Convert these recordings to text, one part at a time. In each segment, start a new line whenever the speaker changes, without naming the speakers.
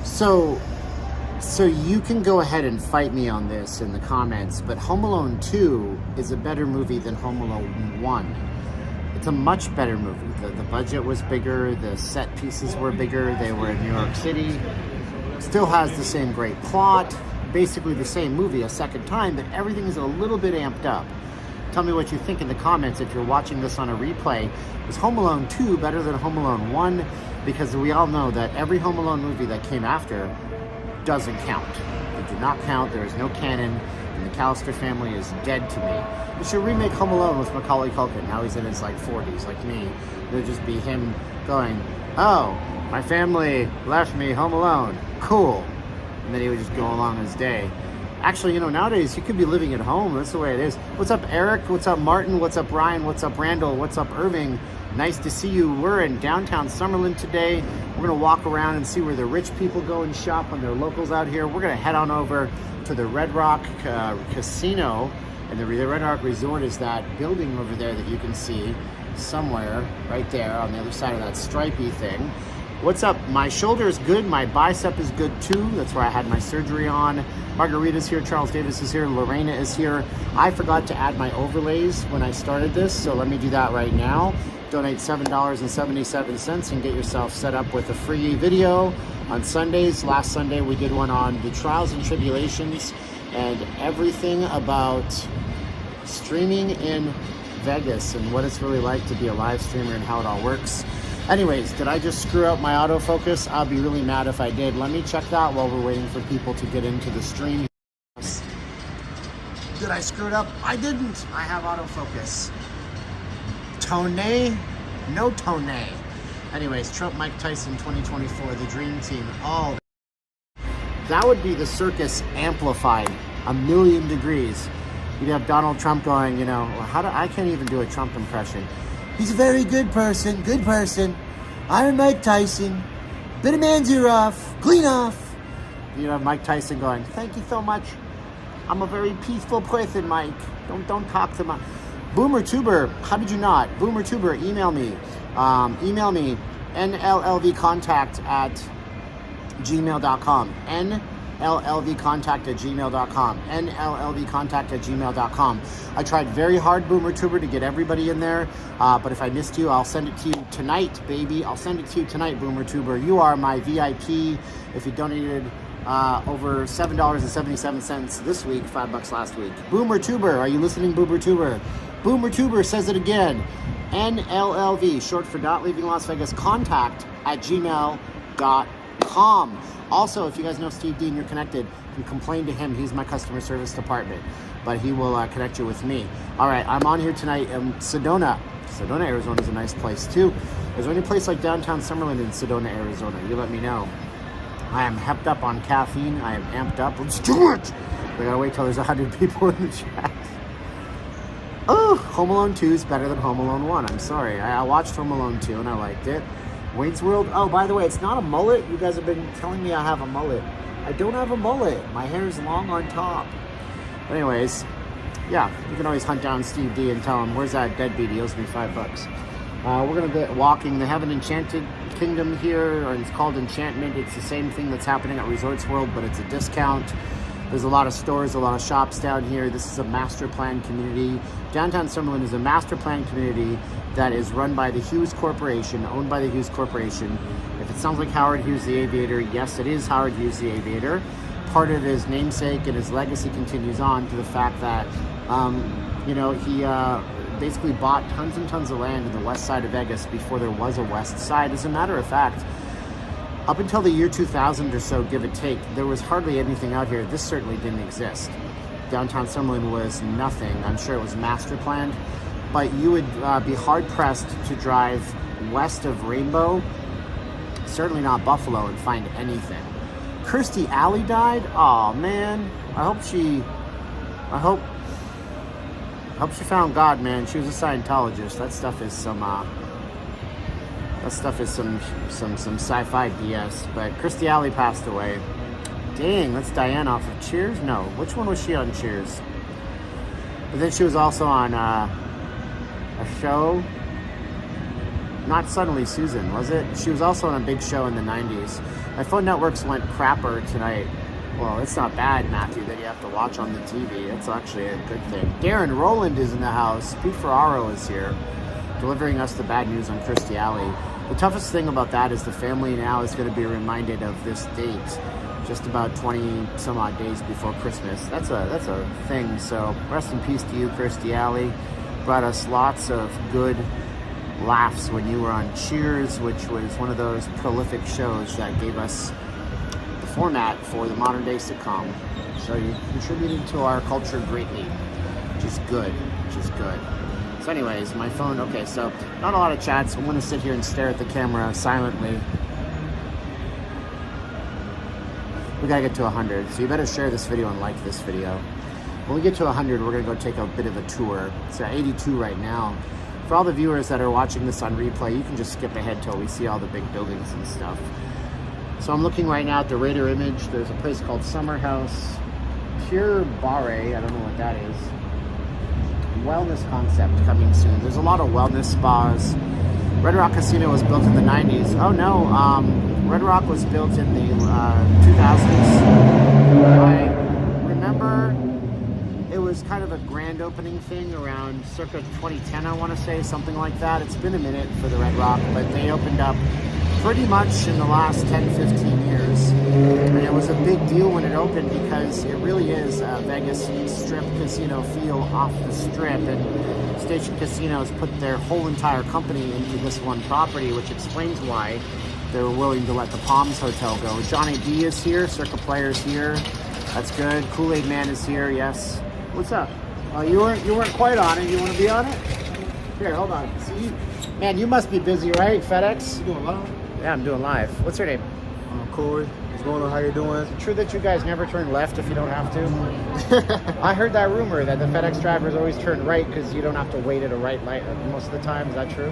So, so you can go ahead and fight me on this in the comments, but Home Alone 2 is a better movie than Home Alone 1. It's a much better movie. The budget was bigger, the set pieces were bigger, they were in New York City. Still has the same great plot, basically the same movie a second time, but everything is a little bit amped up. Tell me what you think in the comments if you're watching this on a replay. Is Home Alone 2 better than Home Alone 1? Because we all know that every Home Alone movie that came after doesn't count. They do not count, there is no canon, and the McAllister family is dead to me. You should remake Home Alone with Macaulay Culkin. Now he's in his like 40s, like me. It would just be him going, oh, my family left me home alone. Cool. And then he would just go along his day. Actually, you know, nowadays you could be living at home. That's the way it is. What's up, Eric? What's up, Martin? What's up, Ryan? What's up, Randall? What's up, Irving? Nice to see you. We're in downtown Summerlin today. We're going to walk around and see where the rich people go and shop when they're locals out here. We're going to head on over to the Red Rock Casino. And the Red Rock Resort is that building over there that you can see somewhere right there on the other side of that stripey thing. What's up? My shoulder is good. My bicep is good too. That's where I had my surgery on. Margarita's here. Charles Davis is here. Lorena is here. I forgot to add my overlays when I started this, so let me do that right now. Donate $7.77 and get yourself set up with a free video on Sundays. Last Sunday we did one on the trials and tribulations and everything about streaming in Vegas and what it's really like to be a live streamer and how it all works. Anyways, did I just screw up my autofocus? I'll be really mad if I did. Let me check that while we're waiting for people to get into the stream. Did I screw it up? I didn't. I have autofocus. Tone? No tone. Anyways, Trump, Mike Tyson 2024, the dream team. Oh, that would be the circus amplified a million degrees. You'd have Donald Trump going, you know, well, I can't even do a Trump impression. He's a very good person, I'm Mike Tyson. Bit a man's ear off, clean off. You know, Mike Tyson going, thank you so much. I'm a very peaceful person, Mike. Don't talk to my... Boomer Tuber, how did you not? Boomer Tuber, email me. Email me, nllvcontact@gmail.com. nllvcontact@gmail.com. nllvcontact@gmail.com. I tried very hard, Boomer Tuber, to get everybody in there, but if I missed you, I'll send it to you tonight, baby. I'll send it to you tonight, Boomer Tuber. You are my VIP. If you donated over $7.77 this week, $5 last week. Boomer Tuber, are you listening, Boomer Tuber? Boomer Tuber says it again. NLLV, short for Not Leaving Las Vegas, contact@gmail.com. Also, if you guys know Steve Dean, you're connected, you can complain to him. He's my customer service department, but he will connect you with me. All right, I'm on here tonight in Sedona. Sedona, Arizona is a nice place too. Is there any place like downtown Summerlin in Sedona, Arizona? You let me know. I am hepped up on caffeine. I am amped up. Let's do it! We gotta wait till there's 100 people in the chat. Oh, Home Alone 2 is better than Home Alone 1. I'm sorry. I watched Home Alone 2 and I liked it. Wayne's World. Oh, by the way, it's not a mullet. You guys have been telling me I have a mullet. I don't have a mullet. My hair is long on top. But anyways, yeah, you can always hunt down Steve D and tell him, where's that deadbeat? He owes me $5. We're going to be walking. They have an Enchanted Kingdom here, or it's called Enchantment. It's the same thing that's happening at Resorts World, but it's a discount. There's a lot of stores, a lot of shops down here. This is a master plan community. Downtown Summerlin is a master plan community that is run by the Hughes Corporation, owned by the Hughes Corporation. If it sounds like Howard Hughes the Aviator, yes, it is Howard Hughes the Aviator. Part of his namesake and his legacy continues on to the fact that, you know, he basically bought tons and tons of land in the west side of Vegas before there was a west side. As a matter of fact, up until the year 2000 or so, give or take, there was hardly anything out here. This certainly didn't exist. Downtown Summerlin was nothing. I'm sure it was master planned, but you would be hard-pressed to drive west of Rainbow, certainly not Buffalo, and find anything. Kirstie Alley died? Oh man, I hope she found God, man. She was a Scientologist. That stuff is some sci-fi BS. But Kirstie Alley passed away. Dang, that's Diane off of Cheers? No, which one was she on Cheers? But then she was also on a show. not Suddenly Susan, was it? She was also on a big show in the 90s. My phone networks went crapper tonight. Well, it's not bad, Matthew, that you have to watch on the TV. It's actually a good thing. Darren Rowland is in the house. Pete Ferraro is here, delivering us the bad news on Christy Alley. The toughest thing about that is the family now is going to be reminded of this date just about 20 some odd days before Christmas. That's a thing. So rest in peace to you, Christy Alley. Brought us lots of good laughs when you were on Cheers, which was one of those prolific shows that gave us the format for the modern day sitcom. So you contributed to our culture greatly, which is good, So anyways, my phone, okay, so not a lot of chats. So I'm going to sit here and stare at the camera silently. We got to get to 100, so you better share this video and like this video. When we get to 100, we're going to go take a bit of a tour. It's at 82 right now. For all the viewers that are watching this on replay, you can just skip ahead till we see all the big buildings and stuff. So I'm looking right now at the radar image. There's a place called Summer House. Pure Barre, I don't know what that is. Wellness concept coming soon. There's a lot of wellness spas. Red Rock Casino was built in the 90s. Oh no, Red Rock was built in the 2000s. I remember it was kind of a grand opening thing around circa 2010, I want to say, something like that. It's been a minute for the Red Rock, but they opened up pretty much in the last 10-15 years. And it was a big deal when it opened because it really is a Vegas strip casino feel off the strip. And Station Casinos put their whole entire company into this one property, which explains why they were willing to let the Palms Hotel go. Johnny D is here, Circa Player's here. That's good. Kool-Aid Man is here, yes. What's up? You weren't quite on it. You want to be on it? Here, hold on. See, man, you must be busy, right? FedEx?
You doing live?
Yeah, I'm doing live. What's your name?
Corey. What's going on? How you doing?
Is it true that you guys never turn left if you don't have to? I heard that rumor that the FedEx drivers always turn right because you don't have to wait at a right light most of the time. Is that true?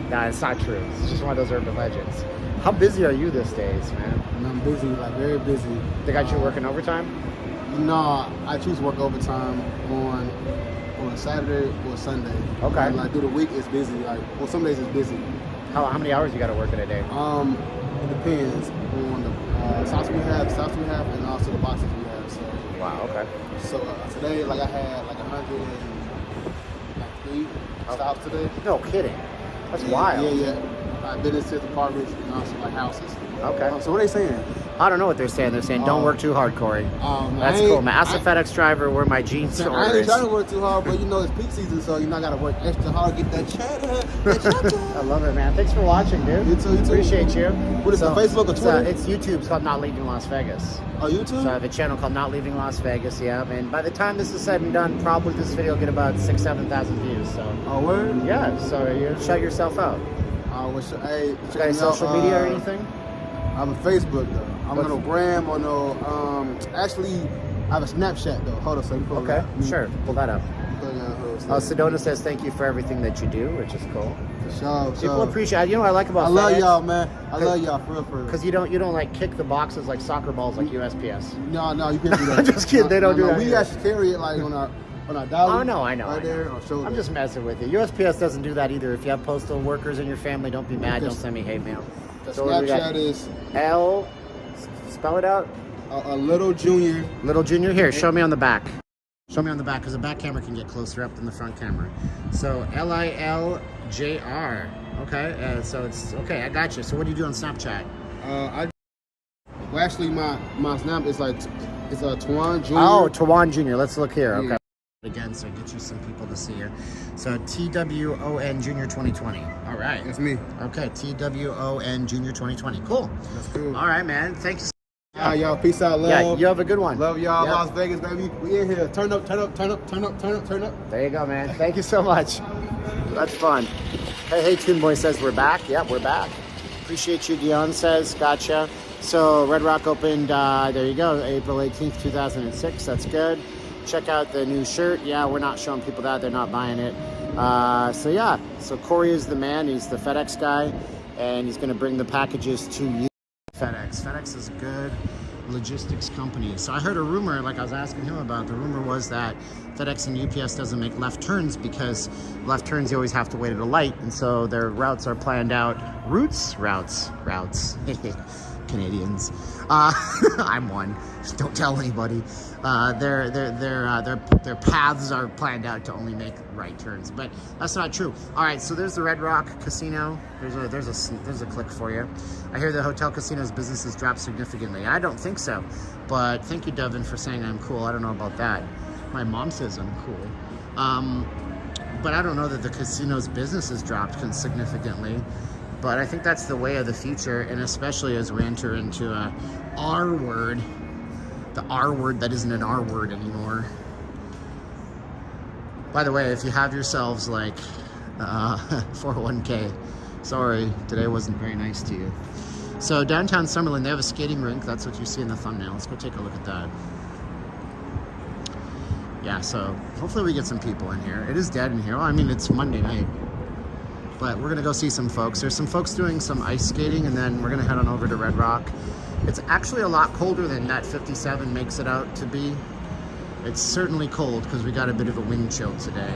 No, it's not true. It's just one of those urban legends. How busy are you these days, man?
I'm busy, like very busy.
They got you working overtime?
No, I choose to work overtime on Saturday or Sunday.
Okay.
Like through the week, it's busy. Like, well, some days it's busy.
How many hours you got to work in a day?
It depends on the stops we have, and also the boxes we have. So.
Wow. Okay.
So today, like I had like 103 stops today.
No kidding. That's wild.
Yeah. Like businesses, apartments, and also like houses.
Okay.
So what are they saying?
I don't know what they're saying. They're saying don't work too hard, Corey. That's cool, man. Ask the FedEx driver where my jeans are.
I ain't trying to work too hard, but you know it's peak season, so you know I gotta work extra hard to get that cheddar.
I love it, man. Thanks for watching, dude.
You too.
Appreciate you.
What is it, Facebook or Twitter?
It's YouTube. It's called Not Leaving Las Vegas.
Oh, YouTube?
So I have a channel called Not Leaving Las Vegas, yeah. And by the time this is said and done, probably this video will get about 6,000-7,000 views. So.
Oh, word?
Yeah. So you shut yourself out.
Hey,
you got any social media or anything?
I'm on Facebook though. I'm on no Gram or no. Actually, I have a Snapchat though. Hold on, so
okay, sure, pull that up. Sedona says thank you for everything that you do, which is cool.
For sure.
People appreciate. You know what I like about FedEx?
I love y'all, man. I love y'all for real.
Because you don't like kick the boxes like soccer balls like USPS.
No, you can't do that.
I'm just kidding. They don't do that.
We actually carry it like on our dolly.
Oh no, I know.
Right there on shoulder.
I'm just messing with you. USPS doesn't do that either. If you have postal workers in your family, don't be mad. Don't send me hate mail.
The Snapchat is
L. Spell it out.
A little junior.
Little junior. Here, show me on the back. Show me on the back because the back camera can get closer up than the front camera. So LILJR. Okay. So it's okay. I got you. So what do you do on Snapchat?
Actually, my Snap is like it's a Tawan Junior.
Oh, Tawan Junior. Let's look here. Okay. Again, so get you some people to see you. So TWON Junior 2020. All right.
That's me.
Okay, TWON Junior 2020. Cool.
That's cool.
All right, man. Thank you.
All right, y'all. Peace out. Love.
Yeah, you have a good one.
Love y'all. Yep. Las Vegas, baby. We in here. Turn up.
There you go, man. Thank you so much. That's fun. Hey, Toon Boy says we're back. Yep, we're back. Appreciate you. Dion says, gotcha. So Red Rock opened, there you go, April 18th, 2006. That's good. Check out the new shirt. Yeah, we're not showing people that. They're not buying it. So Corey is the man. He's the FedEx guy, and he's going to bring the packages to you. FedEx. FedEx is a good logistics company. So I heard a rumor, like I was asking him about, the rumor was that FedEx and UPS doesn't make left turns because left turns you always have to wait at a light, and so their routes are planned out. Routes? Routes. Canadians. I'm one. Don't tell anybody. Their paths are planned out to only make right turns, but that's not true. All right, so there's the Red Rock Casino. There's a click for you. I hear the hotel casino's business has dropped significantly. I don't think so, but thank you, Devin, for saying I'm cool. I don't know about that. My mom says I'm cool, but I don't know that the casino's business has dropped significantly. But I think that's the way of the future, and especially as we enter into a R word, the R word that isn't an R word anymore. By the way, if you have yourselves like 401k, sorry, today wasn't very nice to you. So downtown Summerlin, they have a skating rink. That's what you see in the thumbnail. Let's go take a look at that. Yeah, so hopefully we get some people in here. It is dead in here. Well, I mean, it's Monday night. But we're gonna go see some folks. There's some folks doing some ice skating, and then we're gonna head on over to Red Rock. It's actually a lot colder than that 57 makes it out to be. It's certainly cold because we got a bit of a wind chill today.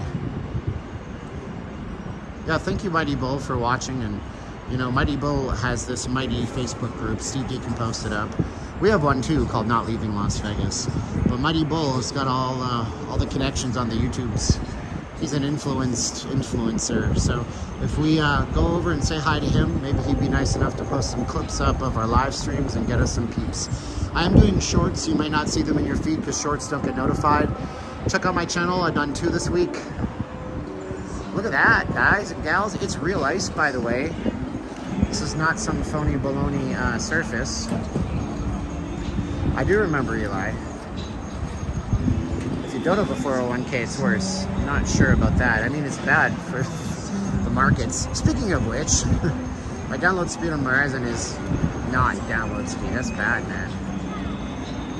Yeah, thank you, Mighty Bull, for watching. And you know, Mighty Bull has this mighty Facebook group. Steve Deacon posted up. We have one too called Not Leaving Las Vegas. But Mighty Bull has got all the connections on the YouTubes. He's an influencer, so if we go over and say hi to him, maybe he'd be nice enough to post some clips up of our live streams and get us some peeps. I am doing shorts. You might not see them in your feed because shorts don't get notified. Check out my channel. I've done 2 this week. Look at that, guys and gals. It's real ice, by the way. This is not some phony baloney surface. I do remember, Eli. If you don't have a 401k, it's worse. I'm not sure about that. I mean, it's bad for the markets. Speaking of which, my download speed on Verizon is not download speed. That's bad, man.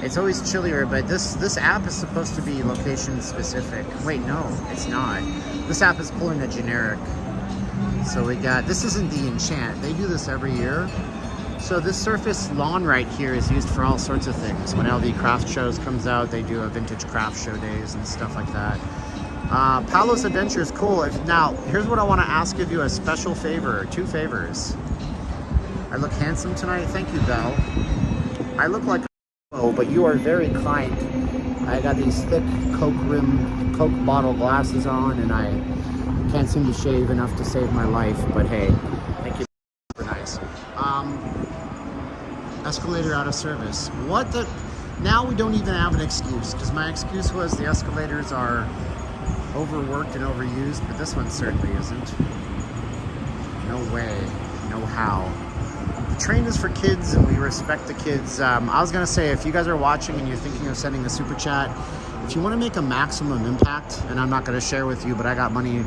It's always chillier, but this app is supposed to be location specific. Wait, no, it's not. This app is pulling a generic. So we got, this isn't the Enchant. They do this every year. So this surface lawn right here is used for all sorts of things. When LV Craft Shows comes out, they do a vintage craft show days and stuff like that. Paolo's Adventure is cool. Now, here's what I want to ask of you, a special favor, 2 favors. I look handsome tonight. Thank you, Belle. I look like a but you are very kind. I got these thick Coke bottle glasses on, and I can't seem to shave enough to save my life, but hey, thank you. Super nice. Escalator out of service. What the? Now we don't even have an excuse, because my excuse was the escalators are overworked and overused, but this one certainly isn't. No way, no how. The train is for kids, and we respect the kids. I was gonna say, if you guys are watching and you're thinking of sending a super chat, if you want to make a maximum impact, and I'm not gonna share with you, but I got money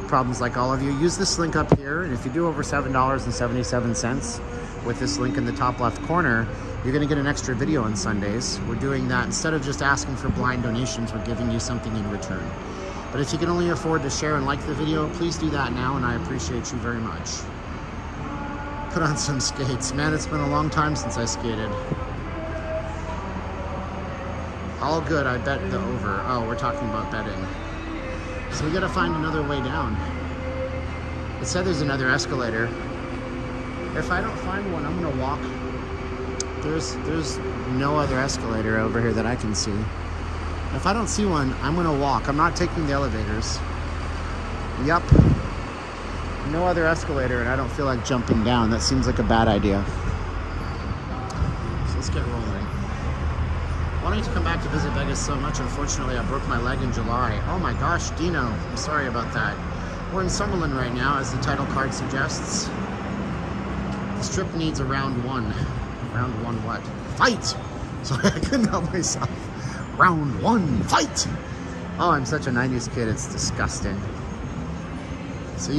problems like all of you, use this link up here, and if you do over $7.77 with this link in the top left corner, you're going to get an extra video on Sundays. We're doing that instead of just asking for blind donations. We're giving you something in return. But if you can only afford to share and like the video, please do that now, and I appreciate you very much. Put on some skates. Man, it's been a long time since I skated. All good, I bet the over. Oh, we're talking about betting. So we got to find another way down. It said there's another escalator. If I don't find one, I'm gonna walk. There's no other escalator over here that I can see. If I don't see one, I'm gonna walk. I'm not taking the elevators. Yup. No other escalator, and I don't feel like jumping down. That seems like a bad idea. So let's get rolling. Wanting to come back to visit Vegas so much, unfortunately I broke my leg in July. Oh my gosh, Dino, I'm sorry about that. We're in Summerlin right now, as the title card suggests. This trip needs a round 1. Round 1 what? Fight! Sorry, I couldn't help myself. Round 1, fight! Oh, I'm such a 90s kid, it's disgusting. So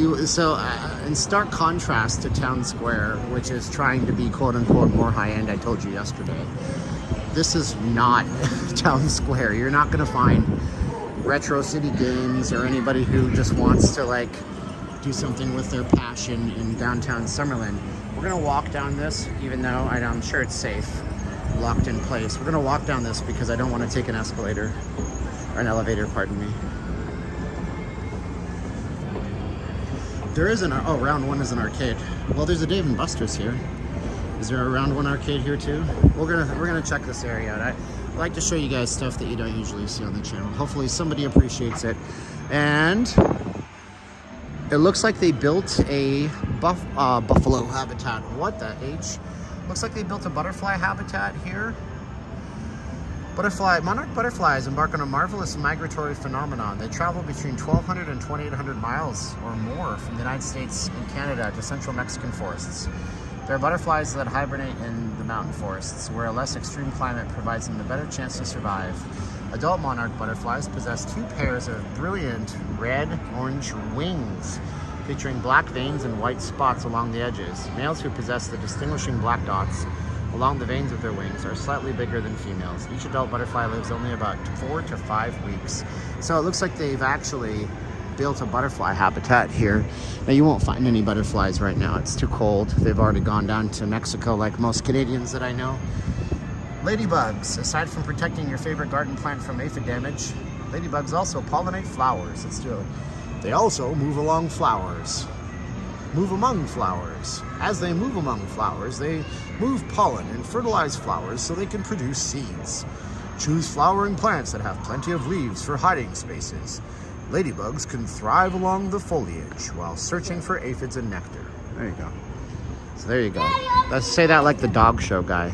in stark contrast to Town Square, which is trying to be quote-unquote more high-end, I told you yesterday, this is not Town Square. You're not gonna find Retro City Games or anybody who just wants to like do something with their passion in downtown Summerlin. We're gonna walk down this, even though I'm sure it's safe, locked in place. We're gonna walk down this because I don't want to take an escalator, or an elevator, pardon me. There is oh, round one is an arcade. Well, there's a Dave & Buster's here. Is there a round one arcade here too? We're gonna check this area out. I like to show you guys stuff that you don't usually see on the channel. Hopefully somebody appreciates it. And it looks like they built a buffalo habitat. What the H? Looks like they built a butterfly habitat here. Monarch butterflies embark on a marvelous migratory phenomenon. They travel between 1,200 and 2,800 miles or more from the United States and Canada to central Mexican forests. They're butterflies that hibernate in the mountain forests, where a less extreme climate provides them a better chance to survive. Adult monarch butterflies possess 2 pairs of brilliant red-orange wings, featuring black veins and white spots along the edges. Males who possess the distinguishing black dots along the veins of their wings are slightly bigger than females. Each adult butterfly lives only about 4 to 5 weeks. So it looks like they've actually built a butterfly habitat here. Now you won't find any butterflies right now. It's too cold. They've already gone down to Mexico like most Canadians that I know. Ladybugs. Aside from protecting your favorite garden plant from aphid damage, ladybugs also pollinate flowers. Let's do it. They also move along flowers. Move among flowers. As they move among flowers, they move pollen and fertilize flowers so they can produce seeds. Choose flowering plants that have plenty of leaves for hiding spaces. Ladybugs can thrive along the foliage while searching for aphids and nectar. There you go. So there you go. Let's say that like the dog show guy.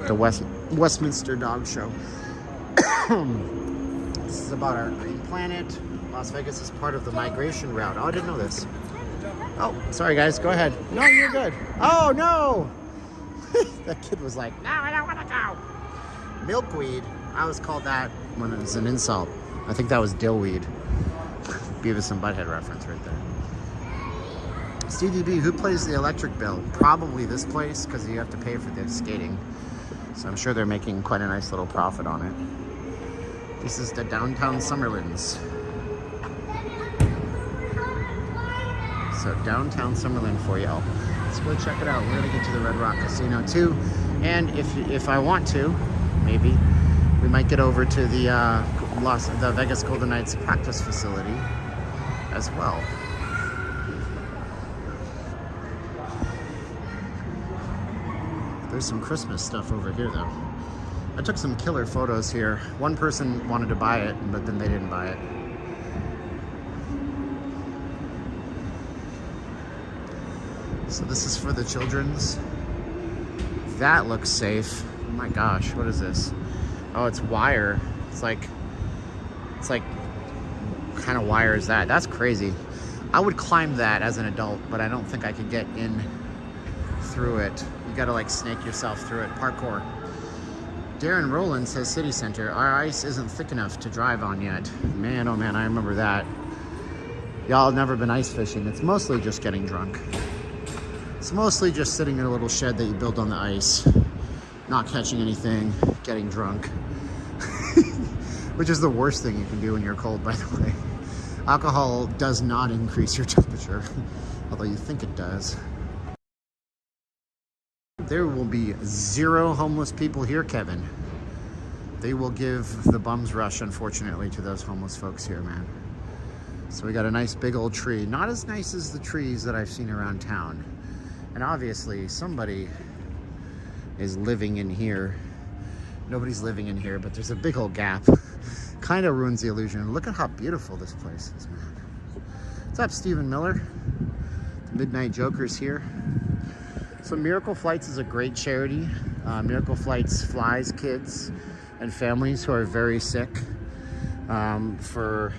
The Westminster Dog Show. This is about our green planet. Las Vegas is part of the migration route. Oh, I didn't know this. Oh, sorry guys, go ahead. No, you're good. Oh no! That kid was like, no, I don't want to go. Milkweed. I was called that when it was an insult. I think that was dillweed. Beavis and Butthead reference right there. Stevie B, who plays the electric bill? Probably this place, because you have to pay for the skating. So I'm sure they're making quite a nice little profit on it. This is the downtown Summerlins. So downtown Summerlin for y'all. Let's go check it out. We're gonna get to the Red Rock Casino too. And if I want to, maybe, we might get over to the Vegas Golden Knights practice facility as well. There's some Christmas stuff over here though. I took some killer photos here. One person wanted to buy it, but then they didn't buy it. So this is for the children's. That looks safe. Oh my gosh, what is this? Oh, it's wire. It's like what kind of wire is that? That's crazy. I would climb that as an adult, but I don't think I could get in through it. You gotta like snake yourself through it. Parkour. Darren Rowland says City Center. Our ice isn't thick enough to drive on yet. Man, oh man, I remember that. Y'all have never been ice fishing. It's mostly just getting drunk. It's mostly just sitting in a little shed that you build on the ice, not catching anything, getting drunk. Which is the worst thing you can do when you're cold, by the way. Alcohol does not increase your temperature, although you think it does. There will be 0 homeless people here, Kevin. They will give the bums rush, unfortunately, to those homeless folks here, man. So we got a nice big old tree. Not as nice as the trees that I've seen around town. And obviously somebody is living in here. Nobody's living in here, but there's a big old gap. Kind of ruins the illusion. Look at how beautiful this place is, man. What's up, Stephen Miller? The Midnight Joker's here. So Miracle Flights is a great charity. Miracle Flights flies kids and families who are very sick for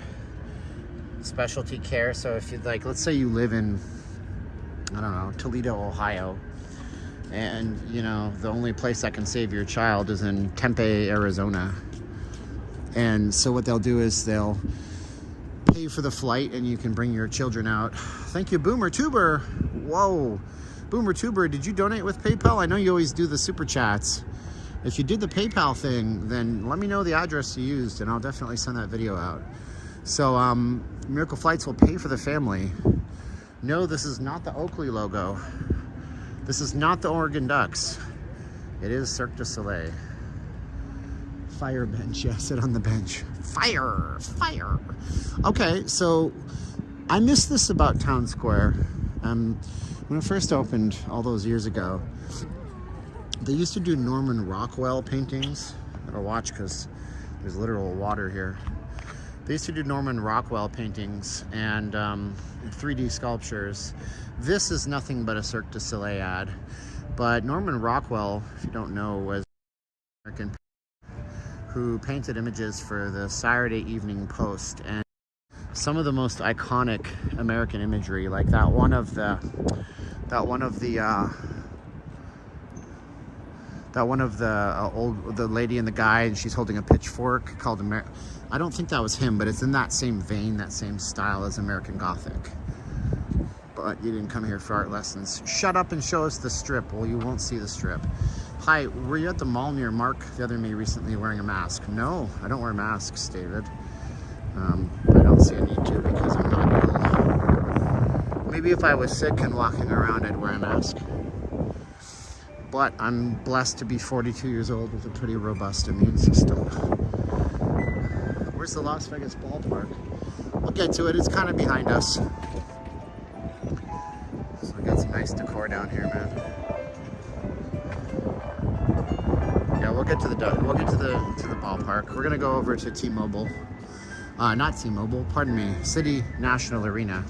specialty care. So if you'd like, let's say you live in, I don't know, Toledo, Ohio, and you know the only place that can save your child is in Tempe, Arizona. And so what they'll do is they'll pay for the flight and you can bring your children out. Thank you, Boomer Tuber. Whoa, Boomer Tuber, did you donate with PayPal? I know you always do the super chats. If you did the PayPal thing, then let me know the address you used and I'll definitely send that video out. So Miracle Flights will pay for the family. No, this is not the Oakley logo. This is not the Oregon Ducks. It is Cirque du Soleil. Fire bench, yeah, sit on the bench. Fire, fire. Okay, so I miss this about Town Square. When it first opened all those years ago, they used to do Norman Rockwell paintings. I gotta watch because there's literal water here. They used to do Norman Rockwell paintings and 3D sculptures. This is nothing but a Cirque du Soleil ad. But Norman Rockwell, if you don't know, was an American who painted images for the Saturday Evening Post. And some of the most iconic American imagery, like the lady and the guy, and she's holding a pitchfork, called I don't think that was him, but it's in that same vein, that same style as American Gothic. But you didn't come here for art lessons. Shut up and show us the strip. Well, you won't see the strip. Hi, were you at the mall near Mark the other me recently wearing a mask? No, I don't wear masks, David. I don't see a need to because I'm not ill. Maybe if I was sick and walking around, I'd wear a mask. But I'm blessed to be 42 years old with a pretty robust immune system. Where's the Las Vegas ballpark? We'll get to it. It's kind of behind us. So we got some nice decor down here, man. Yeah, we'll get to the ballpark. We're gonna go over to T-Mobile. Not T-Mobile, pardon me, City National Arena.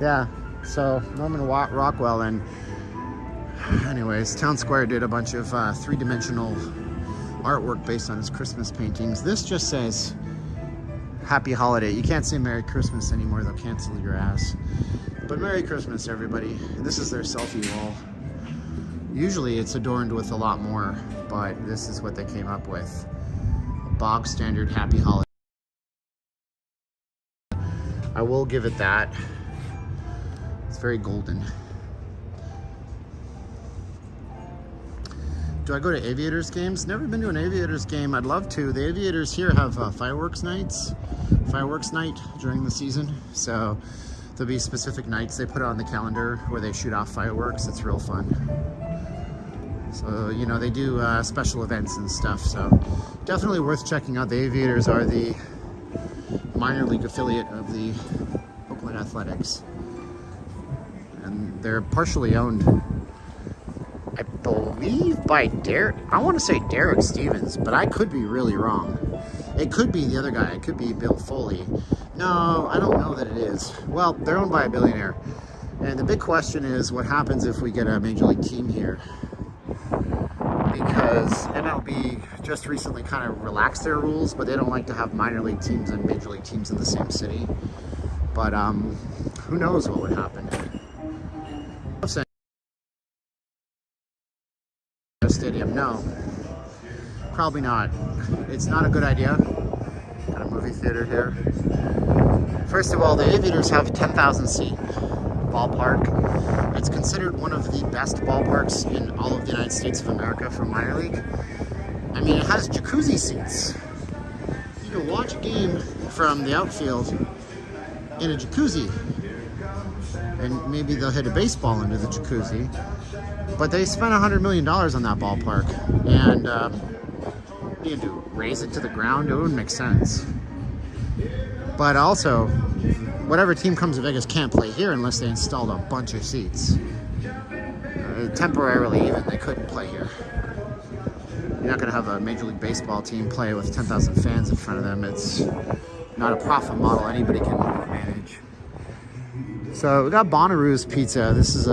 Yeah, so Norman Rockwell, and anyways, Town Square did a bunch of three-dimensional artwork based on his Christmas paintings. This just says Happy Holiday. You can't say Merry Christmas anymore, they'll cancel your ass. But Merry Christmas, everybody. This is their selfie wall. Usually it's adorned with a lot more, but this is what they came up with. A bog standard Happy Holiday. I will give it that. It's very golden. Do I go to Aviators games? Never been to an Aviators game. I'd love to. The Aviators here have fireworks night during the season. So there'll be specific nights they put on the calendar where they shoot off fireworks. It's real fun. So, you know, they do special events and stuff. So definitely worth checking out. The Aviators are the minor league affiliate of the Oakland Athletics. And they're partially owned, I believe, by I want to say Derek Stevens, but I could be really wrong. It could be the other guy. It could be Bill Foley. No, I don't know that it is. Well, they're owned by a billionaire. And the big question is, what happens if we get a major league team here? Because MLB just recently kind of relaxed their rules, but they don't like to have minor league teams and major league teams in the same city. But who knows what would happen? Stadium, no, probably not. It's not a good idea. Got a movie theater here. First of all, the Aviators have a 10,000 seat ballpark. It's considered one of the best ballparks in all of the United States of America for minor league. I mean, it has jacuzzi seats. You can watch a game from the outfield in a jacuzzi, and maybe they'll hit a baseball into the jacuzzi. But they spent $100 million on that ballpark, and you had to raise it to the ground. It wouldn't make sense. But also, whatever team comes to Vegas can't play here unless they installed a bunch of seats. Temporarily, even, they couldn't play here. You're not going to have a Major League Baseball team play with 10,000 fans in front of them. It's not a profit model anybody can manage. So we got Bonnaroo's Pizza. This is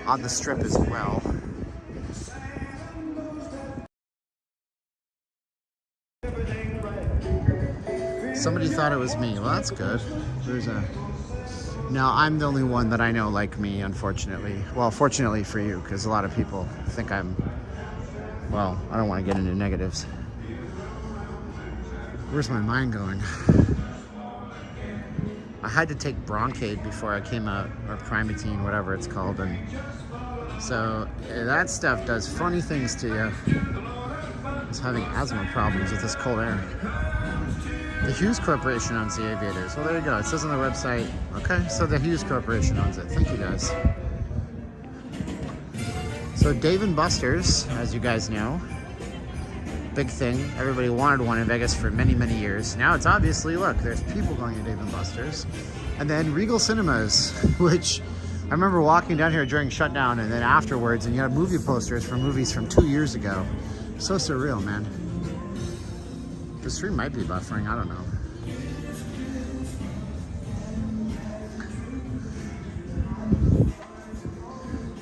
on the strip as well. Somebody thought it was me. Well, that's good. Now, I'm the only one that I know like me, unfortunately. Well, fortunately for you, because a lot of people think I'm, well, I don't want to get into negatives. Where's my mind going? I had to take Broncaid before I came out, or Primatine, whatever it's called, and so that stuff does funny things to you. I was having asthma problems with this cold air. The Hughes Corporation owns the Aviators. Well, there you go. It says on the website. Okay, so the Hughes Corporation owns it. Thank you, guys. So Dave & Buster's, as you guys know, big thing. Everybody wanted one in Vegas for many, many years. Now it's obviously, look, there's people going to Dave & Buster's. And then Regal Cinemas, which I remember walking down here during shutdown and then afterwards, and you had movie posters for movies from 2 years ago. So surreal, man. The stream might be buffering, I don't know.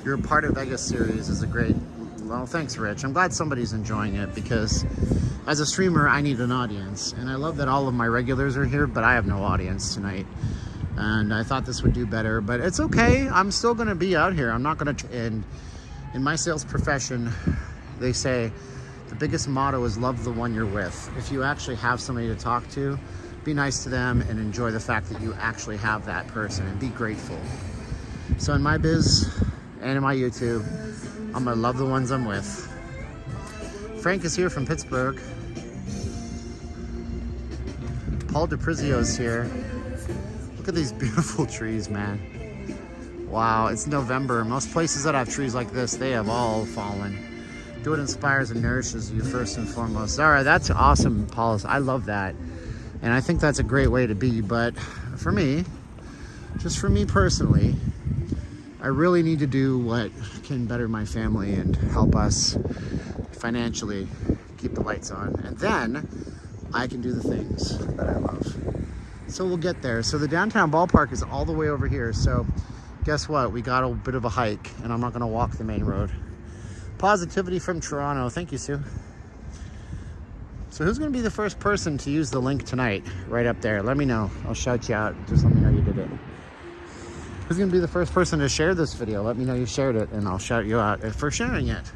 You're a part of Vegas series is a great, well, thanks, Rich. I'm glad somebody's enjoying it because as a streamer, I need an audience. And I love that all of my regulars are here, but I have no audience tonight. And I thought this would do better, but it's okay. I'm still gonna be out here. I'm not gonna, and in my sales profession, they say the biggest motto is love the one you're with. If you actually have somebody to talk to, be nice to them and enjoy the fact that you actually have that person and be grateful. So in my biz and in my YouTube, I'm gonna love the ones I'm with. Frank is here from Pittsburgh. Paul DePrizio's here. Look at these beautiful trees, man. Wow, it's November. Most places that have trees like this, they have all fallen. Do what inspires and nourishes you first and foremost. All right, that's awesome, Paul. I love that. And I think that's a great way to be. But for me, just for me personally, I really need to do what can better my family and help us financially keep the lights on. And then I can do the things that I love. So we'll get there. So the downtown ballpark is all the way over here. So guess what? We got a bit of a hike and I'm not gonna walk the main road. Positivity from Toronto. Thank you, Sue. So who's gonna be the first person to use the link tonight? Right up there. Let me know. I'll shout you out. Just let me know you did it. Who's gonna be the first person to share this video? Let me know you shared it and I'll shout you out for sharing it.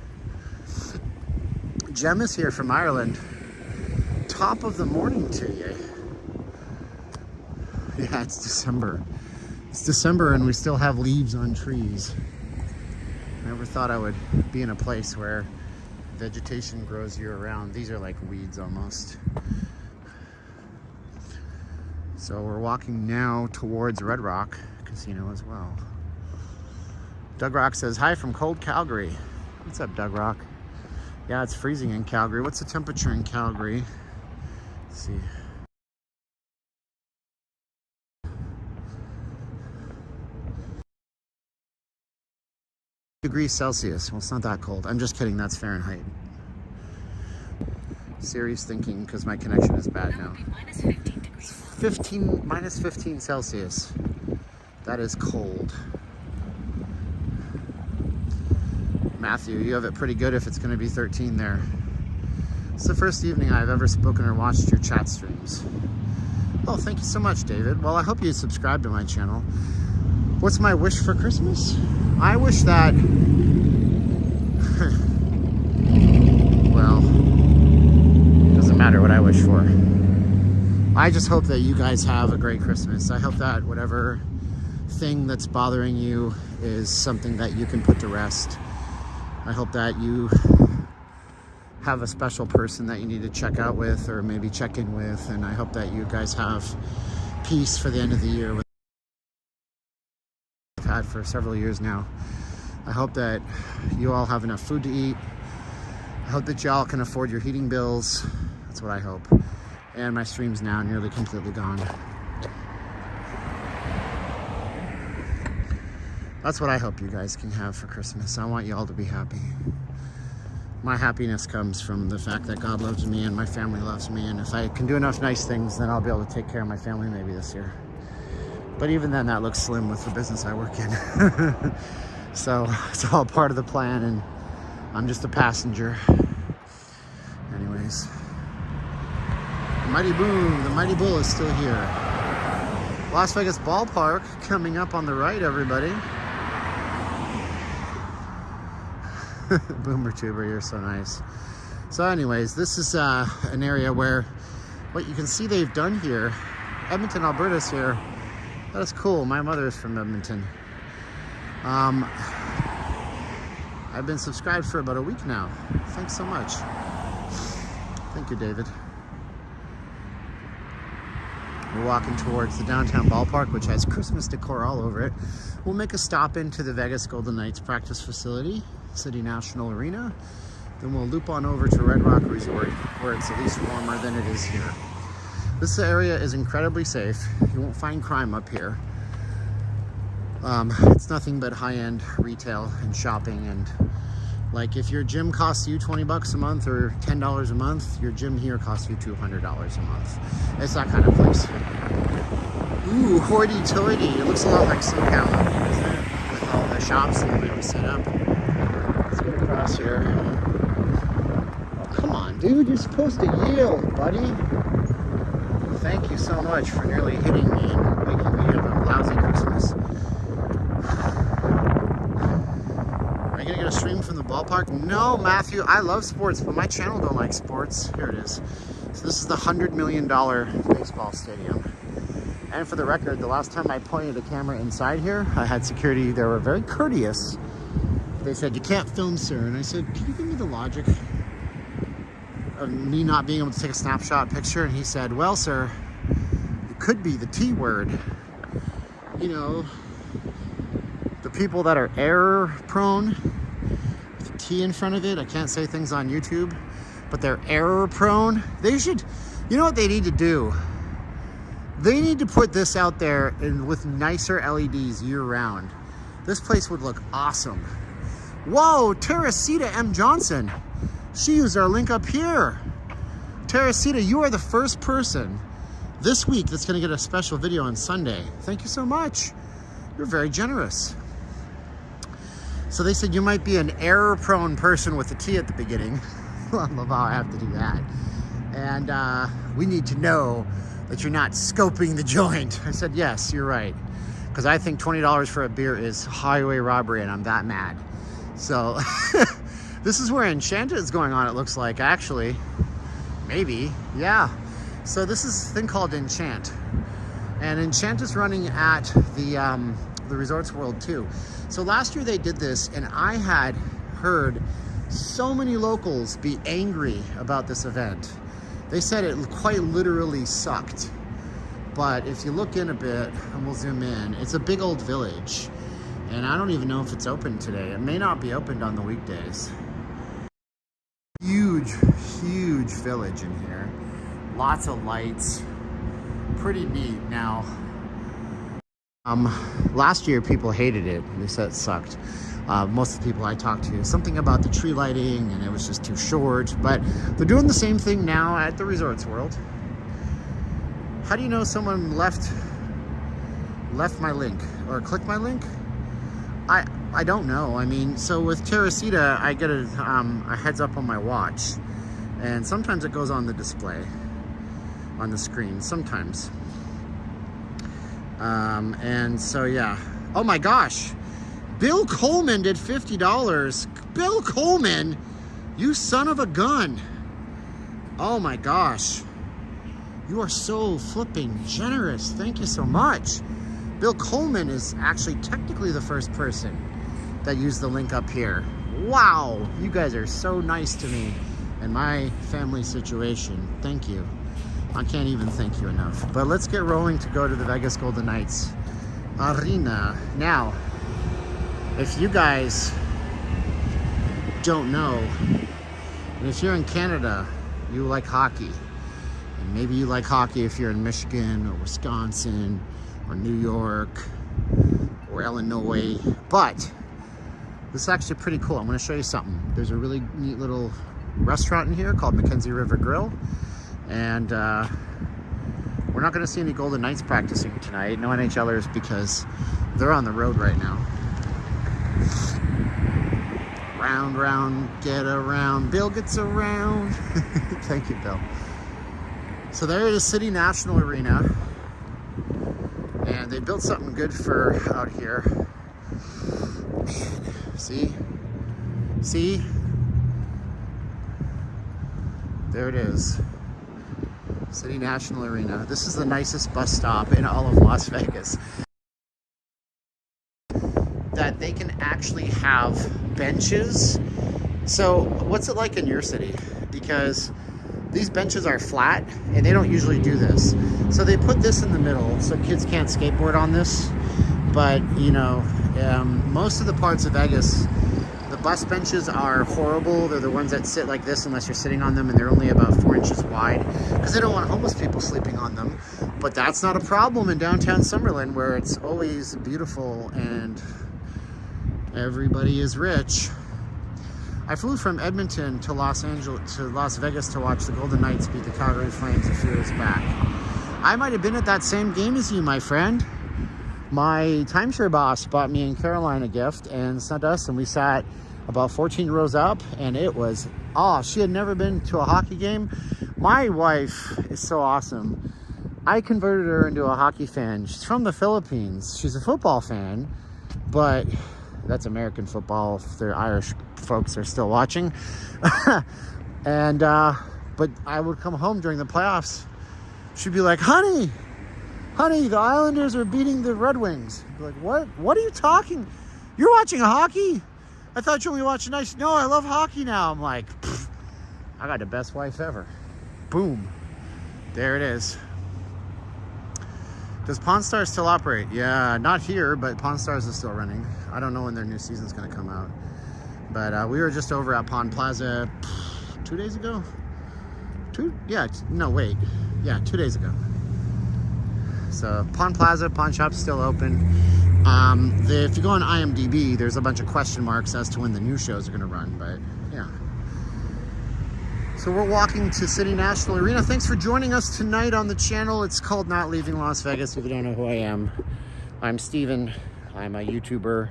Jem is here from Ireland. Top of the morning to you. Yeah, it's December. It's December and we still have leaves on trees. I never thought I would be in a place where vegetation grows year-round. These are like weeds almost. So we're walking now towards Red Rock Casino as well. Doug Rock says, hi from cold Calgary. What's up, Doug Rock? Yeah, it's freezing in Calgary. What's the temperature in Calgary? Let's see. Degrees Celsius. Well, it's not that cold. I'm just kidding. That's Fahrenheit. Serious thinking because my connection is bad now. Minus 15 Celsius. That is cold. Matthew, you have it pretty good if it's going to be 13 there. It's the first evening I've ever spoken or watched your chat streams. Oh, thank you so much, David. Well, I hope you subscribe to my channel. What's my wish for Christmas? I wish that, well, doesn't matter what I wish for. I just hope that you guys have a great Christmas. I hope that whatever thing that's bothering you is something that you can put to rest. I hope that you have a special person that you need to check out with or maybe check in with. And I hope that you guys have peace for the end of the year. Had for several years now. I hope that you all have enough food to eat. I hope that y'all can afford your heating bills. That's what I hope. And my stream's now nearly completely gone. That's what I hope you guys can have for Christmas. I want you all to be happy. My happiness comes from the fact that God loves me and my family loves me. And if I can do enough nice things, then I'll be able to take care of my family maybe this year. But even then, that looks slim with the business I work in. So it's all part of the plan, and I'm just a passenger. Anyways, the Mighty Bull is still here. Las Vegas Ballpark coming up on the right, everybody. Boomer Tuber, you're so nice. So anyways, this is an area where what you can see they've done here, Edmonton, Alberta's here. That is cool. My mother is from Edmonton. I've been subscribed for about a week now. Thanks so much. Thank you, David. We're walking towards the downtown ballpark, which has Christmas decor all over it. We'll make a stop into the Vegas Golden Knights practice facility, City National Arena. Then we'll loop on over to Red Rock Resort, where it's at least warmer than it is here. This area is incredibly safe. You won't find crime up here. It's nothing but high-end retail and shopping, and like if your gym costs you 20 bucks a month or $10 a month, your gym here costs you $200 a month. It's that kind of place. Ooh, hoity-toity. It looks a lot like SoCal, doesn't it? With all the shops and the way it was set up. Let's get across here. Come on, dude, you're supposed to yield, buddy. Thank you so much for nearly hitting me and making me have a lousy Christmas. Are you gonna get a stream from the ballpark? No, Matthew, I love sports, but my channel don't like sports. Here it is. So this is the $100 million baseball stadium. And for the record, the last time I pointed a camera inside here, I had security. They were very courteous. They said, "You can't film, sir." And I said, "Can you give me the logic of me not being able to take a snapshot picture?" And he said, "Well, sir, it could be the T word. You know, the people that are error prone, with a T in front of it, I can't say things on YouTube, but they're error prone. They should, you know what they need to do? They need to put this out there with nicer LEDs year round. This place would look awesome." Whoa, Teresita M. Johnson. She used our link up here. Teresita, you are the first person this week that's gonna get a special video on Sunday. Thank you so much. You're very generous. So they said you might be an error-prone person with a T at the beginning. I love how I have to do that. And we need to know that you're not scoping the joint. I said, yes, you're right. Because I think $20 for a beer is highway robbery, and I'm that mad. So this is where Enchant is going on, it looks like, actually. Maybe, yeah. So this is a thing called Enchant. And Enchant is running at the Resorts World too. So last year they did this, and I had heard so many locals be angry about this event. They said it quite literally sucked. But if you look in a bit, and we'll zoom in, it's a big old village. And I don't even know if it's open today. It may not be opened on the weekdays. Huge, huge village in here. Lots of lights. Pretty neat. Now, last year people hated it. They said it sucked. Most of the people I talked to, something about the tree lighting and it was just too short. But they're doing the same thing now at the Resorts World. How do you know someone left my link or clicked my link? I don't know. I mean, so with Teresita, I get a heads up on my watch, and sometimes it goes on the display, on the screen, sometimes. And so, yeah. Oh my gosh. Bill Coleman did $50. Bill Coleman, you son of a gun. Oh my gosh. You are so flipping generous. Thank you so much. Bill Coleman is actually technically the first person that used the link up here. Wow, you guys are so nice to me and my family situation. Thank you. I can't even thank you enough. But let's get rolling to go to the Vegas Golden Knights Arena. Now, if you guys don't know, and if you're in Canada, you like hockey. And maybe you like hockey if you're in Michigan or Wisconsin or New York or Illinois. But this is actually pretty cool. I'm gonna show you something. There's a really neat little restaurant in here called Mackenzie River Grill. And we're not gonna see any Golden Knights practicing tonight. No NHLers because they're on the road right now. Round, round, get around. Bill gets around. Thank you, Bill. So there is City National Arena. And they built something good for out here. Man, see? See? There it is. City National Arena. This is the nicest bus stop in all of Las Vegas. That they can actually have benches. So what's it like in your city? Because these benches are flat, and they don't usually do this. So they put this in the middle so kids can't skateboard on this. But, you know, most of the parts of Vegas, the bus benches are horrible. They're the ones that sit like this unless you're sitting on them, and they're only about 4 inches wide because they don't want homeless people sleeping on them. But that's not a problem in downtown Summerlin, where it's always beautiful and everybody is rich. I flew from Edmonton to Las Vegas to watch the Golden Knights beat the Calgary Flames a few years back. I might have been at that same game as you, my friend. My timeshare boss bought me and Caroline a gift and sent us, and we sat about 14 rows up, and it was, she had never been to a hockey game. My wife is so awesome. I converted her into a hockey fan. She's from the Philippines. She's a football fan, but that's American football if their Irish folks are still watching. And but I would come home during the playoffs. She'd be like, honey, the Islanders are beating the Red Wings. I'd be like, what are you talking? You're watching a hockey? I thought you only watched nice. No, I love hockey now. I'm like, I got the best wife ever. Boom, there it is. Does Pawn Stars still operate? Yeah, not here, but Pawn Stars is still running. I don't know when their new season's gonna come out. But we were just over at Pawn Plaza 2 days ago. 2 days ago. So Pawn Plaza, pawn shop's still open. If you go on IMDb, there's a bunch of question marks as to when the new shows are gonna run, but yeah. So we're walking to City National Arena. Thanks for joining us tonight on the channel. It's called Not Leaving Las Vegas, if you don't know who I am. I'm Steven. I'm a YouTuber,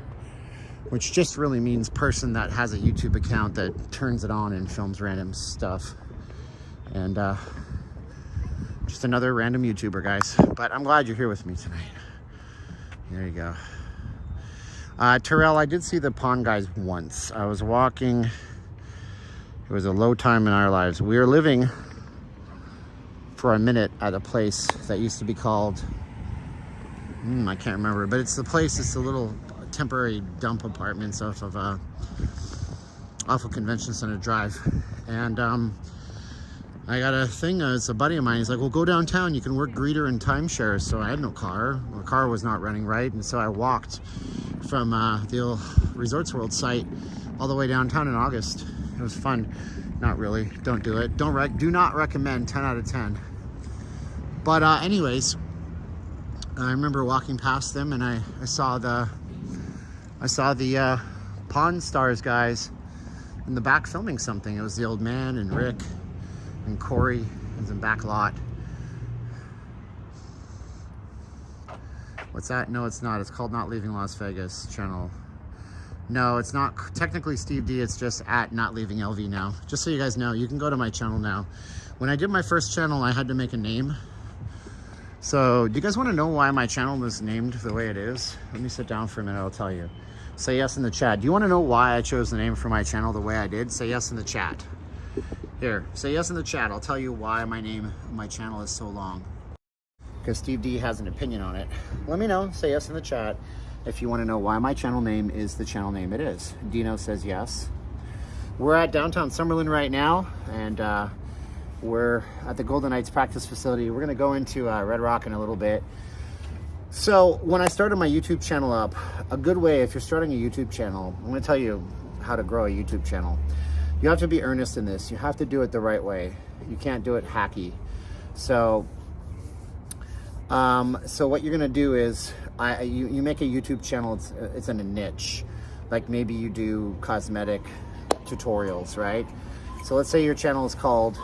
which just really means person that has a YouTube account that turns it on and films random stuff. And just another random YouTuber, guys. But I'm glad you're here with me tonight. There you go. Terrell, I did see the pawn guys once. I was walking. It was a low time in our lives. We were living for a minute at a place that used to be called, I can't remember, but it's the place, it's the little temporary dump apartments off of Convention Center Drive. And I got a thing, it's a buddy of mine, he's like, well, go downtown, you can work greeter and timeshare. So I had no car, my car was not running right, and so I walked from the old Resorts World site all the way downtown in August. It was fun. Not really, don't do it. Do not recommend, 10 out of 10. But anyways, I remember walking past them, and I saw the Pawn Stars guys in the back filming something. It was the old man and Rick and Corey in the back lot. What's that? No, it's not. It's called Not Leaving Las Vegas channel. No, it's not technically Steve D. It's just at Not Leaving LV now. Just so you guys know, you can go to my channel now. When I did my first channel, I had to make a name. So, do you guys want to know why my channel is named the way it is? Let me sit down for a minute, I'll tell you. Say yes in the chat. Do you want to know why I chose the name for my channel the way I did? Say yes in the chat. Here, say yes in the chat. I'll tell you why my channel is so long. Because Steve D has an opinion on it. Let me know. Say yes in the chat if you want to know why my channel name is the channel name it is. Dino says yes. We're at downtown Summerlin right now, and we're at the Golden Knights practice facility. We're going to go into Red Rock in a little bit. So when I started my YouTube channel up, a good way, if you're starting a YouTube channel, I'm going to tell you how to grow a YouTube channel. You have to be earnest in this. You have to do it the right way. You can't do it hacky. So what you're going to do is you make a YouTube channel. It's in a niche. Like maybe you do cosmetic tutorials, right? So let's say your channel is called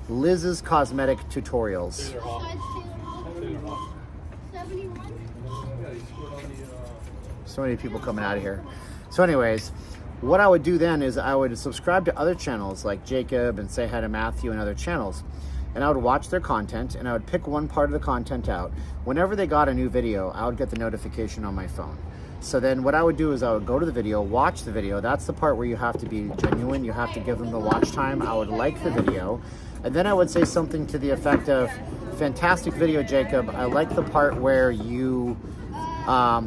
Liz's Cosmetic Tutorials. So many people coming out of here. So anyways, what I would do then is I would subscribe to other channels like Jacob and Say Hi to Matthew and other channels. And I would watch their content, and I would pick one part of the content out. Whenever they got a new video, I would get the notification on my phone. So then what I would do is I would go to the video, watch the video. That's the part where you have to be genuine. You have to give them the watch time. I would like the video. And then I would say something to the effect of, fantastic video, Jacob. I like the part where you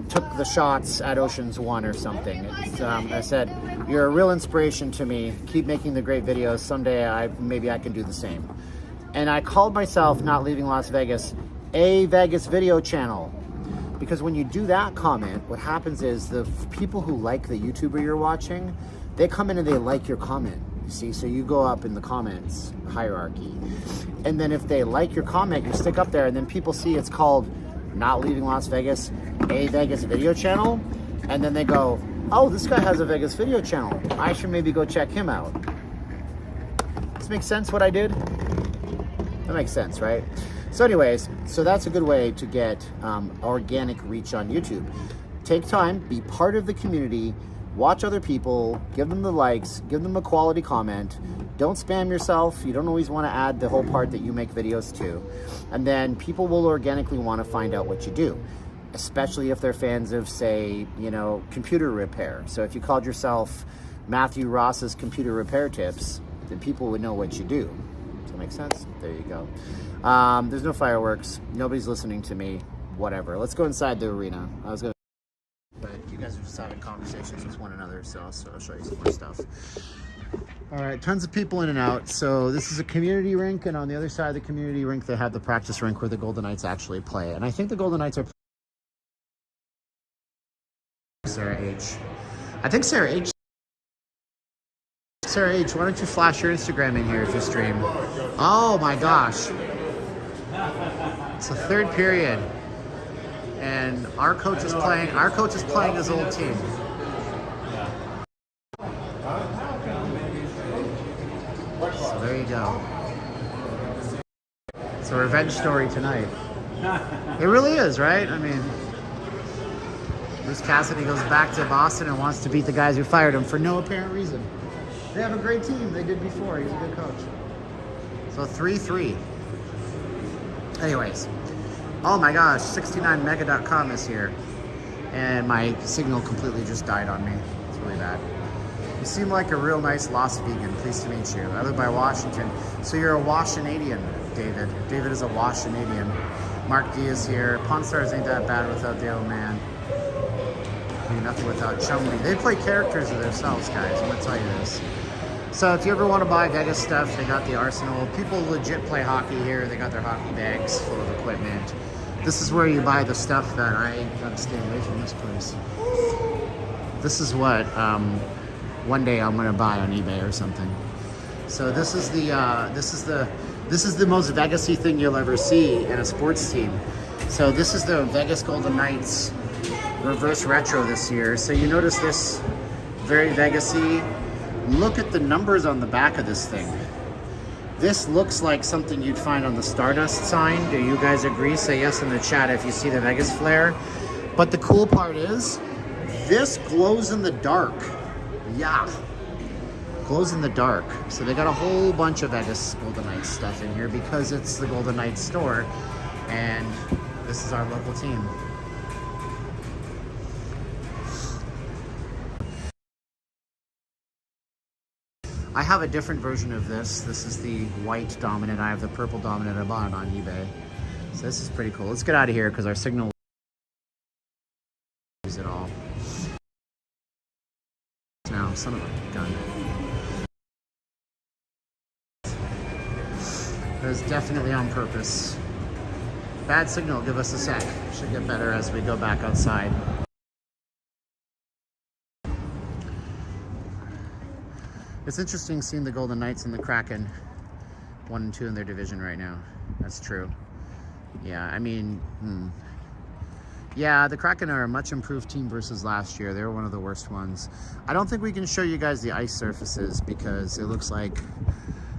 took the shots at Ocean's 1 or something. I said, you're a real inspiration to me. Keep making the great videos. Someday maybe I can do the same. And I called myself, Not Leaving Las Vegas, a Vegas video channel. Because when you do that comment, what happens is the people who like the YouTuber you're watching, they come in and they like your comment. You see, so you go up in the comments hierarchy. And then if they like your comment, you stick up there, and then people see it's called Not Leaving Las Vegas, a Vegas video channel. And then they go, oh, this guy has a Vegas video channel. I should maybe go check him out. Does this make sense what I did? That makes sense, right? So anyways, so that's a good way to get organic reach on YouTube. Take time, be part of the community, watch other people, give them the likes, give them a quality comment. Don't spam yourself. You don't always want to add the whole part that you make videos to. And then people will organically want to find out what you do, especially if they're fans of, say, you know, computer repair. So if you called yourself Matthew Ross's Computer Repair Tips, then people would know what you do. Does that make sense? There you go. There's no fireworks. Nobody's listening to me. Whatever. Let's go inside the arena. But you guys are just having conversations with one another, so I'll show you some more stuff. All right, tons of people in and out. So this is a community rink, and on the other side of the community rink, they have the practice rink where the Golden Knights actually play. And I think the Golden Knights are Sarah H. I think Sarah H. Sarah H, why don't you flash your Instagram in here if you stream? Oh my gosh. It's the third period. And our coach is playing his old team. So there you go. It's a revenge story tonight. It really is, right? I mean, Bruce Cassidy goes back to Boston and wants to beat the guys who fired him for no apparent reason. They have a great team. They did before. He's a good coach. So 3-3. Anyways. Oh my gosh, 69mega.com is here. And my signal completely just died on me. It's really bad. You seem like a real nice lost vegan. Pleased to meet you. I live by Washington. So you're a Washinadian, David. David is a Washinadian. Mark D is here. Pawn Stars ain't that bad without the old man. Nothing without Chumley. They play characters of themselves, guys. I'm gonna tell you this. So if you ever want to buy Vegas stuff, they got the arsenal. People legit play hockey here. They got their hockey bags full of equipment. This is where you buy the stuff that I gotta stay away from this place. This is what one day I'm gonna buy on eBay or something. So this is the most Vegas-y thing you'll ever see in a sports team. So this is the Vegas Golden Knights reverse retro this year. So you notice this very Vegas-y. Look at the numbers on the back of this thing. This looks like something you'd find on the Stardust sign. Do you guys agree? Say yes in the chat if you see the Vegas flare. But the cool part is, this glows in the dark. Yeah. Glows in the dark. So they got a whole bunch of Vegas Golden Knights stuff in here because it's the Golden Knights store. And this is our local team. I have a different version of this. This is the white dominant. I have the purple dominant. I bought it on eBay. So this is pretty cool. Let's get out of here because our signal use it all. Now, son of a gun. That was definitely on purpose. Bad signal, give us a sec. Should get better as we go back outside. It's interesting seeing the Golden Knights and the Kraken 1 and 2 in their division right now. That's true. Yeah, I mean, yeah, the Kraken are a much improved team versus last year. They were one of the worst ones. I don't think we can show you guys the ice surfaces because it looks like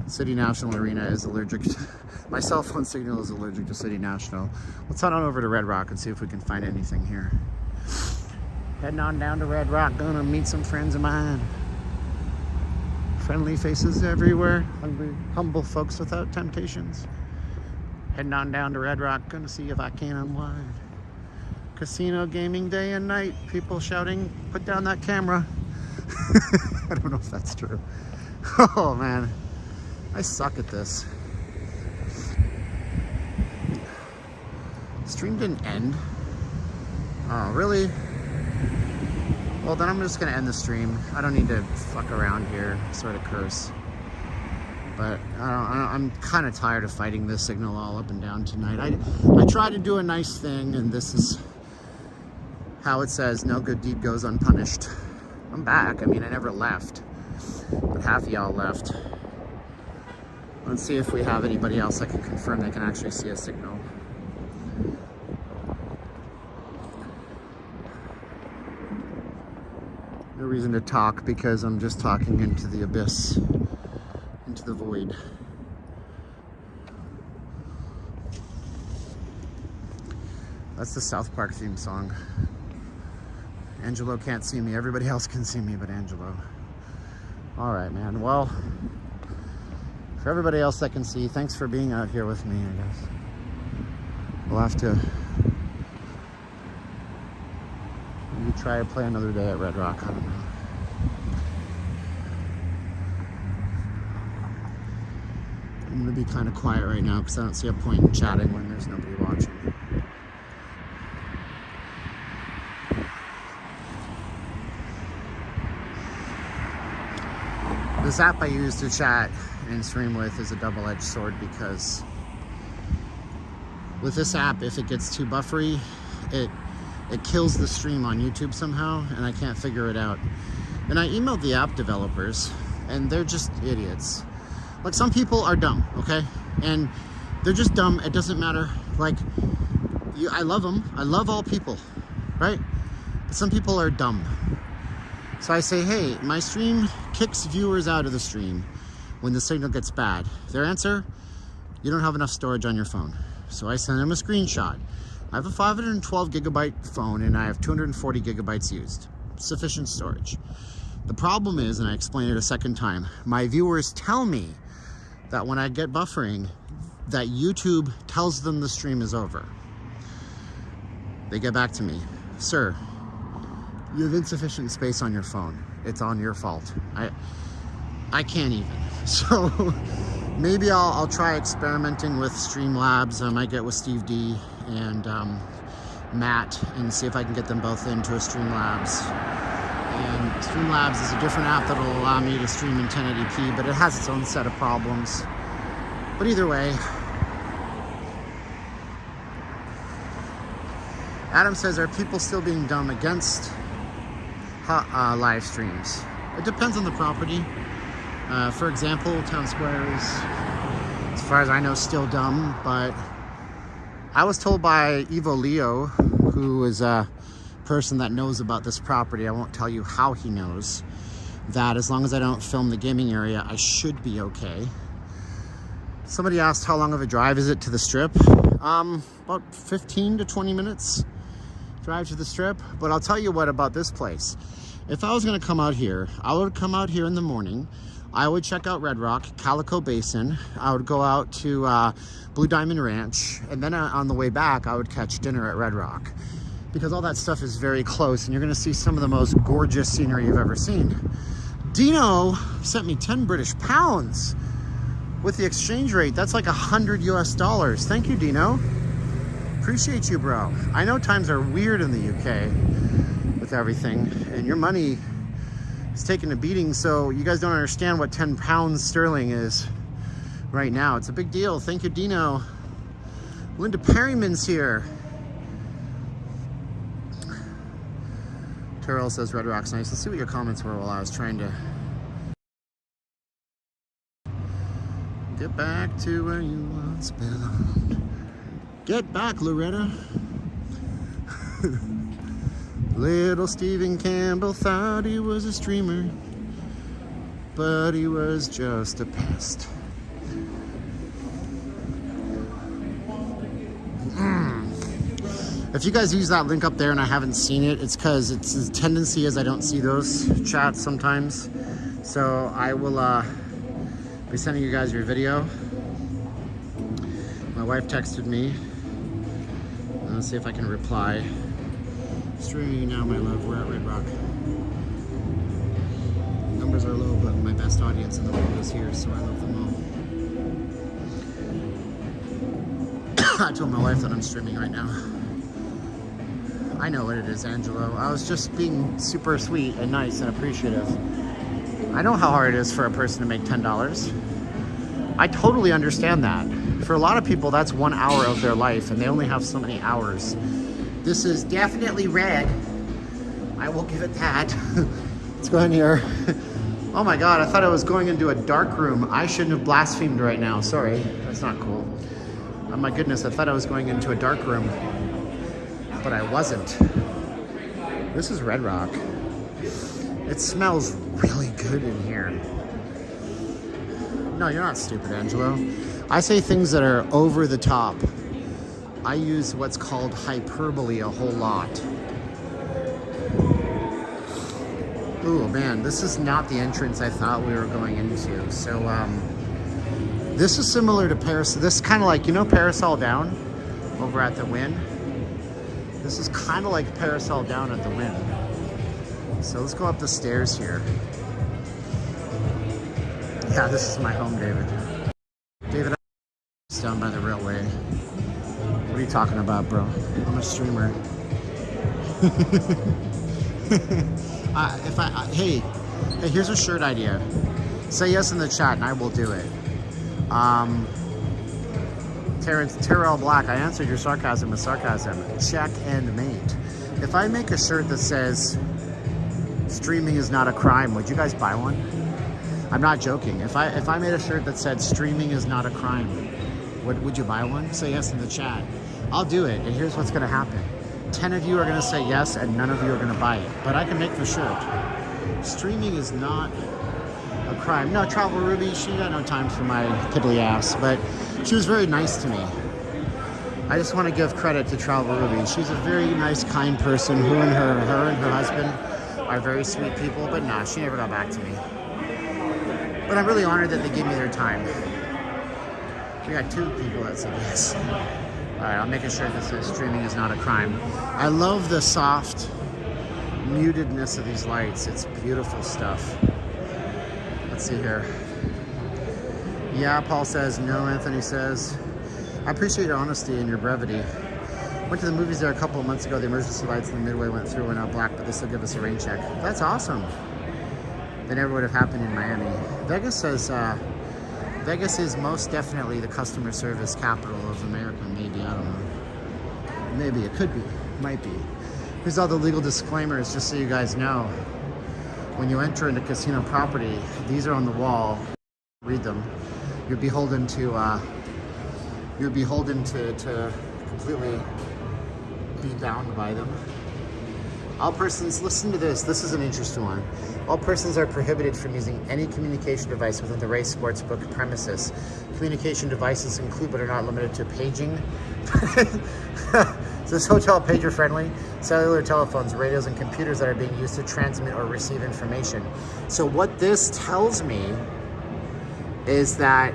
City National Arena is allergic to, my cell phone signal is allergic to City National. Let's head on over to Red Rock and see if we can find anything here. Heading on down to Red Rock, gonna meet some friends of mine. Friendly faces everywhere, hungry, humble folks without temptations. Heading on down to Red Rock, gonna see if I can unwind. Casino gaming day and night, people shouting, put down that camera. I don't know if that's true. Oh man, I suck at this. Stream didn't end. Oh, really? Well, then I'm just gonna end the stream. I don't need to fuck around here, sort of curse. But I'm kind of tired of fighting this signal all up and down tonight. I try to do a nice thing, and this is how it says, no good deed goes unpunished. I'm back. I mean, I never left, but half of y'all left. Let's see if we have anybody else that can confirm they can actually see a signal. No reason to talk because I'm just talking into the abyss, into the void. That's the South Park theme song. Angelo can't see me. Everybody else can see me but Angelo. All right, man. Well, for everybody else that can see, thanks for being out here with me, I guess. We'll have to maybe try to play another day at Red Rock. I don't know. I'm gonna be kind of quiet right now because I don't see a point in chatting when there's nobody watching. This app I use to chat and stream with is a double-edged sword because with this app, if it gets too buffery, it kills the stream on YouTube somehow, and I can't figure it out. And I emailed the app developers, and they're just idiots. Like, some people are dumb, okay? And they're just dumb. It doesn't matter. Like, I love them. I love all people, right? But some people are dumb. So I say, hey, my stream kicks viewers out of the stream when the signal gets bad. Their answer, you don't have enough storage on your phone. So I send them a screenshot. I have a 512 gigabyte phone and I have 240 gigabytes used. Sufficient storage. The problem is, and I explained it a second time, my viewers tell me that when I get buffering, that YouTube tells them the stream is over. They get back to me, sir, you have insufficient space on your phone. It's on your fault. I can't even. So maybe I'll try experimenting with Streamlabs. I might get with Steve D and Matt and see if I can get them both into a Streamlabs. And Streamlabs is a different app that will allow me to stream in 1080p, but it has its own set of problems. But either way, Adam says, are people still being dumb against live streams? It depends on the property. For example, Town Square is, as far as I know, still dumb, but I was told by Evo Leo, who is a person that knows about this property, I won't tell you how he knows, that as long as I don't film the gaming area, I should be okay. Somebody asked how long of a drive is it to the strip? About 15 to 20 minutes drive to the strip. But I'll tell you what about this place. If I was gonna come out here, I would come out here in the morning. I would check out Red Rock, Calico Basin. I would go out to Blue Diamond Ranch. And then on the way back, I would catch dinner at Red Rock. Because all that stuff is very close and you're gonna see some of the most gorgeous scenery you've ever seen. Dino sent me 10 British pounds. With the exchange rate, that's like $100 US. Thank you, Dino. Appreciate you, bro. I know times are weird in the UK with everything, and your money is taking a beating, so you guys don't understand what 10 pounds sterling is right now. It's a big deal. Thank you, Dino. Linda Perryman's here. Terrell says Red Rock's nice. Let's see what your comments were while I was trying to get back to where you once belonged. Get back, Loretta. Little Stephen Campbell thought he was a streamer, but he was just a pest. If you guys use that link up there and I haven't seen it, it's because the tendency is I don't see those chats sometimes. So I will be sending you guys your video. My wife texted me. Let's see if I can reply. Streaming you now, my love. We're at Red Rock. Numbers are low, but my best audience in the world is here, so I love them all. I told my wife that I'm streaming right now. I know what it is, Angelo. I was just being super sweet and nice and appreciative. I know how hard it is for a person to make $10. I totally understand that. For a lot of people, that's 1 hour of their life, and they only have so many hours. This is definitely red. I will give it that. Let's go in here. Oh my God, I thought I was going into a dark room. I shouldn't have blasphemed right now. Sorry, that's not cool. Oh my goodness, I thought I was going into a dark room, but I wasn't. This is Red Rock. It smells really good in here. No, you're not stupid, Angelo. I say things that are over the top. I use what's called hyperbole a whole lot. Ooh, man, this is not the entrance I thought we were going into. So, this is similar to Paris. This is kind of like, you know, Parasol Down over at the Wynn? This is kind of like Parasol Down at the Wynn. So let's go up the stairs here. Yeah, this is my home, David. David, I'm down by the railway. What are you talking about, bro? I'm a streamer. Hey, here's a shirt idea. Say yes in the chat and I will do it. Terrell Black, I answered your sarcasm with sarcasm. Check and mate. If I make a shirt that says streaming is not a crime, would you guys buy one? I'm not joking. If I made a shirt that said streaming is not a crime, would you buy one? Say yes in the chat. I'll do it, and here's what's gonna happen. 10 of you are gonna say yes, and none of you are gonna buy it. But I can make the shirt. Streaming is not a crime. No, Travel Ruby, she got no time for my piddly ass, but she was very nice to me. I just want to give credit to Travel Ruby. She's a very nice, kind person. Her and her husband are very sweet people, but nah, she never got back to me. But I'm really honored that they gave me their time. We got 2 people that said yes. All right, I'll make a shirt that says streaming is not a crime. I love the soft mutedness of these lights. It's beautiful stuff. Let's see here. Yeah, Paul says no. Anthony says, I appreciate your honesty and your brevity. Went to the movies there a couple of months ago. The emergency lights in the midway went through and out black, but they still give us a rain check. That's awesome. That never would have happened in Miami. Vegas says, Vegas is most definitely the customer service capital of America. Maybe, I don't know. Maybe, it could be, might be. Here's all the legal disclaimers, just so you guys know. When you enter into casino property, these are on the wall. Read them. You're beholden to completely be bound by them. All persons, listen to this. This is an interesting one. All persons are prohibited from using any communication device within the race sportsbook premises. Communication devices include, but are not limited to, paging. Is this hotel pager friendly? Cellular telephones, radios, and computers that are being used to transmit or receive information. So what this tells me is that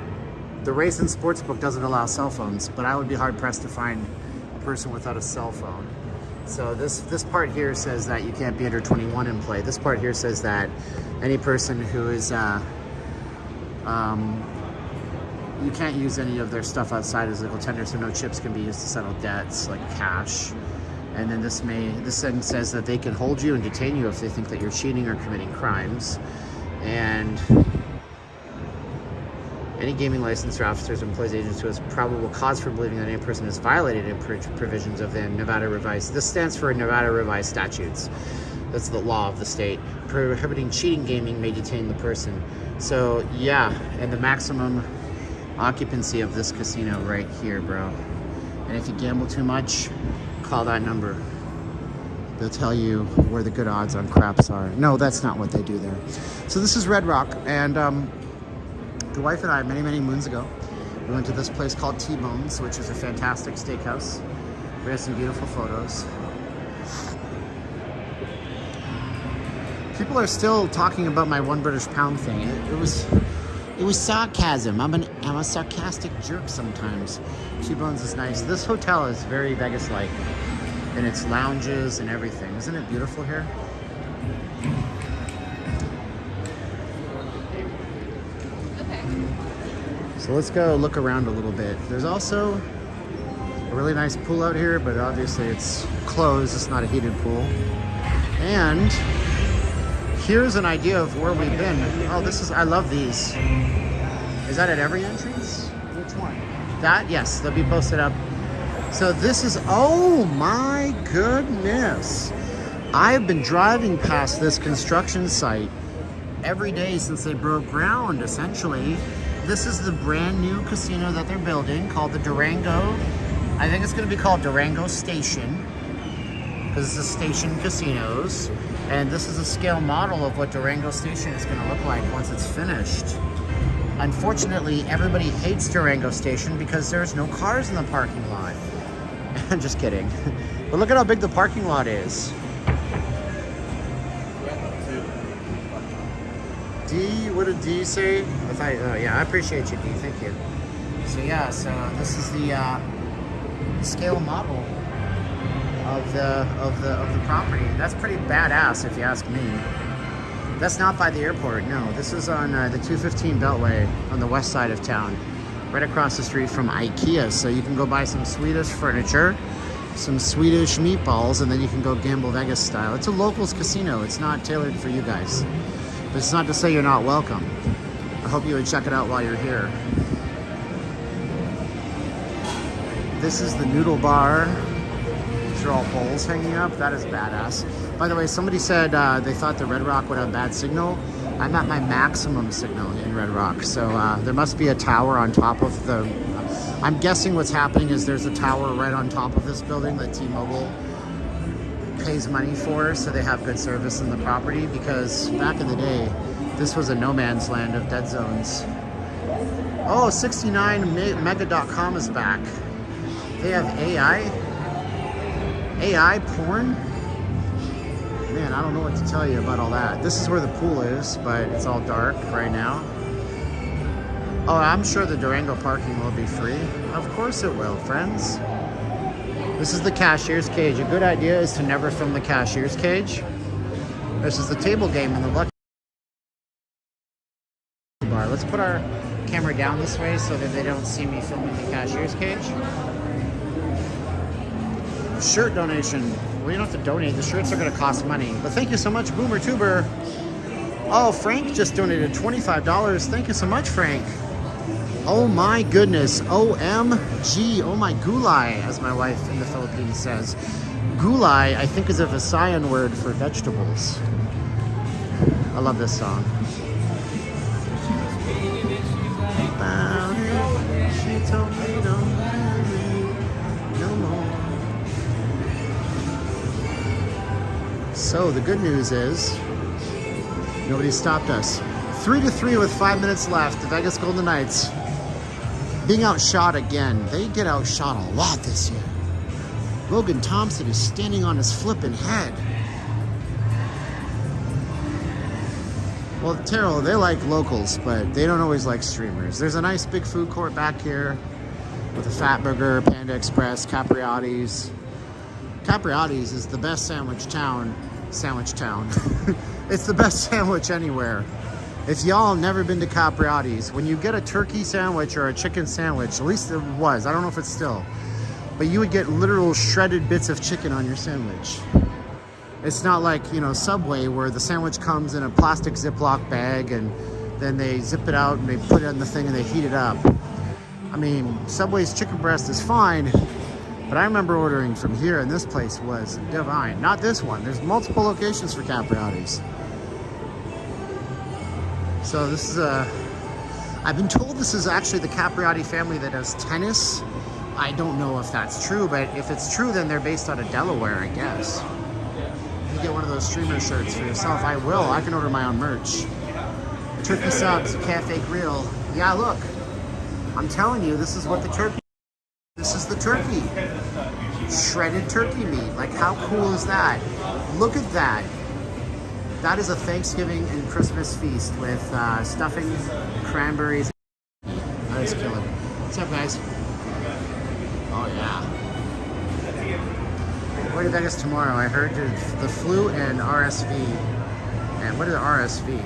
the race and sportsbook doesn't allow cell phones, but I would be hard pressed to find a person without a cell phone. So this part here says that you can't be under 21 and play. This part here says that any person who is, you can't use any of their stuff outside as legal tender, so no chips can be used to settle debts like cash. And then this sentence says that they can hold you and detain you if they think that you're cheating or committing crimes. And any gaming licensed officers, employees, agents who has probable cause for believing that any person has violated any provisions of the Nevada Revised. This stands for Nevada Revised Statutes. That's the law of the state. Prohibiting cheating gaming may detain the person. So yeah, and the maximum occupancy of this casino right here, bro. And if you gamble too much, call that number. They'll tell you where the good odds on craps are. No, that's not what they do there. So this is Red Rock, and the wife and I, many moons ago, we went to this place called T-Bones, which is a fantastic steakhouse. We had some beautiful photos. People are still talking about my one British pound thing. It was sarcasm. I'm a sarcastic jerk sometimes. T-Bones is nice. This hotel is very Vegas-like, and its lounges and everything. Isn't it beautiful here? So let's go look around a little bit. There's also a really nice pool out here, but obviously it's closed. It's not a heated pool. And here's an idea of where we've been. Oh, this is, I love these. Is that at every entrance? Which one? That? Yes, they'll be posted up. So this is, oh my goodness. I've been driving past this construction site every day since they broke ground, essentially. This is the brand new casino that they're building called the Durango. I think it's gonna be called Durango Station because it's a station casinos. And this is a scale model of what Durango Station is gonna look like once it's finished. Unfortunately, everybody hates Durango Station because there's no cars in the parking lot. I'm just kidding. But look at how big the parking lot is. D, what did D say? I thought, oh yeah, I appreciate you, D, thank you. So yeah, so this is the scale model of the property. That's pretty badass if you ask me. That's not by the airport, no. This is on the 215 Beltway on the west side of town, right across the street from IKEA. So you can go buy some Swedish furniture, some Swedish meatballs, and then you can go gamble Vegas style. It's a locals casino. It's not tailored for you guys. But it's not to say you're not welcome. I hope you would check it out while you're here. This is the noodle bar. These are all bowls hanging up. That is badass. By the way, somebody said they thought the Red Rock would have bad signal. I'm at my maximum signal in Red Rock. So there must be a tower on top of the... I'm guessing what's happening is there's a tower right on top of this building that T-Mobile pays money for, so they have good service in the property, because back in the day, this was a no man's land of dead zones. Oh, 69mega.com is back. They have AI porn? Man, I don't know what to tell you about all that. This is where the pool is, but it's all dark right now. Oh, I'm sure the Durango parking will be free. Of course it will, friends. This is the cashier's cage. A good idea is to never film the cashier's cage. This is the table game in the lucky bar. Let's put our camera down this way so that they don't see me filming the cashier's cage. Shirt donation. Well, you don't have to donate. The shirts are going to cost money. But thank you so much, Boomer Tuber. Oh, Frank just donated $25. Thank you so much, Frank. Oh my goodness. OMG. Oh my gulai, as my wife in the Philippines says. Gulai, I think, is a Visayan word for vegetables. I love this song. She told me don't worry no more. So the good news is nobody stopped us. 3-3 with 5 minutes left. The Vegas Golden Knights being outshot again. They get outshot a lot this year. Logan Thompson is standing on his flipping head. Well, Terrell, they like locals, but they don't always like streamers. There's a nice big food court back here with a Fat Burger, Panda Express, Capriati's. Capriati's is the best sandwich town. It's the best sandwich anywhere. If y'all have never been to Capriati's, when you get a turkey sandwich or a chicken sandwich, at least it was, I don't know if it's still, but you would get literal shredded bits of chicken on your sandwich. It's not like, you know, Subway, where the sandwich comes in a plastic Ziploc bag and then they zip it out and they put it in the thing and they heat it up. I mean, Subway's chicken breast is fine, but I remember ordering from here and this place was divine. Not this one. There's multiple locations for Capriati's. So this is I've been told this is actually the Capriati family that does tennis. I don't know if that's true, but if it's true, then they're based out of Delaware, I guess. You get one of those streamer shirts for yourself. I will. I can order my own merch. Turkey subs, Cafe Grill. Yeah, look. I'm telling you, this is what the turkey. This is the turkey. Shredded turkey meat. Like, how cool is that? Look at that. That is a Thanksgiving and Christmas feast with stuffing, cranberries. That is killer. What's up, guys? Oh, yeah. Going to Vegas tomorrow. I heard the flu and RSV. And what is RSV?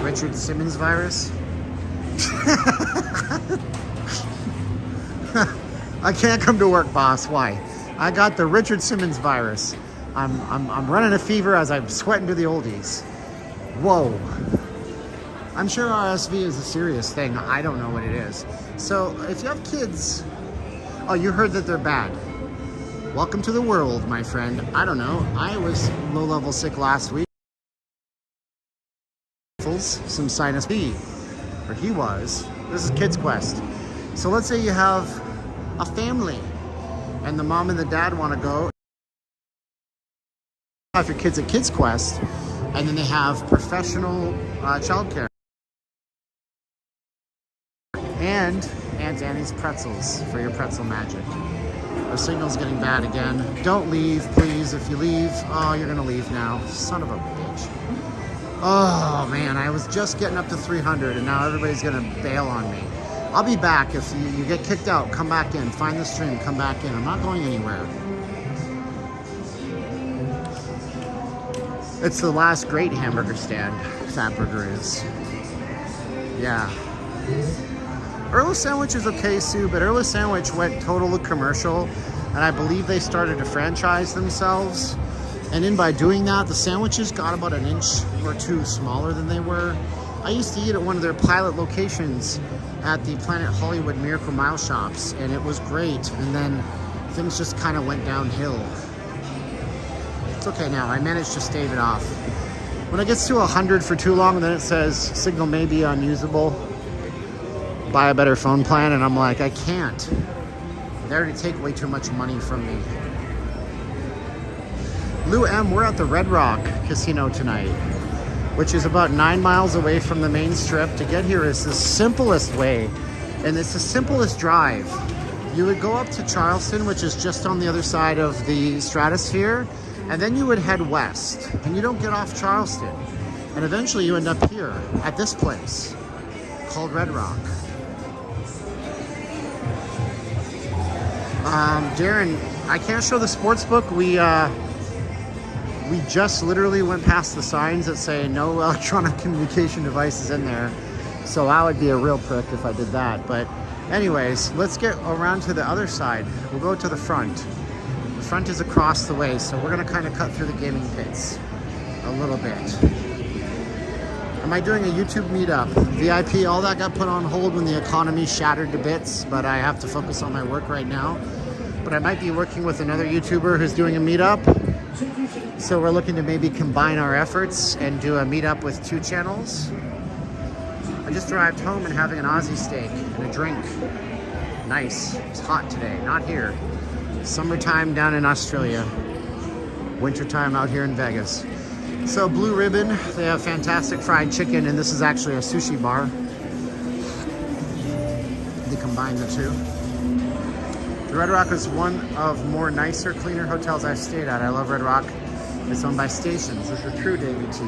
Richard Simmons virus? I can't come to work, boss. Why? I got the Richard Simmons virus. I'm running a fever as I'm sweating to the oldies. Whoa. I'm sure RSV is a serious thing. I don't know what it is. So if you have kids, oh, you heard that they're bad. Welcome to the world, my friend. I don't know. I was low-level sick last week. Some sinus B, or he was. This is Kids Quest. So let's say you have a family and the mom and the dad want to go have your kids at Kids Quest, and then they have professional childcare and Aunt Annie's pretzels for your pretzel magic. Our signal's getting bad again. Don't leave, please. If you leave, oh, you're gonna leave now. Son of a bitch. Oh man, I was just getting up to 300 and now everybody's gonna bail on me. I'll be back. If you get kicked out, come back in. Find the stream, come back in. I'm not going anywhere. It's the last great hamburger stand, Fat Burger is. Yeah. Earl Sandwich is okay, Sue, but Earl Sandwich went total commercial, and I believe they started to franchise themselves. And in by doing that, the sandwiches got about an inch or two smaller than they were. I used to eat at one of their pilot locations at the Planet Hollywood Miracle Mile shops, and it was great. And then things just kind of went downhill. It's okay now. I managed to stave it off. When it gets to 100 for too long, then it says signal may be unusable. Buy a better phone plan, and I'm like, I can't. They already take way too much money from me. Lou M, we're at the Red Rock Casino tonight, which is about 9 miles away from the main strip. To get here is the simplest way, and it's the simplest drive. You would go up to Charleston, which is just on the other side of the stratosphere, and then you would head west, and you don't get off Charleston. And eventually you end up here at this place called Red Rock. Darren, I can't show the sports book. We just literally went past the signs that say no electronic communication devices in there. So I would be a real prick if I did that. But anyways, let's get around to the other side. We'll go to the front. The front is across the way, so we're gonna kind of cut through the gaming pits a little bit. Am I doing a YouTube meetup? VIP, all that got put on hold when the economy shattered to bits, but I have to focus on my work right now. But I might be working with another YouTuber who's doing a meetup. So we're looking to maybe combine our efforts and do a meetup with 2 channels. I just arrived home and having an Aussie steak and a drink. Nice. It's hot today, not here. Summertime down in Australia. Wintertime out here in Vegas. So Blue Ribbon, they have fantastic fried chicken, and this is actually a sushi bar. They combine the two. The Red Rock is one of more nicer, cleaner hotels I've stayed at. I love Red Rock. It's owned by Stations. This is true, David T.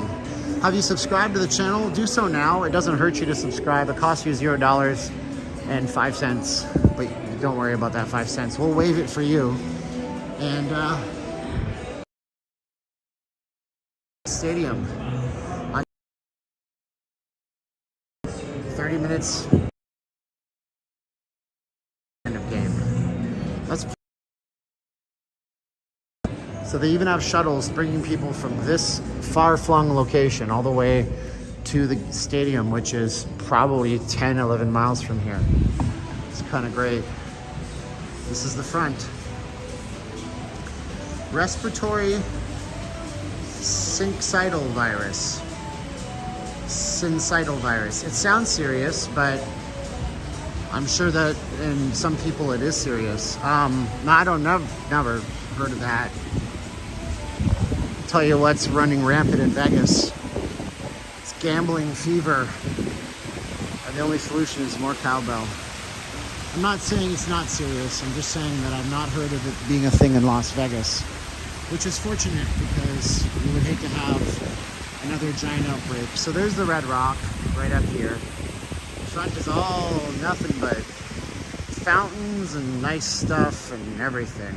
Have you subscribed to the channel? Do so now. It doesn't hurt you to subscribe. It costs you $0.05, but don't worry about that 5 cents. We'll waive it for you. And stadium. 30 minutes. End of game. So they even have shuttles bringing people from this far-flung location all the way to the stadium, which is probably 10, 11 miles from here. It's kind of great. This is the front. Respiratory syncytial virus. Syncytial virus. It sounds serious, but I'm sure that in some people it is serious. No, I don't never heard of that. Tell you what's running rampant in Vegas. It's gambling fever. And the only solution is more cowbell. I'm not saying it's not serious. I'm just saying that I've not heard of it being a thing in Las Vegas, which is fortunate because we would hate to have another giant outbreak. So there's the Red Rock right up here. The front is all nothing but fountains and nice stuff and everything.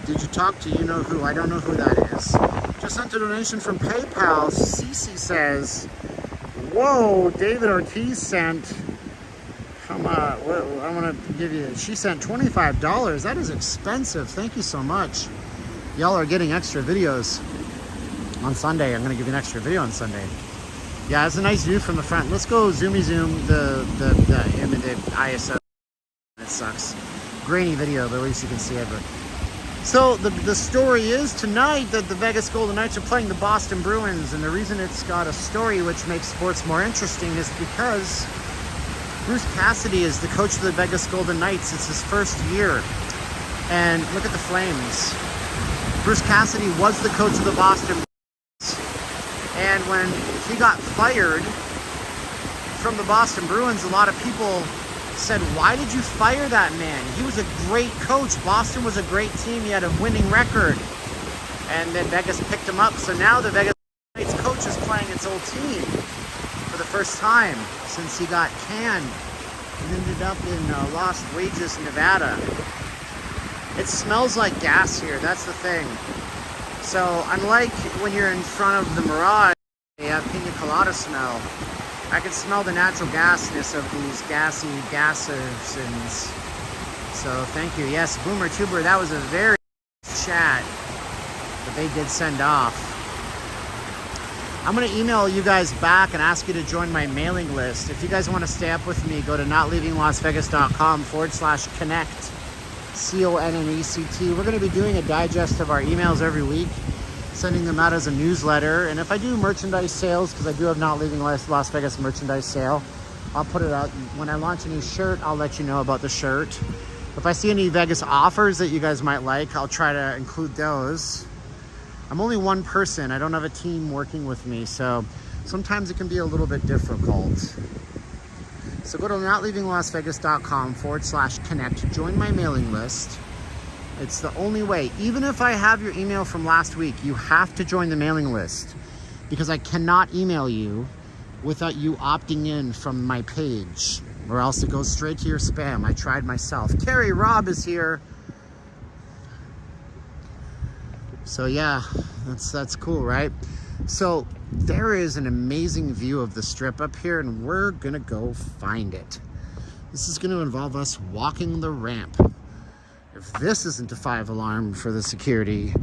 Did you talk to you know who? I don't know who that is. Just sent a donation from PayPal. Cece says, whoa, David Ortiz sent I want to give you, she sent $25. That is expensive. Thank you so much. Y'all are getting extra videos on Sunday. I'm going to give you an extra video on Sunday. Yeah, it's a nice view from the front. Let's go zoomy zoom the ISO. It sucks. Grainy video, but at least you can see it. But so the story is tonight that the Vegas Golden Knights are playing the Boston Bruins, and the reason it's got a story which makes sports more interesting is because Bruce Cassidy is the coach of the Vegas Golden Knights. It's his first year, and look at the Flames. Bruce Cassidy was the coach of the Boston Bruins, and when he got fired from the Boston Bruins, a lot of people said, why did you fire that man? He was a great coach. Boston was a great team. He had a winning record. And then Vegas picked him up. So now the Vegas Knights coach is playing its old team for the first time since he got canned and ended up in Lost Wages, Nevada. It smells like gas here. That's the thing. So unlike when you're in front of the Mirage, they have pina colada smell. I can smell the natural gasness of these gassy gassers. And so thank you. Yes, Boomer Tuber, that was a very nice chat that they did send off. I'm going to email you guys back and ask you to join my mailing list. If you guys want to stay up with me, go to notleavinglasvegas.com/connect. CONNECT. We're going to be doing a digest of our emails every week, sending them out as a newsletter. And if I do merchandise sales, because I do have Not Leaving Las Vegas merchandise sale, I'll put it out. When I launch a new shirt, I'll let you know about the shirt. If I see any Vegas offers that you guys might like, I'll try to include those. I'm only one person. I don't have a team working with me, so sometimes it can be a little bit difficult. So go to notleavinglasvegas.com/connect. Join my mailing list. It's the only way. Even if I have your email from last week, you have to join the mailing list because I cannot email you without you opting in from my page, or else it goes straight to your spam. I tried myself. Carrie Robb is here. So yeah, that's cool, right? So there is an amazing view of the strip up here, and we're gonna go find it. This is gonna involve us walking the ramp. If this isn't a 5 alarm for the security,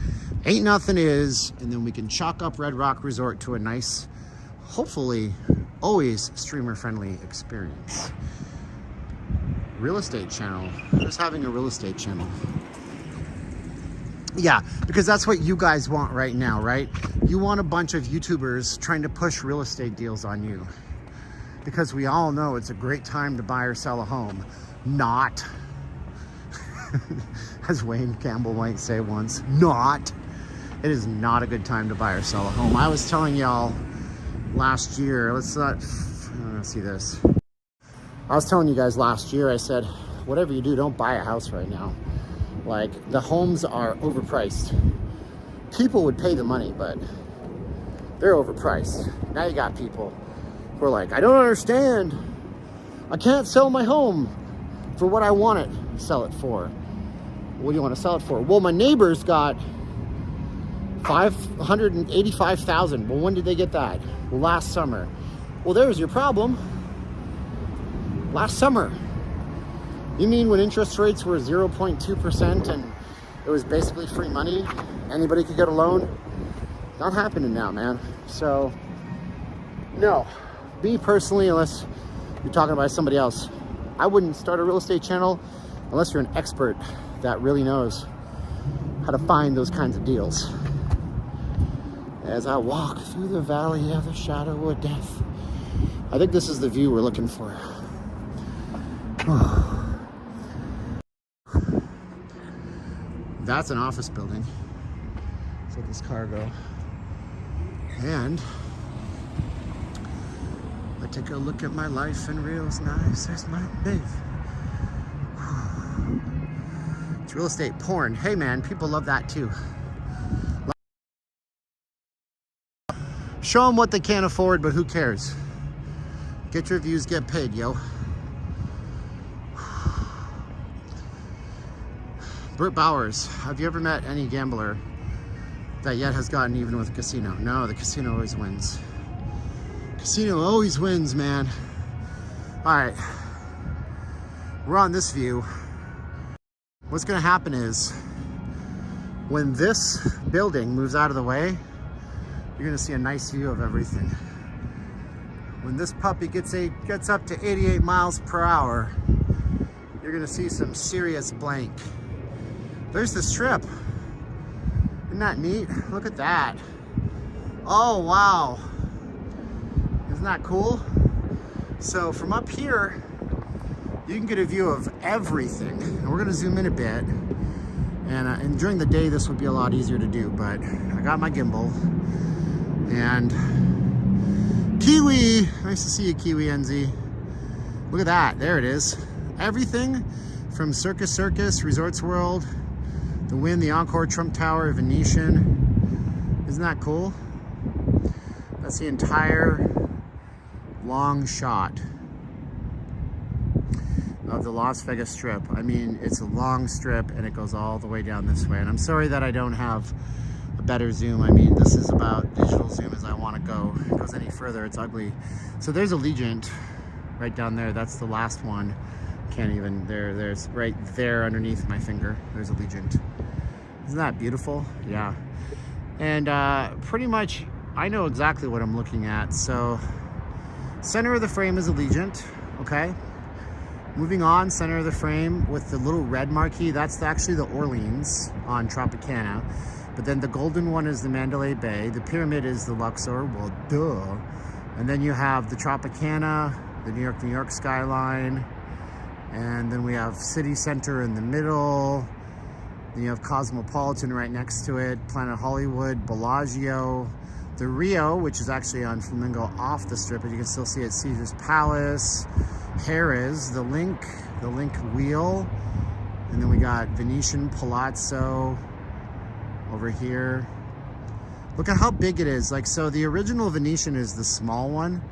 ain't nothing is. And then we can chalk up Red Rock Resort to a nice, hopefully always streamer friendly experience. Real estate channel. Who's having a real estate channel? Yeah, because that's what you guys want right now, right? You want a bunch of YouTubers trying to push real estate deals on you. Because we all know it's a great time to buy or sell a home. Not. As Wayne Campbell might say once, not. It is not a good time to buy or sell a home. I was telling y'all last year, let's see this. I was telling you guys last year, I said, whatever you do, don't buy a house right now. Like, the homes are overpriced. People would pay the money, but they're overpriced. Now you got people who are like, I don't understand. I can't sell my home for what I want it to sell it for. What do you want to sell it for? Well, my neighbor's got $585,000. Well, when did they get that? Well, last summer. Well, there's your problem. Last summer. You mean when interest rates were 0.2% and it was basically free money? Anybody could get a loan? Not happening now, man. So, no. Me personally, unless you're talking about somebody else, I wouldn't start a real estate channel unless you're an expert that really knows how to find those kinds of deals. As I walk through the valley of the shadow of death. I think this is the view we're looking for. That's an office building. Let's let this car go. And I take a look at my life and realize nice as my babe. It's real estate porn. Hey man, people love that too. Show them what they can't afford, but who cares? Get your views, get paid, yo. Bert Bowers, have you ever met any gambler that yet has gotten even with a casino? No, the casino always wins. Casino always wins, man. All right. we're on this view. What's gonna happen is when this building moves out of the way, you're gonna see a nice view of everything. When this puppy gets up to 88 miles per hour, you're gonna see some serious blank. There's the strip. Isn't that neat? Look at that. Oh, wow. Isn't that cool? So from up here, you can get a view of everything. And we're gonna zoom in a bit. And during the day, this would be a lot easier to do, but I got my gimbal. And Kiwi, nice to see you, Kiwi NZ. Look at that, there it is. Everything from Circus, Resorts World, the Wynn, the Encore, Trump Tower, Venetian. Isn't that cool? That's the entire long shot of the Las Vegas Strip. I mean, it's a long strip and it goes all the way down this way. And I'm sorry that I don't have a better zoom. I mean, this is about digital zoom as I want to go. If it goes any further, it's ugly. So there's Allegiant right down there. That's the last one. Can't even, there's right there underneath my finger. There's Allegiant. Isn't that beautiful? Yeah. And pretty much, I know exactly what I'm looking at. So center of the frame is Allegiant, okay? Moving on, center of the frame with the little red marquee, that's actually the Orleans on Tropicana. But then the golden one is the Mandalay Bay. The pyramid is the Luxor, well, duh. And then you have the Tropicana, the New York skyline. And then we have City Center in the middle. Then you have Cosmopolitan right next to it, Planet Hollywood, Bellagio, the Rio, which is actually on Flamingo off the strip, but you can still see it, Caesar's Palace, Harrah's, the Link Wheel, and then we got Venetian Palazzo over here. Look at how big it is. Like, so the original Venetian is the small one,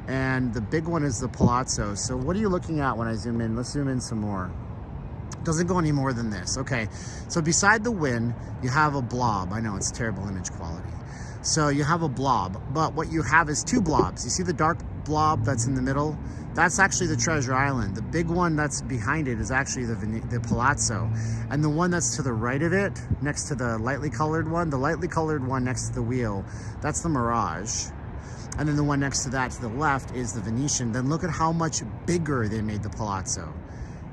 and the big one is the Palazzo. So what are you looking at when I zoom in? Let's zoom in some more. Doesn't go any more than this. Okay, so beside the Wynn, you have a blob. I know it's terrible image quality. So you have a blob, but what you have is two blobs. You see the dark blob that's in the middle? That's actually the Treasure Island. The big one that's behind it is actually the Palazzo. And the one that's to the right of it, next to the lightly colored one, next to the wheel, that's the Mirage. And then the one next to that to the left is the Venetian. Then look at how much bigger they made the Palazzo.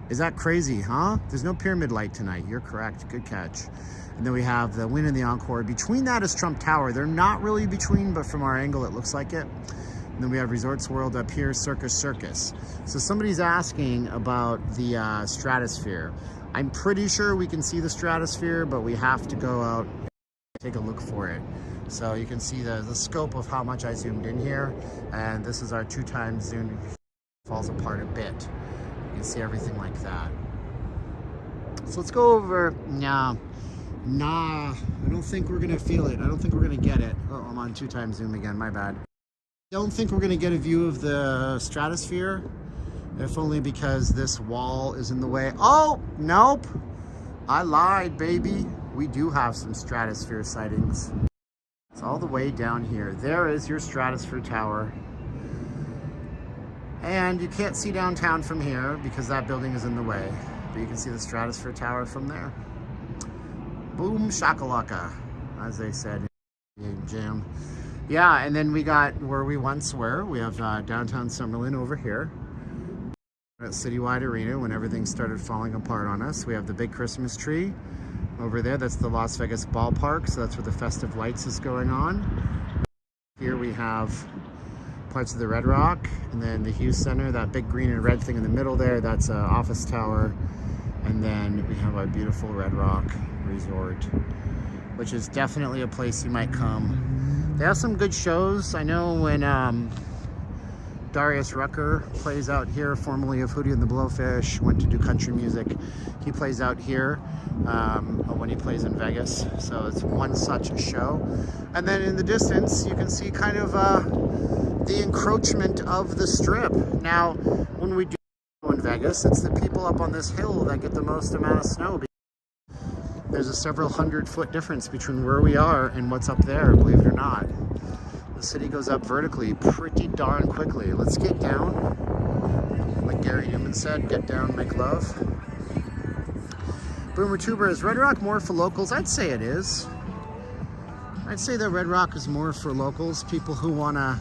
Is that crazy, huh? There's no pyramid light tonight. You're correct, good catch. And then we have the Wynn and the Encore. Between that is Trump Tower. They're not really between, but from our angle, it looks like it. And then we have Resorts World up here, Circus. So somebody's asking about the Stratosphere. I'm pretty sure we can see the Stratosphere, but we have to go out and take a look for it. So you can see the scope of how much I zoomed in here. And this is our 2x zoom. Falls apart a bit. You can see everything like that. So let's go over, nah, I don't think we're gonna feel it. I don't think we're gonna get it. Oh, I'm on 2x zoom again, my bad. I don't think we're gonna get a view of the Stratosphere, if only because this wall is in the way. Oh, nope, I lied, baby. We do have some Stratosphere sightings. It's all the way down here. There is your Stratosphere Tower. And you can't see downtown from here because that building is in the way. But you can see the Stratosphere Tower from there. Boom shakalaka, as they said in Jam. Yeah, and then we got where we once were. We have downtown Summerlin over here. At Citywide Arena when everything started falling apart on us. We have the big Christmas tree over there. That's the Las Vegas Ballpark. So that's where the festive lights is going on. Here we have parts of the Red Rock, and then the Hughes Center, that big green and red thing in the middle there, that's an office tower. And then we have our beautiful Red Rock Resort, which is definitely a place you might come. They have some good shows. I know when Darius Rucker plays out here, formerly of Hootie and the Blowfish, went to do country music. He plays out here when he plays in Vegas. So it's one such show. And then in the distance, you can see kind of the encroachment of the strip. Now, when we do in Vegas, it's the people up on this hill that get the most amount of snow. There's a several 100-foot difference between where we are and what's up there, believe it or not. The city goes up vertically pretty darn quickly. Let's get down. Like Gary Newman said, get down, make love. Boomer Tuber, is Red Rock more for locals? I'd say it is. I'd say that Red Rock is more for locals, people who want to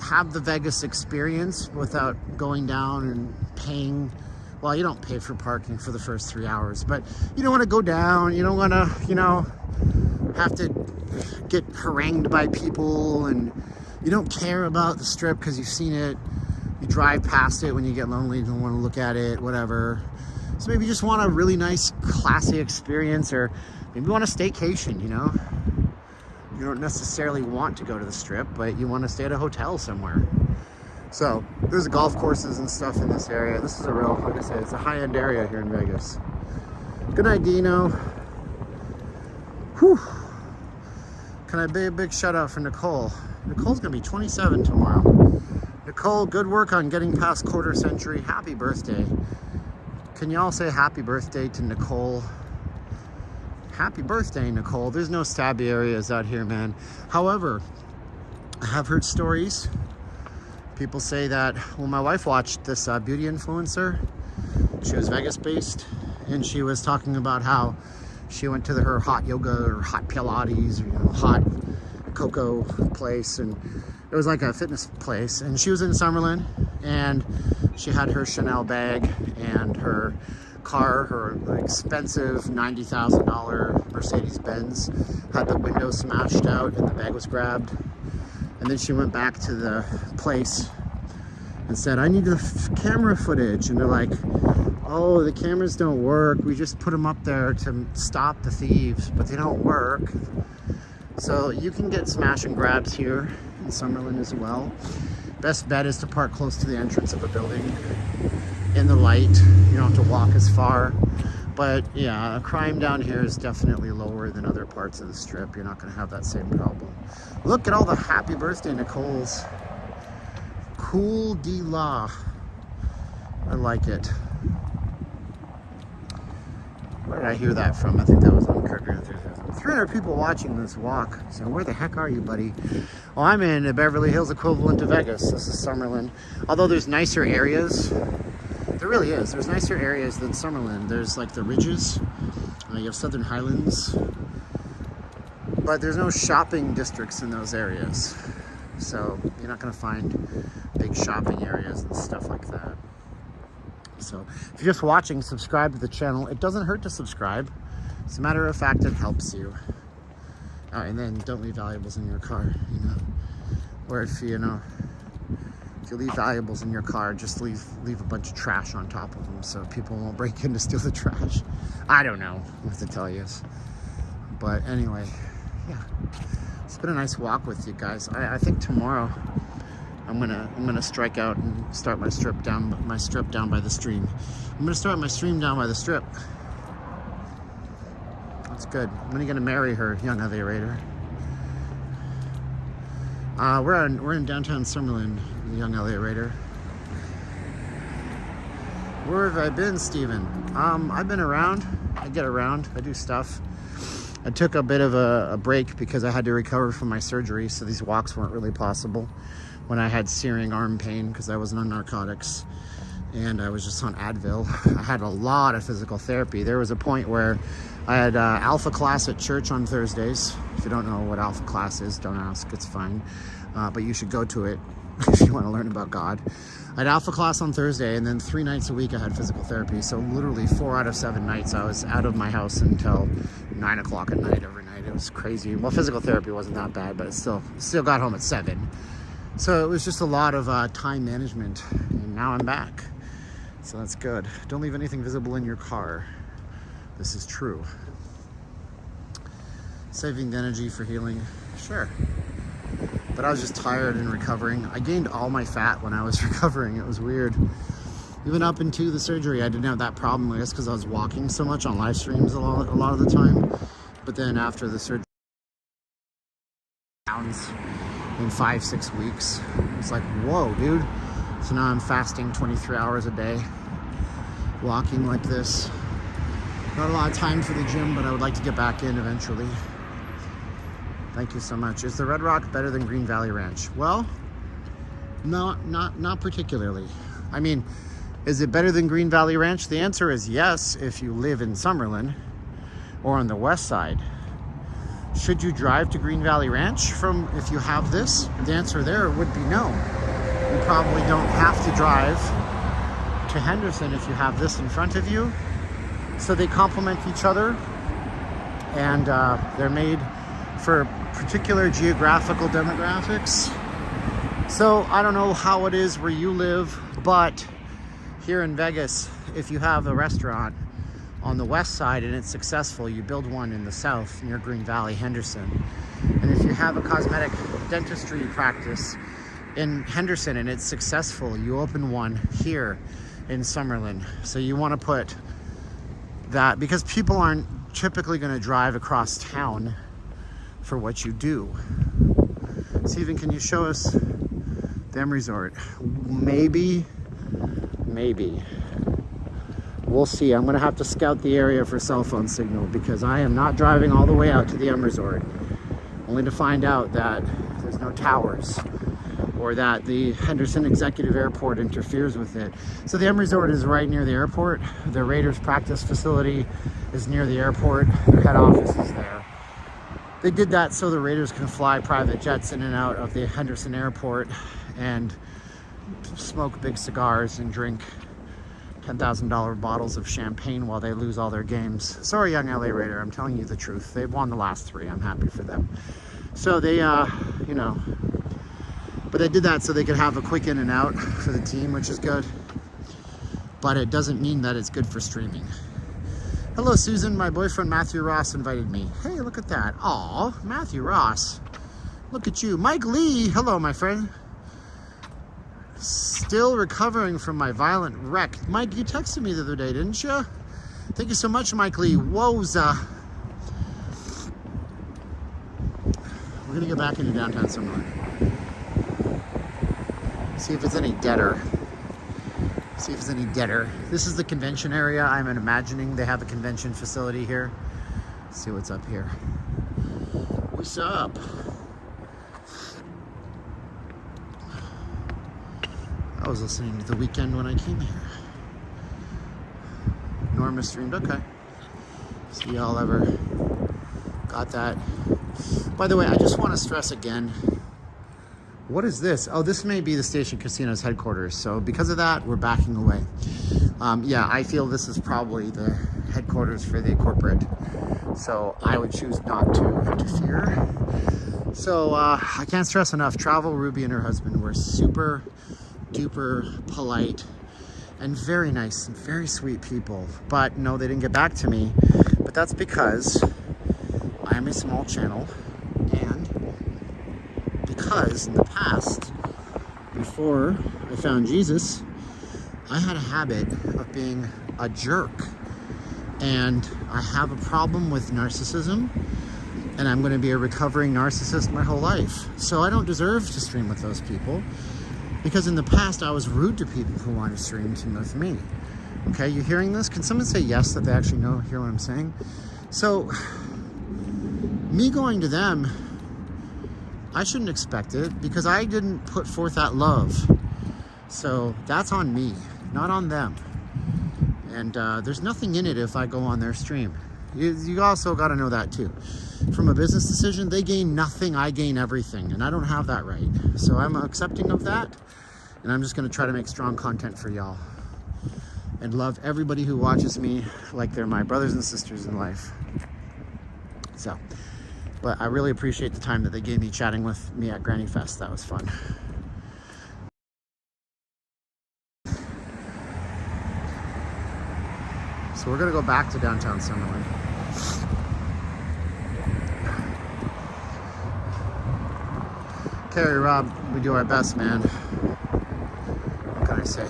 have the Vegas experience without going down and paying. Well, you don't pay for parking for the first 3 hours, but you don't want to go down. You don't want to, you know, have to get harangued by people, and you don't care about the strip because you've seen it. You drive past it when you get lonely, you don't want to look at it, whatever. So maybe you just want a really nice, classy experience, or maybe you want a staycation, you know? You don't necessarily want to go to the strip, but you want to stay at a hotel somewhere. So there's golf courses and stuff in this area. This is a real, like I said, it's a high-end area here in Vegas. Good night, Dino. Whew. Can I be a big shout out for Nicole? Nicole's gonna be 27 tomorrow. Nicole, good work on getting past quarter century. Happy birthday. Can you all say happy birthday to Nicole? Happy birthday, Nicole. There's no stabby areas out here, man. However, I have heard stories. People say that, well, my wife watched this beauty influencer. She was Vegas based, and she was talking about how she went to her hot yoga or hot Pilates or, you know, hot cocoa place, and it was like a fitness place, and she was in Summerlin, and she had her Chanel bag and her car, her expensive $90,000 Mercedes-Benz, had the window smashed out and the bag was grabbed. And then she went back to the place and said, I need the camera footage. And they're like, oh, the cameras don't work. We just put them up there to stop the thieves, but they don't work. So you can get smash and grabs here in Summerlin as well. Best bet is to park close to the entrance of a building in the light. You don't have to walk as far. But yeah, crime down here is definitely lower than other parts of the strip. You're not going to have that same problem. Look at all the happy birthday Nicole's. Cool de la. I like it. Where did I hear that from? I think that was on Kirk. 300 people watching this walk. So where the heck are you, buddy? Well, I'm in the Beverly Hills equivalent to Vegas. This is Summerlin. Although there's nicer areas. There really is. There's nicer areas than Summerlin. There's like the ridges. You have Southern Highlands. But there's no shopping districts in those areas. So you're not going to find big shopping areas and stuff like that. So if you're just watching, subscribe to the channel. It doesn't hurt to subscribe. As a matter of fact, it helps you. And then don't leave valuables in your car, you know. Or if you know, if you leave valuables in your car, just leave a bunch of trash on top of them so people won't break in to steal the trash. I don't know what to tell you. But anyway, yeah. It's been a nice walk with you guys. I think tomorrow I'm gonna strike out and start my strip down by the stream. I'm gonna start my stream down by the strip. That's good. When are you gonna marry her, young aviator? We're in downtown Summerlin, young aviator. Where have I been, Steven? I've been around. I get around. I do stuff. I took a bit of a break because I had to recover from my surgery, so these walks weren't really possible when I had searing arm pain because I wasn't on narcotics and I was just on Advil. I had a lot of physical therapy. There was a point where I had alpha class at church on Thursdays. If you don't know what alpha class is, don't ask, it's fine. But you should go to it if you want to learn about God. I had alpha class on Thursday, and then 3 nights a week I had physical therapy. So literally 4 out of 7 nights I was out of my house until 9 o'clock at night every night. It was crazy. Well, physical therapy wasn't that bad, but it still got home at 7. So it was just a lot of time management, and now I'm back. So that's good. Don't leave anything visible in your car. This is true. Saving the energy for healing, sure. But I was just tired and recovering. I gained all my fat when I was recovering. It was weird. Even up into the surgery, I didn't have that problem, I guess because I was walking so much on live streams a lot of the time. But then after the surgery, pounds in 5-6 weeks. It's like, whoa, dude. So now I'm fasting 23 hours a day, walking like this. Not a lot of time for the gym, but I would like to get back in eventually. Thank you so much. Is the Red Rock better than Green Valley Ranch? Well, not particularly. I mean, Is it better than Green Valley Ranch? The answer is yes, if you live in Summerlin or on the west side. Should you drive to Green Valley Ranch from if you have this? The answer there would be no. You probably don't have to drive to Henderson if you have this in front of you. So they complement each other, and they're made for particular geographical demographics. So I don't know how it is where you live, but here in Vegas, if you have a restaurant on the west side and it's successful, you build one in the south near Green Valley, Henderson. And if you have a cosmetic dentistry practice in Henderson and it's successful, you open one here in Summerlin. So you want to put that, because people aren't typically going to drive across town for what you do. Steven, can you show us the M Resort? Maybe. We'll see. I'm going to have to scout the area for cell phone signal, because I am not driving all the way out to the M Resort only to find out that there's no towers, or that the Henderson Executive Airport interferes with it. So the M Resort is right near the airport. The Raiders practice facility is near the airport. Their head office is there. They did that so the Raiders can fly private jets in and out of the Henderson Airport and smoke big cigars and drink $10,000 bottles of champagne while they lose all their games. Sorry, young LA Raider, I'm telling you the truth. They've won the last 3. I'm happy for them. So they, you know, but they did that so they could have a quick in and out for the team, which is good. But it doesn't mean that it's good for streaming. Hello, Susan. My boyfriend Matthew Ross invited me. Hey, look at that. Aw, Matthew Ross. Look at you. Mike Lee. Hello, my friend. Still recovering from my violent wreck. Mike, you texted me the other day, didn't you? Thank you so much, Mike Lee. Woza. We're gonna get back into downtown Summerlin. See if it's any deader. This is the convention area. I'm imagining they have a convention facility here. Let's see what's up here. What's up? I was listening to The Weeknd when I came here. Norma streamed, okay. See y'all ever got that. By the way, I just want to stress again, what is this? Oh, this may be the Station Casino's headquarters. So because of that, we're backing away. Yeah, I feel this is probably the headquarters for the corporate. So I would choose not to interfere. So I can't stress enough, Travel, Ruby, and her husband were super duper polite and very nice and very sweet people. But no, they didn't get back to me. But that's because I am a small channel, and because in the past, before I found Jesus, I had a habit of being a jerk. And I have a problem with narcissism, and I'm going to be a recovering narcissist my whole life. So I don't deserve to stream with those people, because in the past I was rude to people who want to stream with me. Okay, you hearing this? Can someone say yes that they actually hear what I'm saying? So me going to them, I shouldn't expect it, because I didn't put forth that love. So that's on me, not on them. And there's nothing in it if I go on their stream. You also got to know that too. From a business decision, they gain nothing, I gain everything, and I don't have that right. So I'm accepting of that, and I'm just going to try to make strong content for y'all and love everybody who watches me like they're my brothers and sisters in life. So, but I really appreciate the time that they gave me chatting with me at Granny Fest. That was fun. So we're gonna go back to downtown Summerlin. Carrie, Rob, we do our best, man. What can I say?